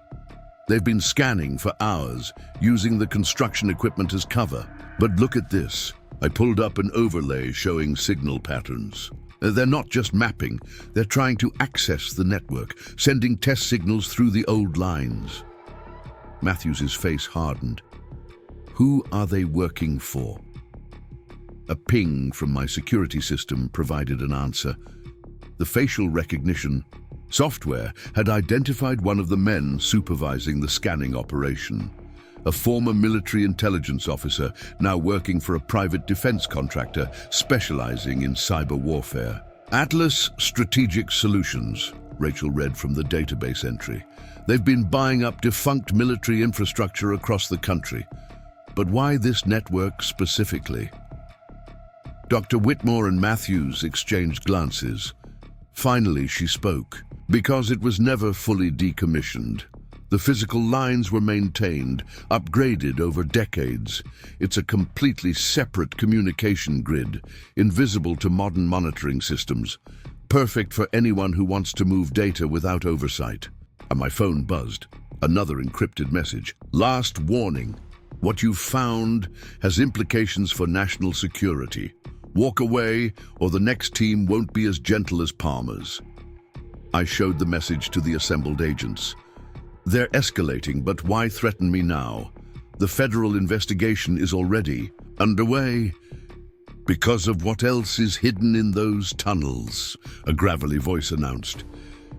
They've been scanning for hours, using the construction equipment as cover. But look at this. I pulled up an overlay showing signal patterns. They're not just mapping, they're trying to access the network, sending test signals through the old lines. Matthews's face hardened. Who are they working for? A ping from my security system provided an answer. The facial recognition software had identified one of the men supervising the scanning operation. A former military intelligence officer now working for a private defense contractor specializing in cyber warfare. Atlas Strategic Solutions, Rachel read from the database entry. They've been buying up defunct military infrastructure across the country. But why this network specifically? Dr. Whitmore and Matthews exchanged glances. Finally, she spoke. Because it was never fully decommissioned. The physical lines were maintained, upgraded over decades. It's a completely separate communication grid, invisible to modern monitoring systems, perfect for anyone who wants to move data without oversight. And my phone buzzed. Another encrypted message. Last warning. What you've found has implications for national security. Walk away, or the next team won't be as gentle as Palmer's. I showed the message to the assembled agents. They're escalating, but why threaten me now? The federal investigation is already underway. Because of what else is hidden in those tunnels, a gravelly voice announced.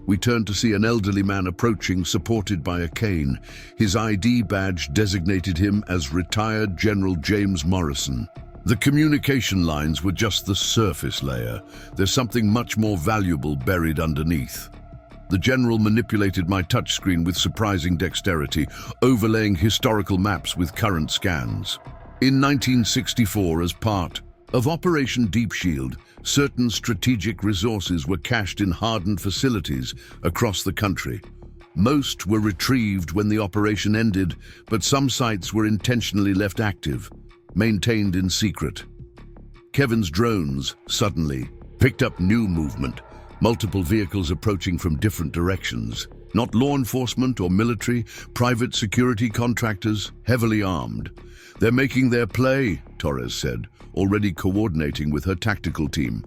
We turned to see an elderly man approaching, supported by a cane. His ID badge designated him as retired General James Morrison. The communication lines were just the surface layer. There's something much more valuable buried underneath. The general manipulated my touchscreen with surprising dexterity, overlaying historical maps with current scans. In 1964, as part of Operation Deep Shield, certain strategic resources were cached in hardened facilities across the country. Most were retrieved when the operation ended, but some sites were intentionally left active, maintained in secret. Kevin's drones suddenly picked up new movement, multiple vehicles approaching from different directions. Not law enforcement or military, private security contractors, heavily armed. They're making their play, Torres said, already coordinating with her tactical team.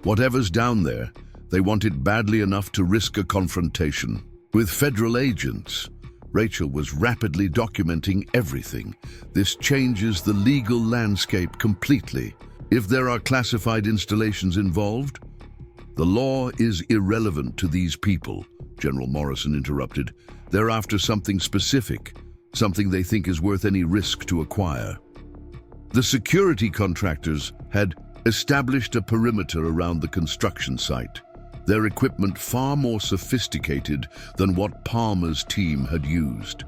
Whatever's down there, they want it badly enough to risk a confrontation. With federal agents, Rachel was rapidly documenting everything. This changes the legal landscape completely. If there are classified installations involved, the law is irrelevant to these people, General Morrison interrupted. They're after something specific, something they think is worth any risk to acquire. The security contractors had established a perimeter around the construction site, their equipment far more sophisticated than what Palmer's team had used.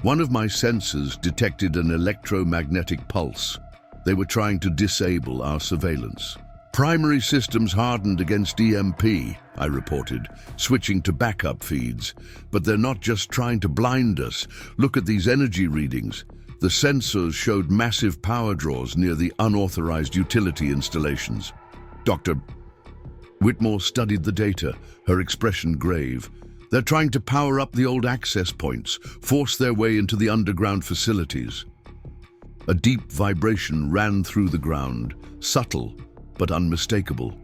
One of my sensors detected an electromagnetic pulse. They were trying to disable our surveillance. Primary systems hardened against EMP, I reported, switching to backup feeds. But they're not just trying to blind us. Look at these energy readings. The sensors showed massive power draws near the unauthorized utility installations. Dr. Whitmore studied the data, her expression grave. They're trying to power up the old access points, force their way into the underground facilities. A deep vibration ran through the ground, subtle but unmistakable.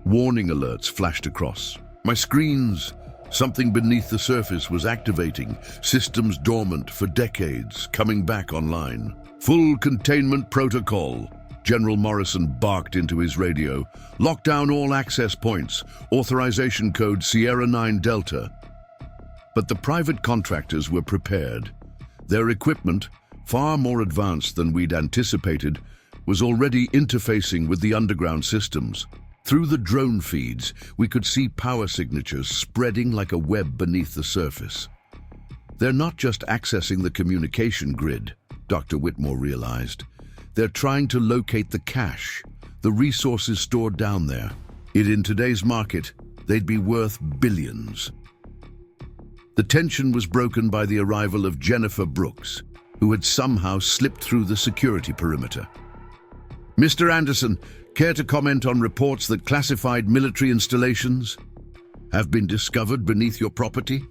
Warning alerts flashed across. My screens, something beneath the surface was activating, systems dormant for decades, coming back online. Full containment protocol. General Morrison barked into his radio. Lock down all access points. Authorization code Sierra 9 Delta. But the private contractors were prepared. Their equipment, far more advanced than we'd anticipated, was already interfacing with the underground systems. Through the drone feeds, we could see power signatures spreading like a web beneath the surface. They're not just accessing the communication grid, Dr. Whitmore realized. They're trying to locate the cache, the resources stored down there. In today's market, they'd be worth billions. The tension was broken by the arrival of Jennifer Brooks, who had somehow slipped through the security perimeter. Mr. Anderson, care to comment on reports that classified military installations have been discovered beneath your property?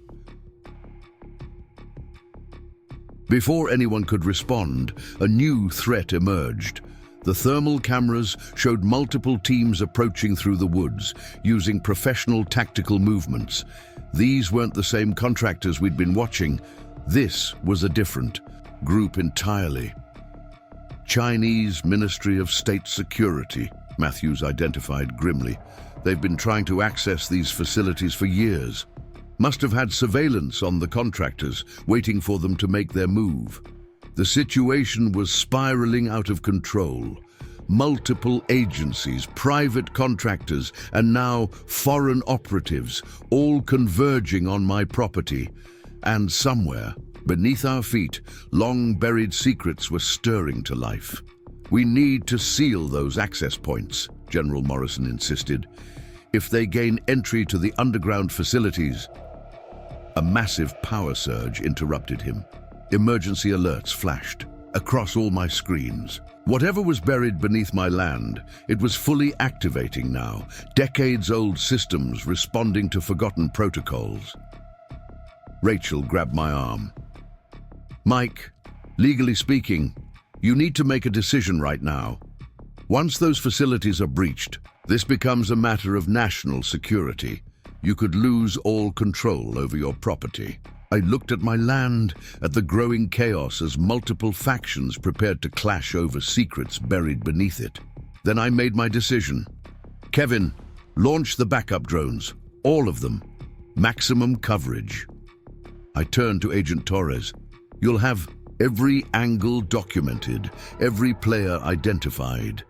Before anyone could respond, a new threat emerged. The thermal cameras showed multiple teams approaching through the woods, using professional tactical movements. These weren't the same contractors we'd been watching. This was a different group entirely. Chinese Ministry of State Security, Matthews identified grimly. They've been trying to access these facilities for years. Must have had surveillance on the contractors, waiting for them to make their move. The situation was spiraling out of control. Multiple agencies, private contractors, and now foreign operatives, all converging on my property. And somewhere, beneath our feet, long-buried secrets were stirring to life. We need to seal those access points, General Morrison insisted. If they gain entry to the underground facilities... A massive power surge interrupted him. Emergency alerts flashed across all my screens. Whatever was buried beneath my land, it was fully activating now, decades-old systems responding to forgotten protocols. Rachel grabbed my arm. Mike, legally speaking, you need to make a decision right now. Once those facilities are breached, this becomes a matter of national security. You could lose all control over your property. I looked at my land, at the growing chaos as multiple factions prepared to clash over secrets buried beneath it. Then I made my decision. Kevin, launch the backup drones, all of them. Maximum coverage. I turned to Agent Torres. You'll have every angle documented, every player identified.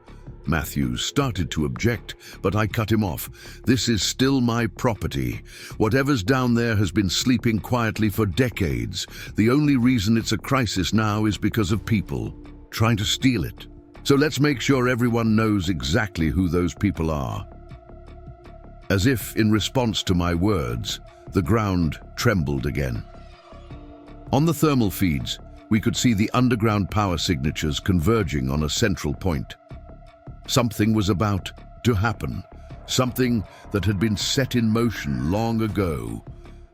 Matthews started to object, but I cut him off. This is still my property. Whatever's down there has been sleeping quietly for decades. The only reason it's a crisis now is because of people trying to steal it. So let's make sure everyone knows exactly who those people are. As if in response to my words, the ground trembled again. On the thermal feeds, we could see the underground power signatures converging on a central point. Something was about to happen, something that had been set in motion long ago.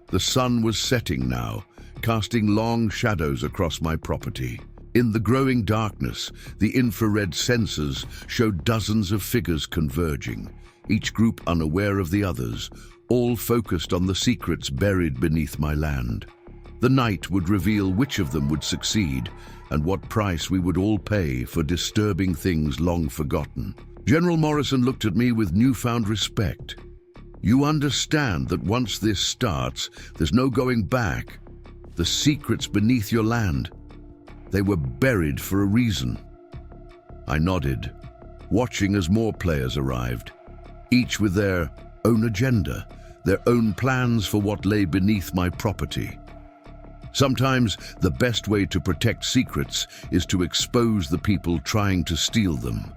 The sun was setting now, casting long shadows across my property. In the growing darkness, the infrared sensors showed dozens of figures converging, each group unaware of the others, all focused on the secrets buried beneath my land. The night would reveal which of them would succeed, and what price we would all pay for disturbing things long forgotten. General Morrison looked at me with newfound respect. You understand that once this starts, there's no going back. The secrets beneath your land, they were buried for a reason. I nodded, watching as more players arrived, each with their own agenda, their own plans for what lay beneath my property. Sometimes the best way to protect secrets is to expose the people trying to steal them.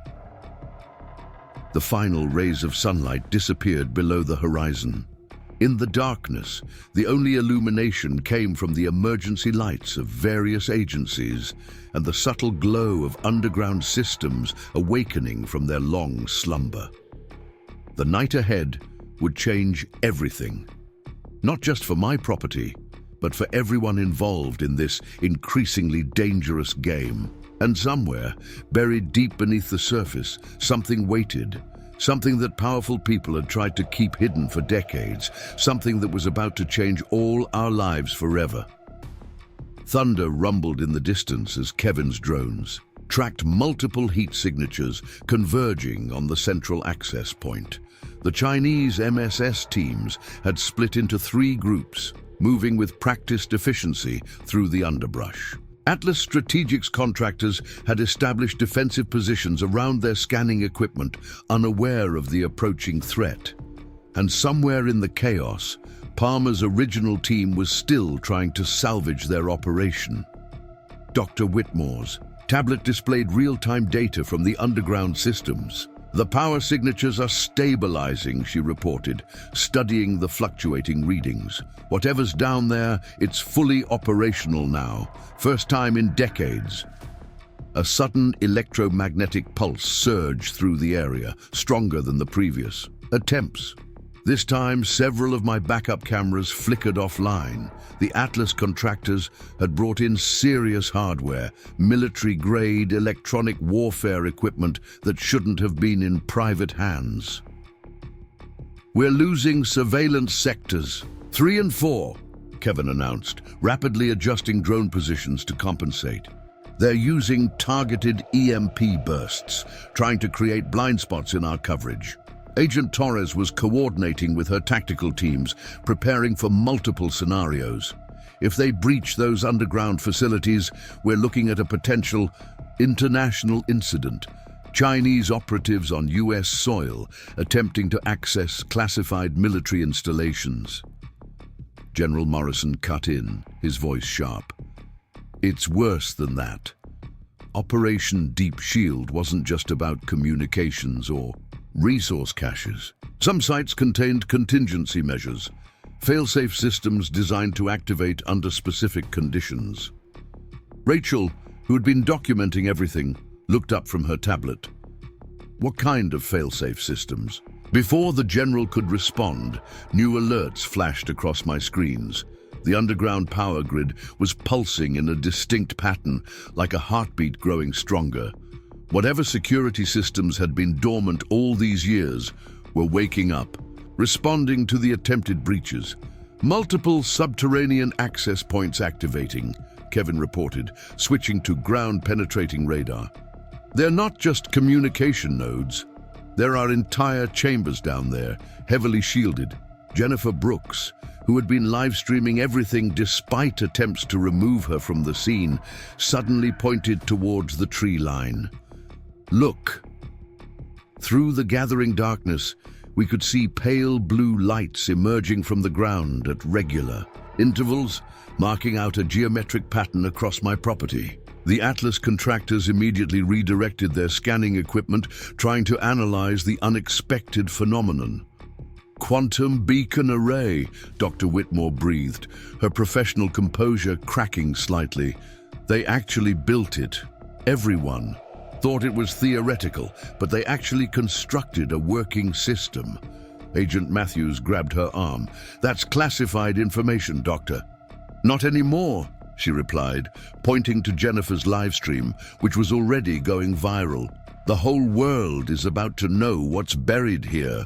The final rays of sunlight disappeared below the horizon. In the darkness, the only illumination came from the emergency lights of various agencies and the subtle glow of underground systems awakening from their long slumber. The night ahead would change everything, not just for my property, but for everyone involved in this increasingly dangerous game. And somewhere, buried deep beneath the surface, something waited, something that powerful people had tried to keep hidden for decades, something that was about to change all our lives forever. Thunder rumbled in the distance as Kevin's drones tracked multiple heat signatures converging on the central access point. The Chinese MSS teams had split into 3 groups, moving with practiced efficiency through the underbrush. Atlas Strategics contractors had established defensive positions around their scanning equipment, unaware of the approaching threat. And somewhere in the chaos, Palmer's original team was still trying to salvage their operation. Dr. Whitmore's tablet displayed real-time data from the underground systems. The power signatures are stabilizing, she reported, studying the fluctuating readings. Whatever's down there, it's fully operational now. First time in decades. A sudden electromagnetic pulse surged through the area, stronger than the previous attempts. This time, several of my backup cameras flickered offline. The Atlas contractors had brought in serious hardware, military-grade electronic warfare equipment that shouldn't have been in private hands. "We're losing surveillance sectors 3 and 4, Kevin announced, rapidly adjusting drone positions to compensate. "They're using targeted EMP bursts, trying to create blind spots in our coverage." Agent Torres was coordinating with her tactical teams, preparing for multiple scenarios. If they breach those underground facilities, we're looking at a potential international incident. Chinese operatives on US soil attempting to access classified military installations. General Morrison cut in, his voice sharp. "It's worse than that. Operation Deep Shield wasn't just about communications or resource caches. Some sites contained contingency measures, fail-safe systems designed to activate under specific conditions." Rachel, who had been documenting everything, looked up from her tablet. "What kind of fail-safe systems?" Before the general could respond, new alerts flashed across my screens. The underground power grid was pulsing in a distinct pattern, like a heartbeat growing stronger. Whatever security systems had been dormant all these years were waking up, responding to the attempted breaches. "Multiple subterranean access points activating," Kevin reported, switching to ground-penetrating radar. "They're not just communication nodes. There are entire chambers down there, heavily shielded." Jennifer Brooks, who had been live-streaming everything despite attempts to remove her from the scene, suddenly pointed towards the tree line. "Look." Through the gathering darkness, we could see pale blue lights emerging from the ground at regular intervals, marking out a geometric pattern across my property. The Atlas contractors immediately redirected their scanning equipment, trying to analyze the unexpected phenomenon. "Quantum beacon array," Dr. Whitmore breathed, her professional composure cracking slightly. "They actually built it. Everyone thought it was theoretical, but they actually constructed a working system." Agent Matthews grabbed her arm. "That's classified information, Doctor." "Not anymore," she replied, pointing to Jennifer's live stream, which was already going viral. "The whole world is about to know what's buried here."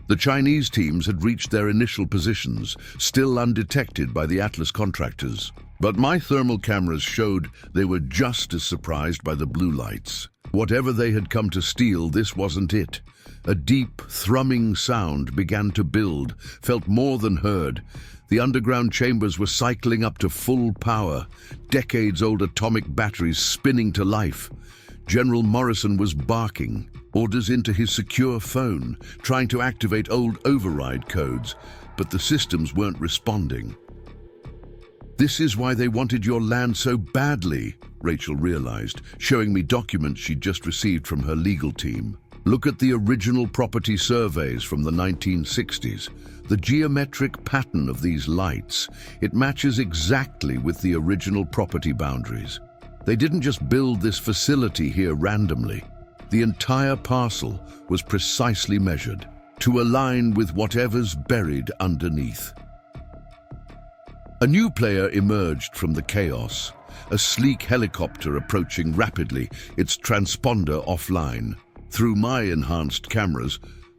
The Chinese teams had reached their initial positions, still undetected by the Atlas contractors. But my thermal cameras showed they were just as surprised by the blue lights. Whatever they had come to steal, this wasn't it. A deep, thrumming sound began to build, felt more than heard. The underground chambers were cycling up to full power, decades-old atomic batteries spinning to life. General Morrison was barking, orders into his secure phone, trying to activate old override codes, but the systems weren't responding. "This is why they wanted your land so badly," Rachel realized, showing me documents she'd just received from her legal team. "Look at the original property surveys from the 1960s. The geometric pattern of these lights, it matches exactly with the original property boundaries. They didn't just build this facility here randomly. The entire parcel was precisely measured to align with whatever's buried underneath." A new player emerged from the chaos, a sleek helicopter approaching rapidly, its transponder offline. Through my enhanced cameras,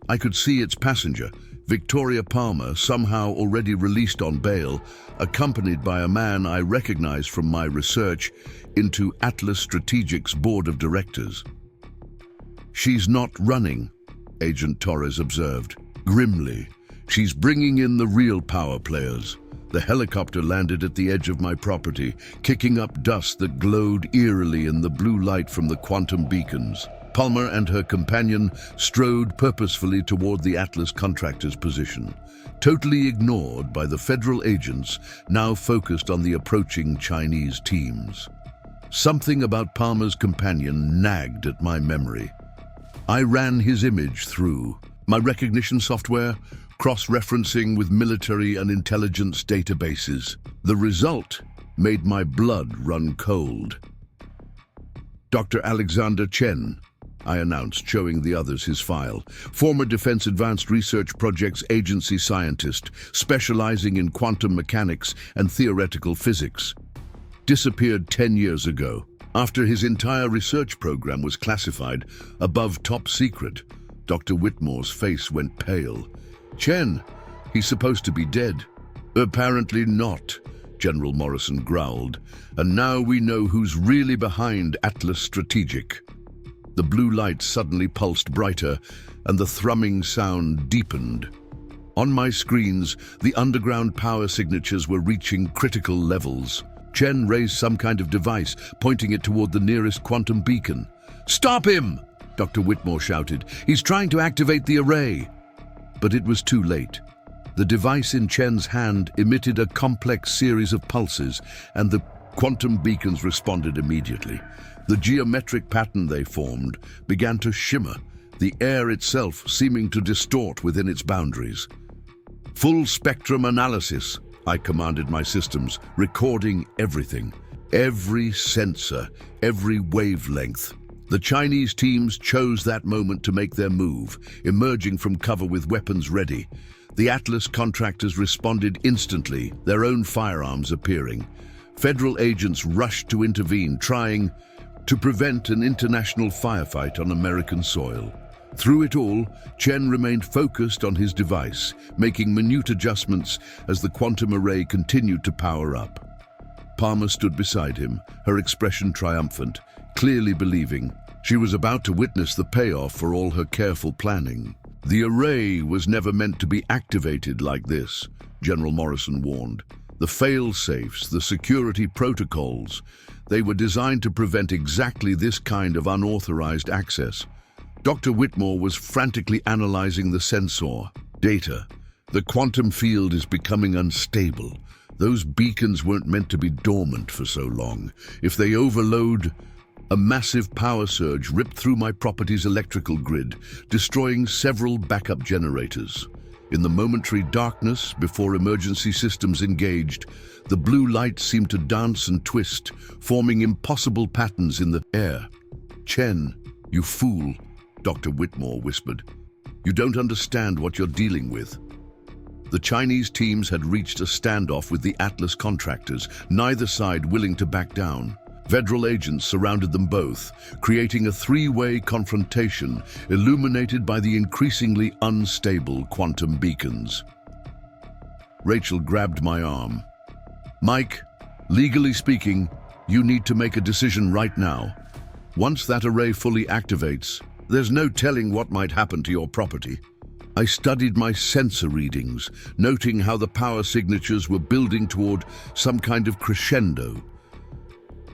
I could see its passenger, Victoria Palmer, somehow already released on bail, accompanied by a man I recognized from my research into Atlas Strategic's board of directors. "She's not running," Agent Torres observed. "Grimly, she's bringing in the real power players." The helicopter landed at the edge of my property, kicking up dust that glowed eerily in the blue light from the quantum beacons. Palmer and her companion strode purposefully toward the Atlas contractor's position, totally ignored by the federal agents now focused on the approaching Chinese teams. Something about Palmer's companion nagged at my memory. I ran his image through my recognition software, cross-referencing with military and intelligence databases. The result made my blood run cold. "Dr. Alexander Chen," I announced, showing the others his file. Former Defense Advanced Research Projects Agency scientist, specializing in quantum mechanics and theoretical physics. Disappeared 10 years ago, after his entire research program was classified above top secret. Dr. Whitmore's face went pale. Chen, he's supposed to be dead. Apparently not, General Morrison growled. And now we know who's really behind Atlas Strategic. The blue light suddenly pulsed brighter, and the thrumming sound deepened. On my screens, the underground power signatures were reaching critical levels. Chen raised some kind of device, pointing it toward the nearest quantum beacon. "Stop him!" Dr. Whitmore shouted. "He's trying to activate the array." But it was too late. The device in Chen's hand emitted a complex series of pulses, and the quantum beacons responded immediately. The geometric pattern they formed began to shimmer, the air itself seeming to distort within its boundaries. "Full spectrum analysis," I commanded my systems, recording everything. Every sensor, every wavelength. The Chinese teams chose that moment to make their move, emerging from cover with weapons ready. The Atlas contractors responded instantly, their own firearms appearing. Federal agents rushed to intervene, trying to prevent an international firefight on American soil. Through it all, Chen remained focused on his device, making minute adjustments as the quantum array continued to power up. Palmer stood beside him, her expression triumphant, clearly believing she was about to witness the payoff for all her careful planning. "The array was never meant to be activated like this," General Morrison warned. "The fail-safes, the security protocols, they were designed to prevent exactly this kind of unauthorized access." Dr. Whitmore was frantically analyzing the sensor data. "The quantum field is becoming unstable. Those beacons weren't meant to be dormant for so long. If they overload, a massive power surge ripped through my property's electrical grid, destroying several backup generators. In the momentary darkness, before emergency systems engaged, the blue light seemed to dance and twist, forming impossible patterns in the air. "Chen, you fool," Dr. Whitmore whispered. "You don't understand what you're dealing with." The Chinese teams had reached a standoff with the Atlas contractors, neither side willing to back down. Federal agents surrounded them both, creating a three-way confrontation illuminated by the increasingly unstable quantum beacons. Rachel grabbed my arm. "Mike, legally speaking, you need to make a decision right now. Once that array fully activates, there's no telling what might happen to your property." I studied my sensor readings, noting how the power signatures were building toward some kind of crescendo.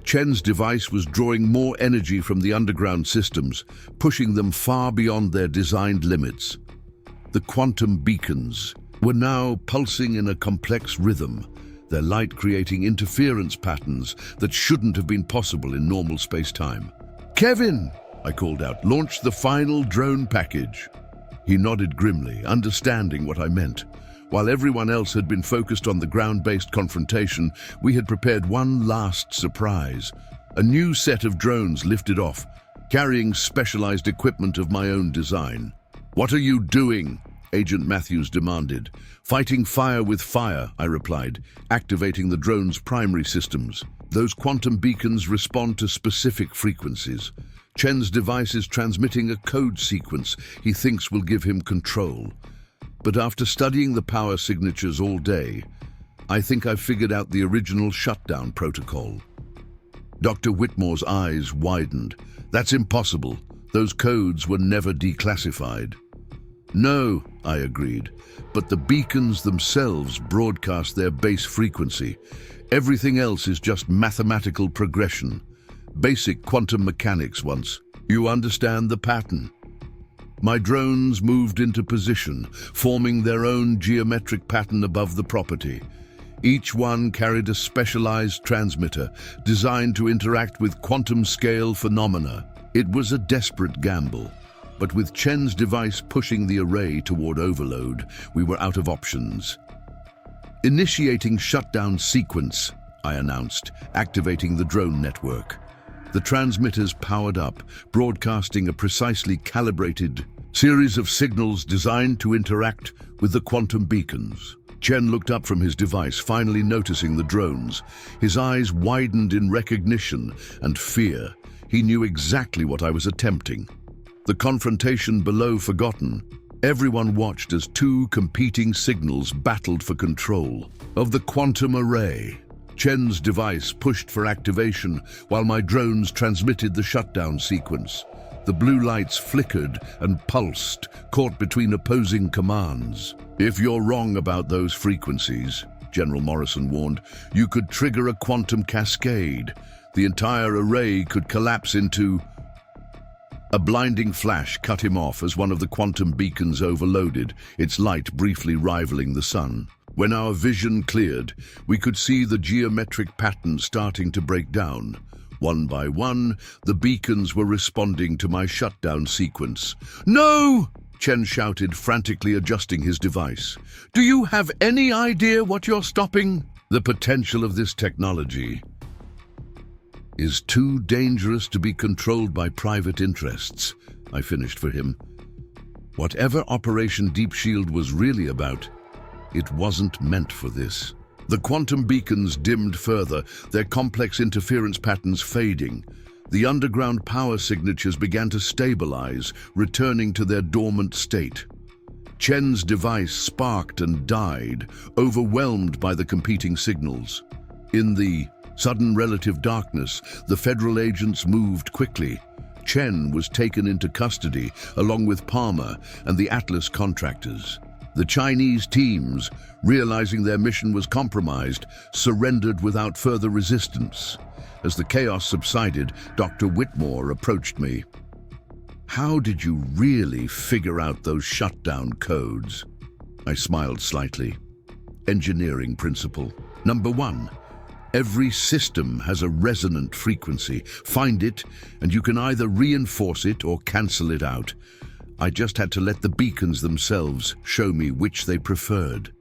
Chen's device was drawing more energy from the underground systems, pushing them far beyond their designed limits. The quantum beacons were now pulsing in a complex rhythm, their light creating interference patterns that shouldn't have been possible in normal space-time. "Kevin!" I called out. "Launch the final drone package." He nodded grimly, understanding what I meant. While everyone else had been focused on the ground-based confrontation, we had prepared one last surprise. A new set of drones lifted off, carrying specialized equipment of my own design. "What are you doing?" Agent Matthews demanded. "Fighting fire with fire," I replied, activating the drone's primary systems. Those quantum beacons respond to specific frequencies. Chen's device is transmitting a code sequence he thinks will give him control. But after studying the power signatures all day, I think I've figured out the original shutdown protocol. Dr. Whitmore's eyes widened. "That's impossible. Those codes were never declassified." "No," I agreed, "but the beacons themselves broadcast their base frequency. Everything else is just mathematical progression. Basic quantum mechanics once. You understand the pattern?" My drones moved into position, forming their own geometric pattern above the property. Each one carried a specialized transmitter designed to interact with quantum-scale phenomena. It was a desperate gamble, but with Chen's device pushing the array toward overload, we were out of options. "Initiating shutdown sequence," I announced, activating the drone network. The transmitters powered up, broadcasting a precisely calibrated series of signals designed to interact with the quantum beacons. Chen looked up from his device, finally noticing the drones. His eyes widened in recognition and fear. He knew exactly what I was attempting. The confrontation below forgotten, everyone watched as two competing signals battled for control of the quantum array. Chen's device pushed for activation while my drones transmitted the shutdown sequence. The blue lights flickered and pulsed, caught between opposing commands. "If you're wrong about those frequencies," General Morrison warned, "you could trigger a quantum cascade. The entire array could collapse into..." A blinding flash cut him off as one of the quantum beacons overloaded, its light briefly rivaling the sun. When our vision cleared, we could see the geometric pattern starting to break down. One by one, the beacons were responding to my shutdown sequence. "No!" Chen shouted, frantically adjusting his device. "Do you have any idea what you're stopping?" "The potential of this technology is too dangerous to be controlled by private interests," I finished for him. Whatever Operation Deep Shield was really about, it wasn't meant for this. The quantum beacons dimmed further, their complex interference patterns fading. The underground power signatures began to stabilize, returning to their dormant state. Chen's device sparked and died, overwhelmed by the competing signals. In the sudden relative darkness, the federal agents moved quickly. Chen was taken into custody, along with Palmer and the Atlas contractors. The Chinese teams, realizing their mission was compromised, surrendered without further resistance. As the chaos subsided, Dr. Whitmore approached me. "How did you really figure out those shutdown codes?" I smiled slightly. "Engineering principle. Number one, every system has a resonant frequency. Find it, and you can either reinforce it or cancel it out. I just had to let the beacons themselves show me which they preferred."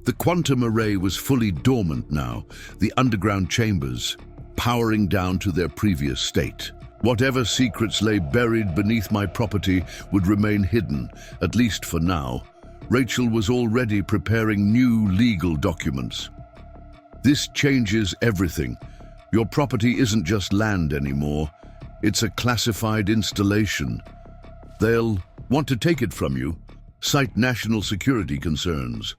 The quantum array was fully dormant now, the underground chambers powering down to their previous state. Whatever secrets lay buried beneath my property would remain hidden, at least for now. Rachel was already preparing new legal documents. "This changes everything. Your property isn't just land anymore. It's a classified installation. They'll want to take it from you, cite national security concerns."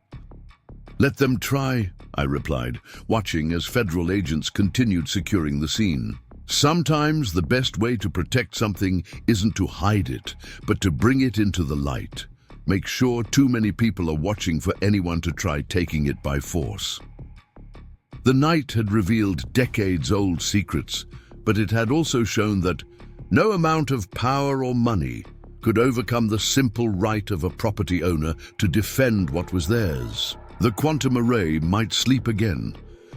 "Let them try," I replied, watching as federal agents continued securing the scene. Sometimes the best way to protect something isn't to hide it, but to bring it into the light. Make sure too many people are watching for anyone to try taking it by force. The night had revealed decades-old secrets, but it had also shown that no amount of power or money could overcome the simple right of a property owner to defend what was theirs. The quantum array might sleep again,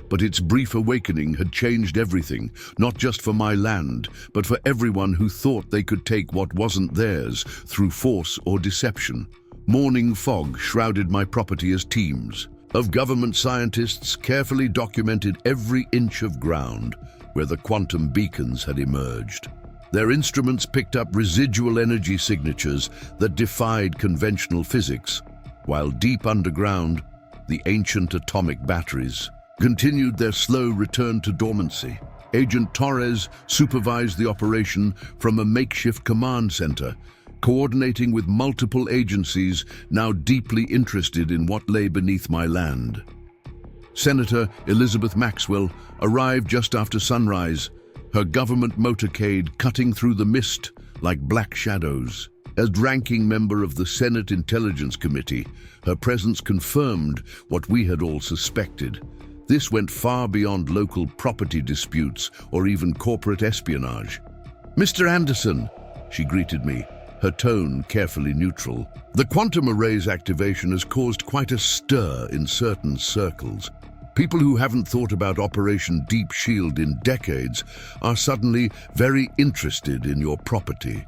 but its brief awakening had changed everything, not just for my land, but for everyone who thought they could take what wasn't theirs through force or deception. Morning fog shrouded my property as teams of government scientists carefully documented every inch of ground where the quantum beacons had emerged. Their instruments picked up residual energy signatures that defied conventional physics, while deep underground, the ancient atomic batteries continued their slow return to dormancy. Agent Torres supervised the operation from a makeshift command center, coordinating with multiple agencies now deeply interested in what lay beneath my land. Senator Elizabeth Maxwell arrived just after sunrise, her government motorcade cutting through the mist like black shadows. As ranking member of the Senate Intelligence Committee, her presence confirmed what we had all suspected. This went far beyond local property disputes or even corporate espionage. "Mr. Anderson," she greeted me, her tone carefully neutral. "The quantum array's activation has caused quite a stir in certain circles. People who haven't thought about Operation Deep Shield in decades are suddenly very interested in your property."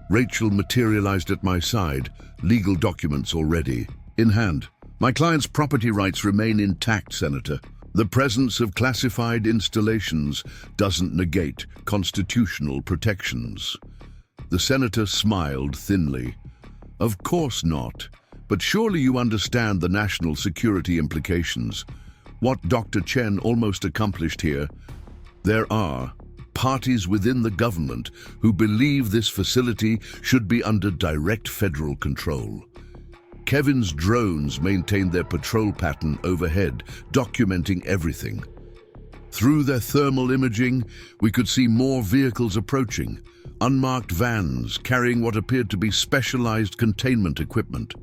Rachel materialized at my side, legal documents already in hand. "My client's property rights remain intact, Senator. The presence of classified installations doesn't negate constitutional protections. The senator smiled thinly. Of course not, but surely you understand the national security implications. What Dr. Chen almost accomplished here. There are parties within the government who believe this facility should be under direct federal control. Kevin's drones maintained their patrol pattern overhead, documenting everything. Through their thermal imaging, we could see more vehicles approaching, unmarked vans carrying what appeared to be specialized containment equipment.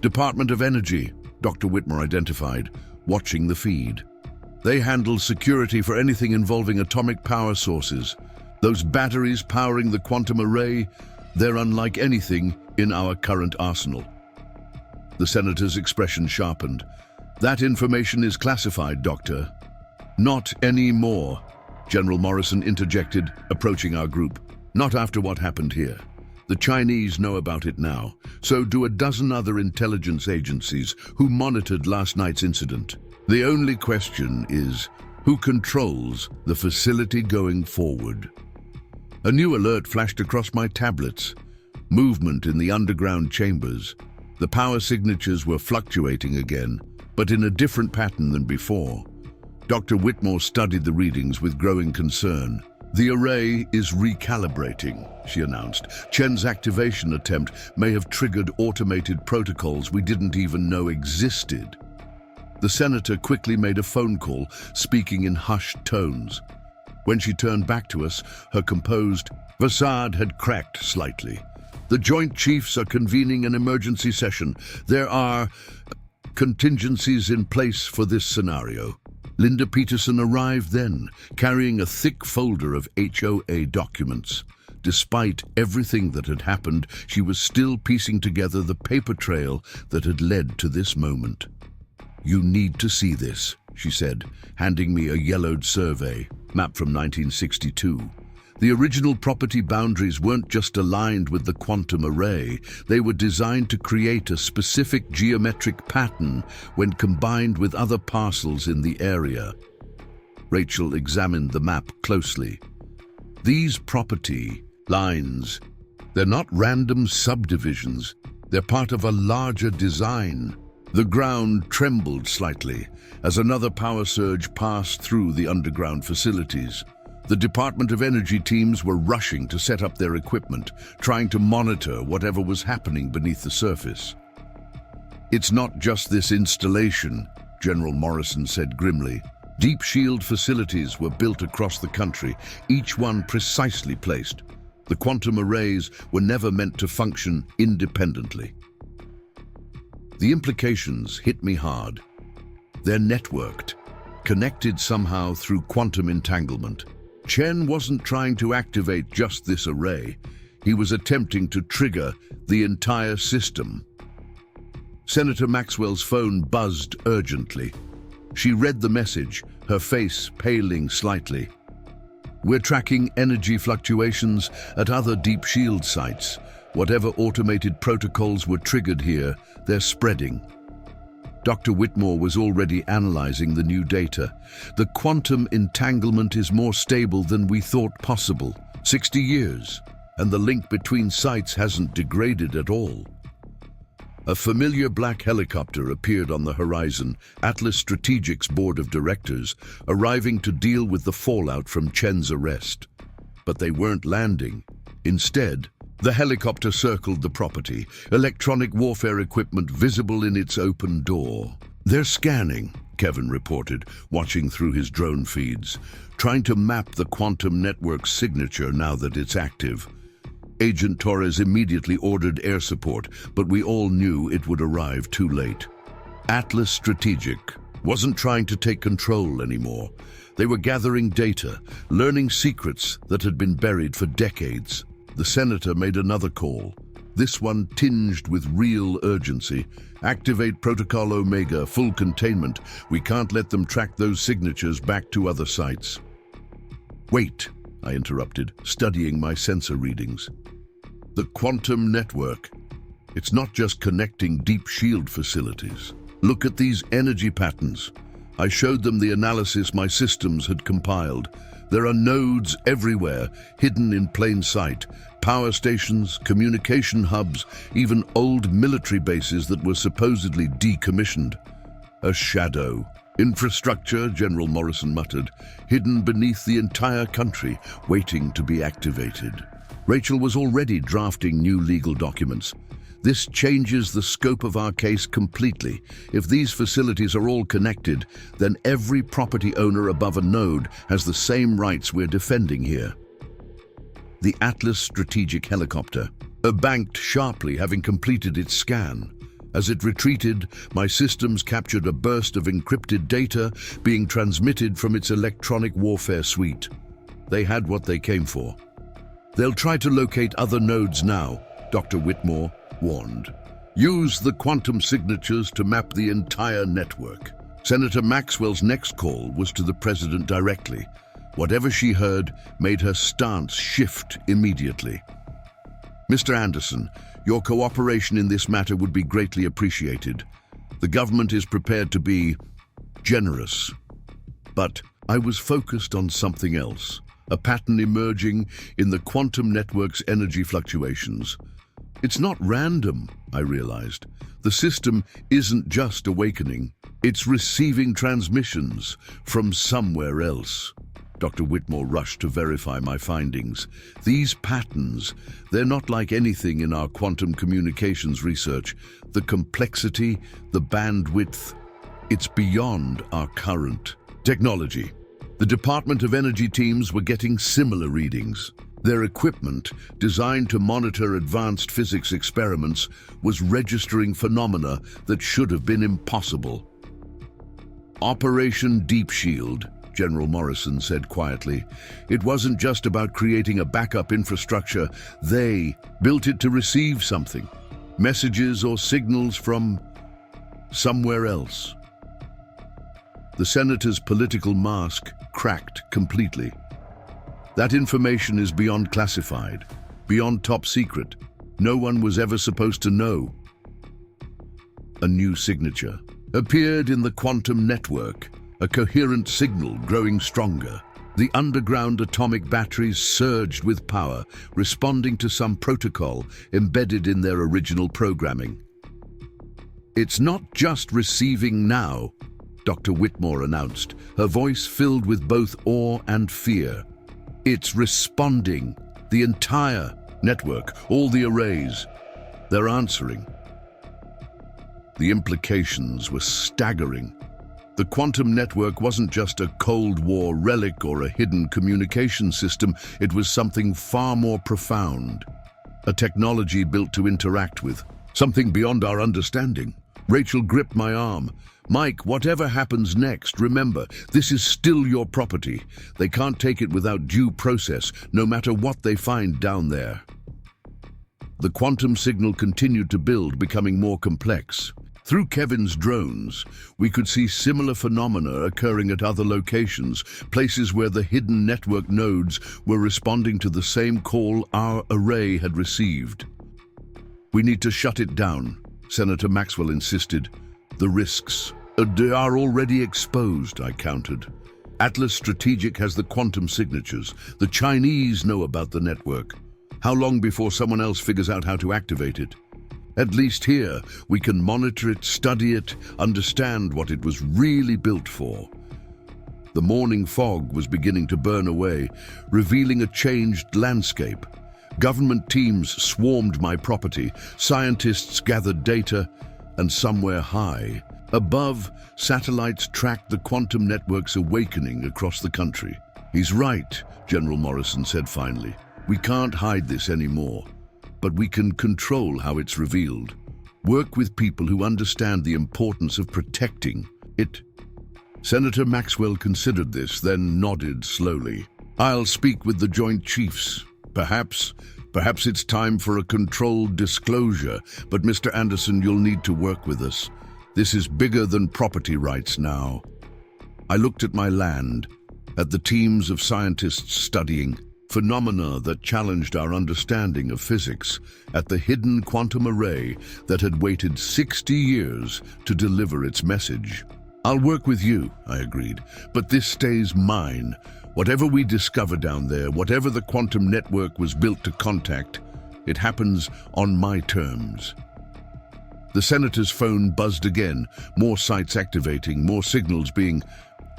Department of Energy, Dr. Whitmore identified, watching the feed. They handle security for anything involving atomic power sources. Those batteries powering the quantum array, they're unlike anything in our current arsenal. The senator's expression sharpened. That information is classified, Doctor. Not anymore, General Morrison interjected, approaching our group. Not after what happened here. The Chinese know about it now, so do a dozen other intelligence agencies who monitored last night's incident. The only question is, who controls the facility going forward? A new alert flashed across my tablets. Movement in the underground chambers. The power signatures were fluctuating again, but in a different pattern than before. Dr. Whitmore studied the readings with growing concern. The array is recalibrating, she announced. Chen's activation attempt may have triggered automated protocols we didn't even know existed. The senator quickly made a phone call, speaking in hushed tones. When she turned back to us, her composed facade had cracked slightly. The Joint Chiefs are convening an emergency session. There are contingencies in place for this scenario. Linda Peterson arrived then, carrying a thick folder of HOA documents. Despite everything that had happened, she was still piecing together the paper trail that had led to this moment. "You need to see this," she said, handing me a yellowed survey, map from 1962. The original property boundaries weren't just aligned with the quantum array, they were designed to create a specific geometric pattern when combined with other parcels in the area. Rachel examined the map closely. These property lines, they're not random subdivisions, they're part of a larger design. The ground trembled slightly as another power surge passed through the underground facilities. The Department of Energy teams were rushing to set up their equipment, trying to monitor whatever was happening beneath the surface. "It's not just this installation," General Morrison said grimly. "Deep shield facilities were built across the country, each one precisely placed. The quantum arrays were never meant to function independently." The implications hit me hard. They're networked, connected somehow through quantum entanglement. Chen wasn't trying to activate just this array. He was attempting to trigger the entire system. Senator Maxwell's phone buzzed urgently. She read the message, her face paling slightly. "We're tracking energy fluctuations at other deep shield sites. Whatever automated protocols were triggered here, they're spreading." Dr. Whitmore was already analyzing the new data. "The quantum entanglement is more stable than we thought possible. 60 years, and the link between sites hasn't degraded at all." A familiar black helicopter appeared on the horizon, Atlas Strategic's board of directors, arriving to deal with the fallout from Chen's arrest. But they weren't landing. Instead, the helicopter circled the property, electronic warfare equipment visible in its open door. "They're scanning," Kevin reported, watching through his drone feeds, "trying to map the quantum network's signature now that it's active." Agent Torres immediately ordered air support, but we all knew it would arrive too late. Atlas Strategic wasn't trying to take control anymore. They were gathering data, learning secrets that had been buried for decades. The senator made another call, this one tinged with real urgency. "Activate Protocol Omega, full containment. We can't let them track those signatures back to other sites." "Wait," I interrupted, studying my sensor readings. "The quantum network. It's not just connecting deep shield facilities. Look at these energy patterns. I showed them the analysis my systems had compiled. There are nodes everywhere, hidden in plain sight. Power stations, communication hubs, even old military bases that were supposedly decommissioned. A shadow. Infrastructure, General Morrison muttered, hidden beneath the entire country, waiting to be activated. Rachel was already drafting new legal documents. This changes the scope of our case completely. If these facilities are all connected, then every property owner above a node has the same rights we're defending here. The Atlas strategic helicopter banked sharply, having completed its scan. As it retreated, my systems captured a burst of encrypted data being transmitted from its electronic warfare suite. They had what they came for. They'll try to locate other nodes now, Dr. Whitmore warned. Use the quantum signatures to map the entire network. Senator Maxwell's next call was to the president directly. Whatever she heard made her stance shift immediately. Mr. Anderson, your cooperation in this matter would be greatly appreciated. The government is prepared to be generous. But I was focused on something else, a pattern emerging in the quantum network's energy fluctuations. It's not random, I realized. The system isn't just awakening, it's receiving transmissions from somewhere else. Dr. Whitmore rushed to verify my findings. These patterns, they're not like anything in our quantum communications research. The complexity, the bandwidth, it's beyond our current technology. The Department of Energy teams were getting similar readings. Their equipment, designed to monitor advanced physics experiments, was registering phenomena that should have been impossible. Operation Deep Shield, General Morrison said quietly. It wasn't just about creating a backup infrastructure. They built it to receive something. Messages or signals from somewhere else. The senator's political mask cracked completely. That information is beyond classified, beyond top secret. No one was ever supposed to know. A new signature appeared in the quantum network, a coherent signal growing stronger. The underground atomic batteries surged with power, responding to some protocol embedded in their original programming. It's not just receiving now, Dr. Whitmore announced, her voice filled with both awe and fear. It's responding. The entire network, all the arrays, they're answering. The implications were staggering. The quantum network wasn't just a Cold War relic or a hidden communication system. It was something far more profound. A technology built to interact with, something beyond our understanding. Rachel gripped my arm. Mike, whatever happens next, remember, this is still your property. They can't take it without due process, no matter what they find down there. The quantum signal continued to build, becoming more complex. Through Kevin's drones, we could see similar phenomena occurring at other locations, places where the hidden network nodes were responding to the same call our array had received. We need to shut it down, Senator Maxwell insisted. The risks are already exposed, I countered. Atlas Strategic has the quantum signatures. The Chinese know about the network. How long before someone else figures out how to activate it? At least here, we can monitor it, study it, understand what it was really built for. The morning fog was beginning to burn away, revealing a changed landscape. Government teams swarmed my property, scientists gathered data, and somewhere high, above, satellites tracked the quantum network's awakening across the country. He's right, General Morrison said finally. We can't hide this anymore. But we can control how it's revealed. Work with people who understand the importance of protecting it. Senator Maxwell considered this, then nodded slowly. I'll speak with the Joint Chiefs. Perhaps it's time for a controlled disclosure, but Mr. Anderson, you'll need to work with us. This is bigger than property rights now. I looked at my land, at the teams of scientists studying phenomena that challenged our understanding of physics, at the hidden quantum array that had waited 60 years to deliver its message. I'll work with you, I agreed, but this stays mine. Whatever we discover down there, whatever the quantum network was built to contact, it happens on my terms. The senator's phone buzzed again, more sites activating, more signals being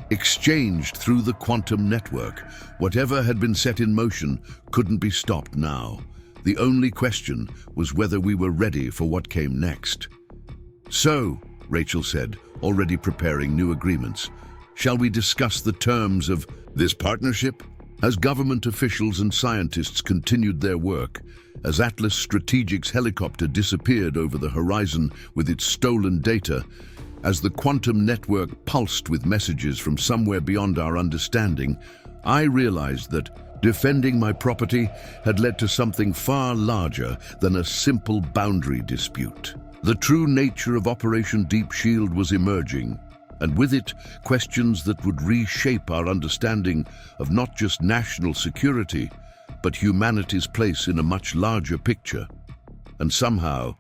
exchanged through the quantum network. Whatever had been set in motion couldn't be stopped now. The only question was whether we were ready for what came next. So, Rachel said, already preparing new agreements, shall we discuss the terms of this partnership? As government officials and scientists continued their work, as Atlas Strategic's helicopter disappeared over the horizon with its stolen data, as the quantum network pulsed with messages from somewhere beyond our understanding, I realized that defending my property had led to something far larger than a simple boundary dispute. The true nature of Operation Deep Shield was emerging, and with it, questions that would reshape our understanding of not just national security, but humanity's place in a much larger picture. And somehow,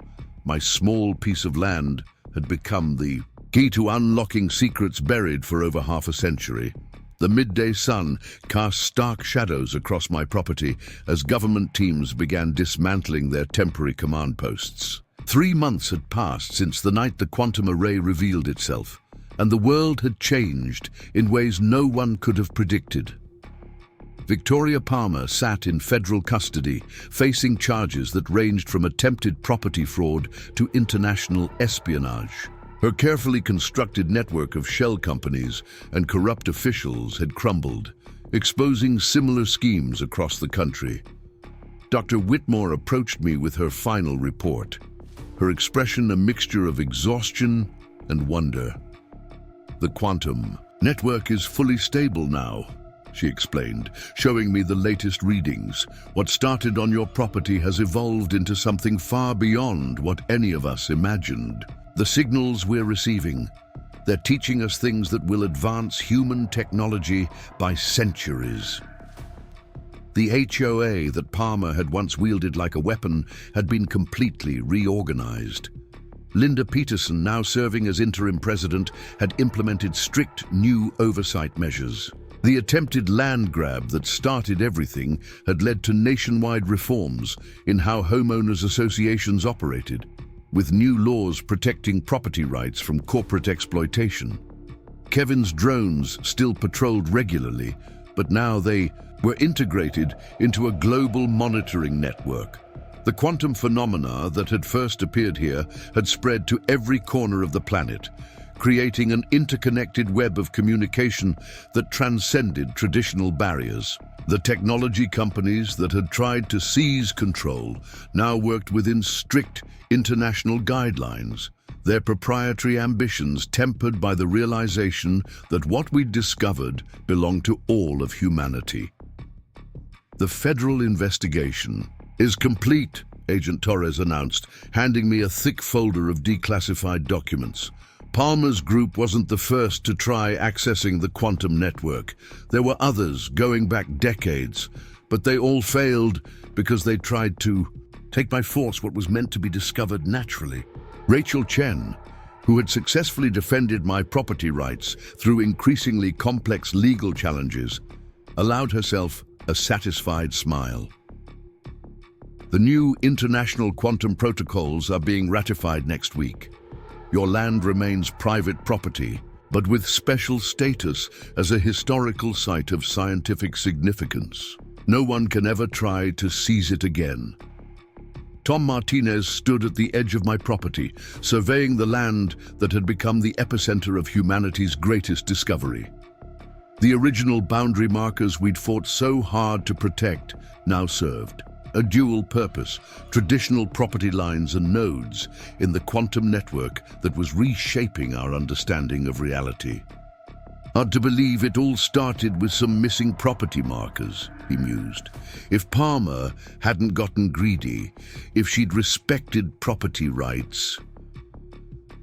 my small piece of land had become the key to unlocking secrets buried for over half a century. The midday sun cast stark shadows across my property as government teams began dismantling their temporary command posts. 3 months had passed since the night the quantum array revealed itself, and the world had changed in ways no one could have predicted. Victoria Palmer sat in federal custody, facing charges that ranged from attempted property fraud to international espionage. Her carefully constructed network of shell companies and corrupt officials had crumbled, exposing similar schemes across the country. Dr. Whitmore approached me with her final report, her expression a mixture of exhaustion and wonder. The quantum network is fully stable now, she explained, showing me the latest readings. What started on your property has evolved into something far beyond what any of us imagined. The signals we're receiving, they're teaching us things that will advance human technology by centuries. The HOA that Palmer had once wielded like a weapon had been completely reorganized. Linda Peterson, now serving as interim president, had implemented strict new oversight measures. The attempted land grab that started everything had led to nationwide reforms in how homeowners associations operated, with new laws protecting property rights from corporate exploitation. Kevin's drones still patrolled regularly, but now they were integrated into a global monitoring network. The quantum phenomena that had first appeared here had spread to every corner of the planet, creating an interconnected web of communication that transcended traditional barriers. The technology companies that had tried to seize control now worked within strict international guidelines, their proprietary ambitions tempered by the realization that what we'd discovered belonged to all of humanity. The federal investigation is complete, Agent Torres announced, handing me a thick folder of declassified documents. Palmer's group wasn't the first to try accessing the quantum network. There were others going back decades, but they all failed because they tried to take by force what was meant to be discovered naturally. Rachel Chen, who had successfully defended my property rights through increasingly complex legal challenges, allowed herself a satisfied smile. The new international quantum protocols are being ratified next week. Your land remains private property, but with special status as a historical site of scientific significance. No one can ever try to seize it again. Tom Martinez stood at the edge of my property, surveying the land that had become the epicenter of humanity's greatest discovery. The original boundary markers we'd fought so hard to protect now served a dual purpose, traditional property lines and nodes in the quantum network that was reshaping our understanding of reality. Hard to believe it all started with some missing property markers, he mused. If Palmer hadn't gotten greedy, if she'd respected property rights,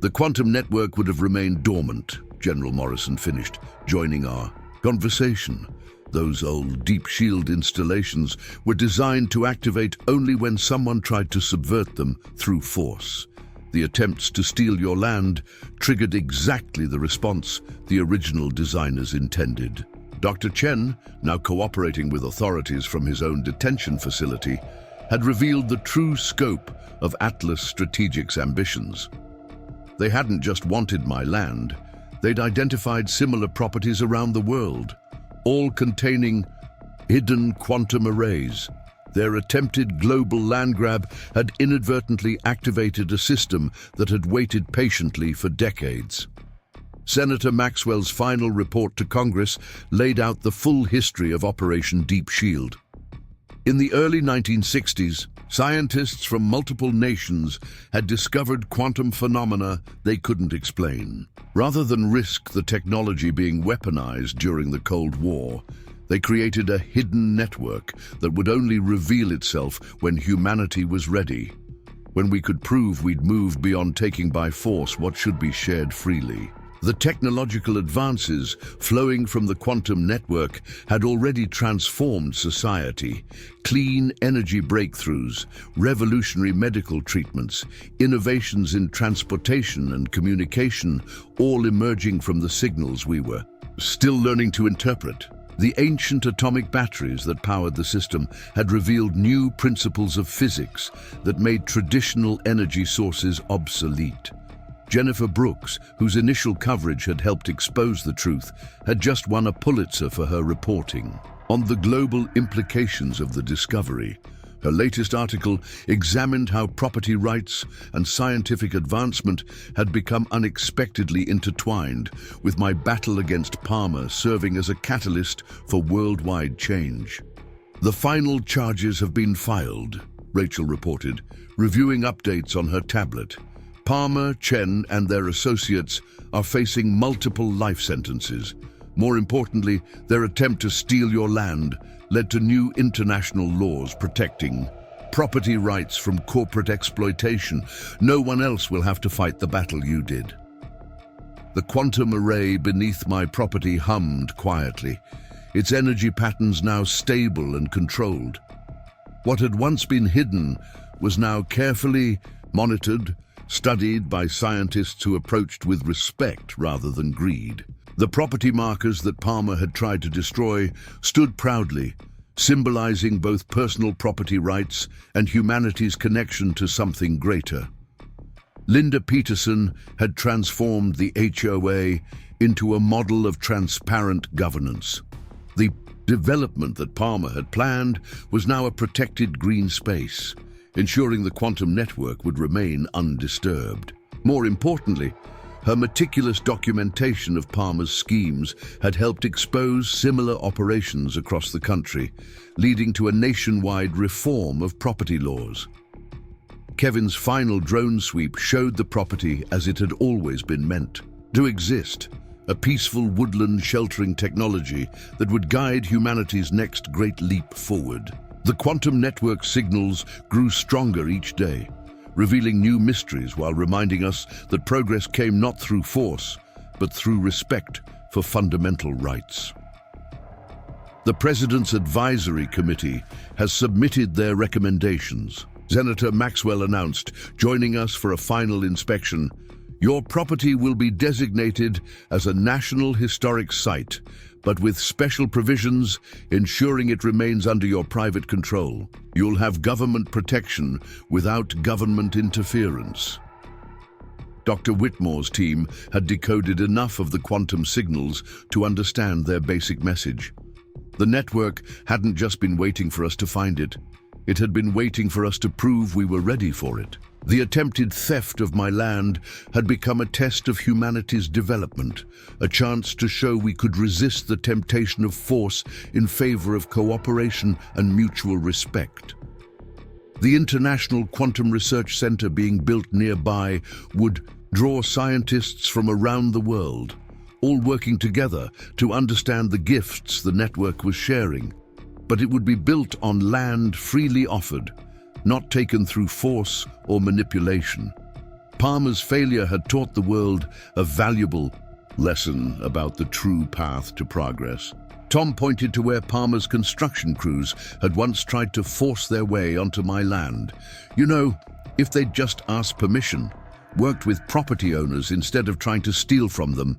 the quantum network would have remained dormant, General Morrison finished, joining our conversation. Those old deep shield installations were designed to activate only when someone tried to subvert them through force. The attempts to steal your land triggered exactly the response the original designers intended. Dr. Chen, now cooperating with authorities from his own detention facility, had revealed the true scope of Atlas Strategic's ambitions. They hadn't just wanted my land, they'd identified similar properties around the world, all containing hidden quantum arrays. Their attempted global land grab had inadvertently activated a system that had waited patiently for decades. Senator Maxwell's final report to Congress laid out the full history of Operation Deep Shield. In the early 1960s, scientists from multiple nations had discovered quantum phenomena they couldn't explain. Rather than risk the technology being weaponized during the Cold War, they created a hidden network that would only reveal itself when humanity was ready, when we could prove we'd moved beyond taking by force what should be shared freely. The technological advances flowing from the quantum network had already transformed society. Clean energy breakthroughs, revolutionary medical treatments, innovations in transportation and communication, all emerging from the signals we were still learning to interpret. The ancient atomic batteries that powered the system had revealed new principles of physics that made traditional energy sources obsolete. Jennifer Brooks, whose initial coverage had helped expose the truth, had just won a Pulitzer for her reporting on the global implications of the discovery. Her latest article examined how property rights and scientific advancement had become unexpectedly intertwined, with my battle against Palmer serving as a catalyst for worldwide change. "The final charges have been filed," Rachel reported, reviewing updates on her tablet. "Palmer, Chen, and their associates are facing multiple life sentences. More importantly, their attempt to steal your land led to new international laws protecting property rights from corporate exploitation. No one else will have to fight the battle you did." The quantum array beneath my property hummed quietly, its energy patterns now stable and controlled. What had once been hidden was now carefully monitored, studied by scientists who approached with respect rather than greed. The property markers that Palmer had tried to destroy stood proudly, symbolizing both personal property rights and humanity's connection to something greater. Linda Peterson had transformed the HOA into a model of transparent governance. The development that Palmer had planned was now a protected green space, ensuring the quantum network would remain undisturbed. More importantly, her meticulous documentation of Palmer's schemes had helped expose similar operations across the country, leading to a nationwide reform of property laws. Kevin's final drone sweep showed the property as it had always been meant to exist, a peaceful woodland sheltering technology that would guide humanity's next great leap forward. The quantum network signals grew stronger each day, revealing new mysteries while reminding us that progress came not through force, but through respect for fundamental rights. The President's Advisory Committee has submitted their recommendations. Senator Maxwell announced, joining us for a final inspection, "Your property will be designated as a National Historic Site, but with special provisions ensuring it remains under your private control. You'll have government protection without government interference." Dr. Whitmore's team had decoded enough of the quantum signals to understand their basic message. The network hadn't just been waiting for us to find it. It had been waiting for us to prove we were ready for it. The attempted theft of my land had become a test of humanity's development, a chance to show we could resist the temptation of force in favor of cooperation and mutual respect. The International Quantum Research Center being built nearby would draw scientists from around the world, all working together to understand the gifts the network was sharing. But it would be built on land freely offered, not taken through force or manipulation. Palmer's failure had taught the world a valuable lesson about the true path to progress. Tom pointed to where Palmer's construction crews had once tried to force their way onto my land. "You know, if they'd just asked permission, worked with property owners instead of trying to steal from them,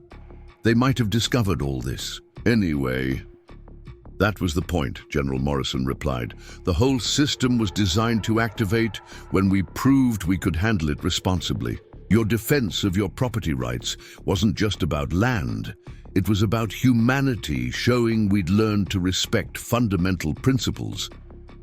they might have discovered all this. Anyway, that was the point, General Morrison replied. The whole system was designed to activate when we proved we could handle it responsibly. Your defense of your property rights wasn't just about land. It was about humanity, showing we'd learned to respect fundamental principles.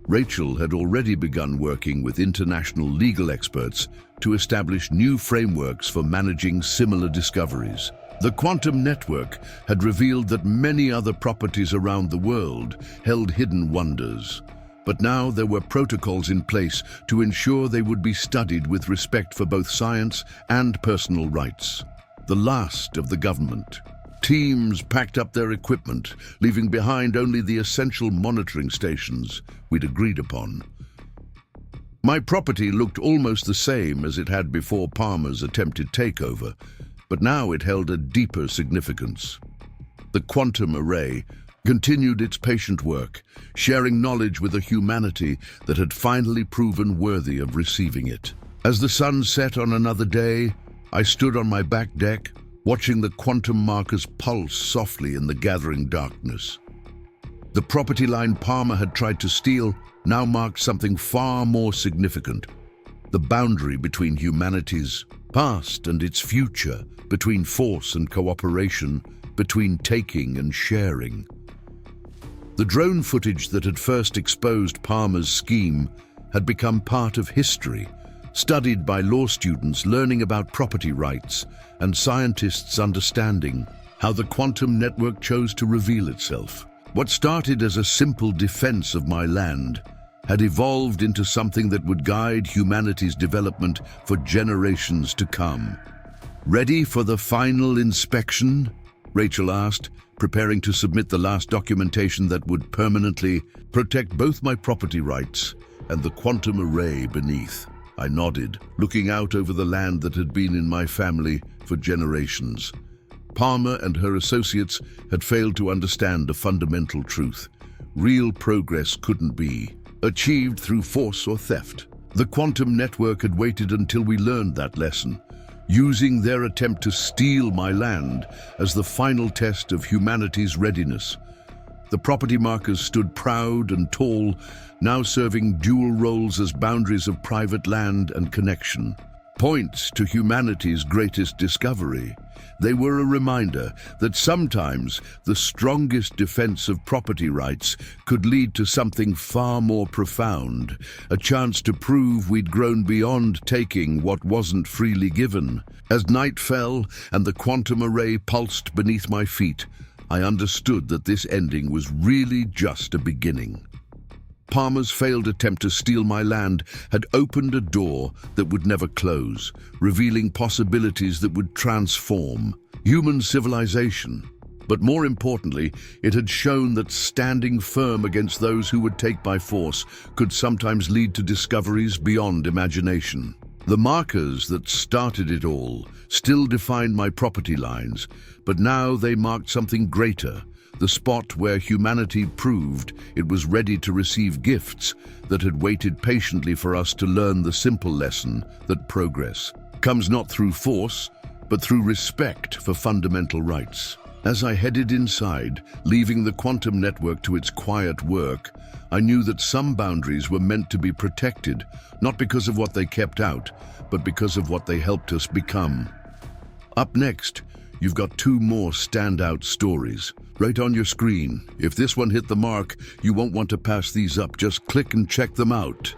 Rachel had already begun working with international legal experts to establish new frameworks for managing similar discoveries. The quantum network had revealed that many other properties around the world held hidden wonders. But now there were protocols in place to ensure they would be studied with respect for both science and personal rights. The last of the government. Teams packed up their equipment, leaving behind only the essential monitoring stations we'd agreed upon. My property looked almost the same as it had before Palmer's attempted takeover, but now it held a deeper significance. The quantum array continued its patient work, sharing knowledge with a humanity that had finally proven worthy of receiving it. As the sun set on another day, I stood on my back deck, watching the quantum markers pulse softly in the gathering darkness. The property line Palmer had tried to steal now marked something far more significant: the boundary between humanity's past and its future, between force and cooperation, between taking and sharing. The drone footage that had first exposed Palmer's scheme had become part of history, studied by law students learning about property rights and scientists understanding how the quantum network chose to reveal itself. What started as a simple defense of my land had evolved into something that would guide humanity's development for generations to come. "Ready for the final inspection?" Rachel asked, preparing to submit the last documentation that would permanently protect both my property rights and the quantum array beneath. I nodded, looking out over the land that had been in my family for generations. Palmer and her associates had failed to understand a fundamental truth. Real progress couldn't be achieved through force or theft. The quantum network had waited until we learned that lesson, using their attempt to steal my land as the final test of humanity's readiness. The property markers stood proud and tall, now serving dual roles as boundaries of private land and connection. Points to humanity's greatest discovery. They were a reminder that sometimes the strongest defense of property rights could lead to something far more profound, a chance to prove we'd grown beyond taking what wasn't freely given. As night fell and the quantum array pulsed beneath my feet, I understood that this ending was really just a beginning. Palmer's failed attempt to steal my land had opened a door that would never close, revealing possibilities that would transform human civilization. But more importantly, it had shown that standing firm against those who would take by force could sometimes lead to discoveries beyond imagination. The markers that started it all still defined my property lines, but now they marked something greater. The spot where humanity proved it was ready to receive gifts that had waited patiently for us to learn the simple lesson that progress comes not through force, but through respect for fundamental rights. As I headed inside, leaving the quantum network to its quiet work, I knew that some boundaries were meant to be protected, not because of what they kept out, but because of what they helped us become. Up next, you've got two more standout stories right on your screen. If this one hit the mark, you won't want to pass these up. Just click and check them out.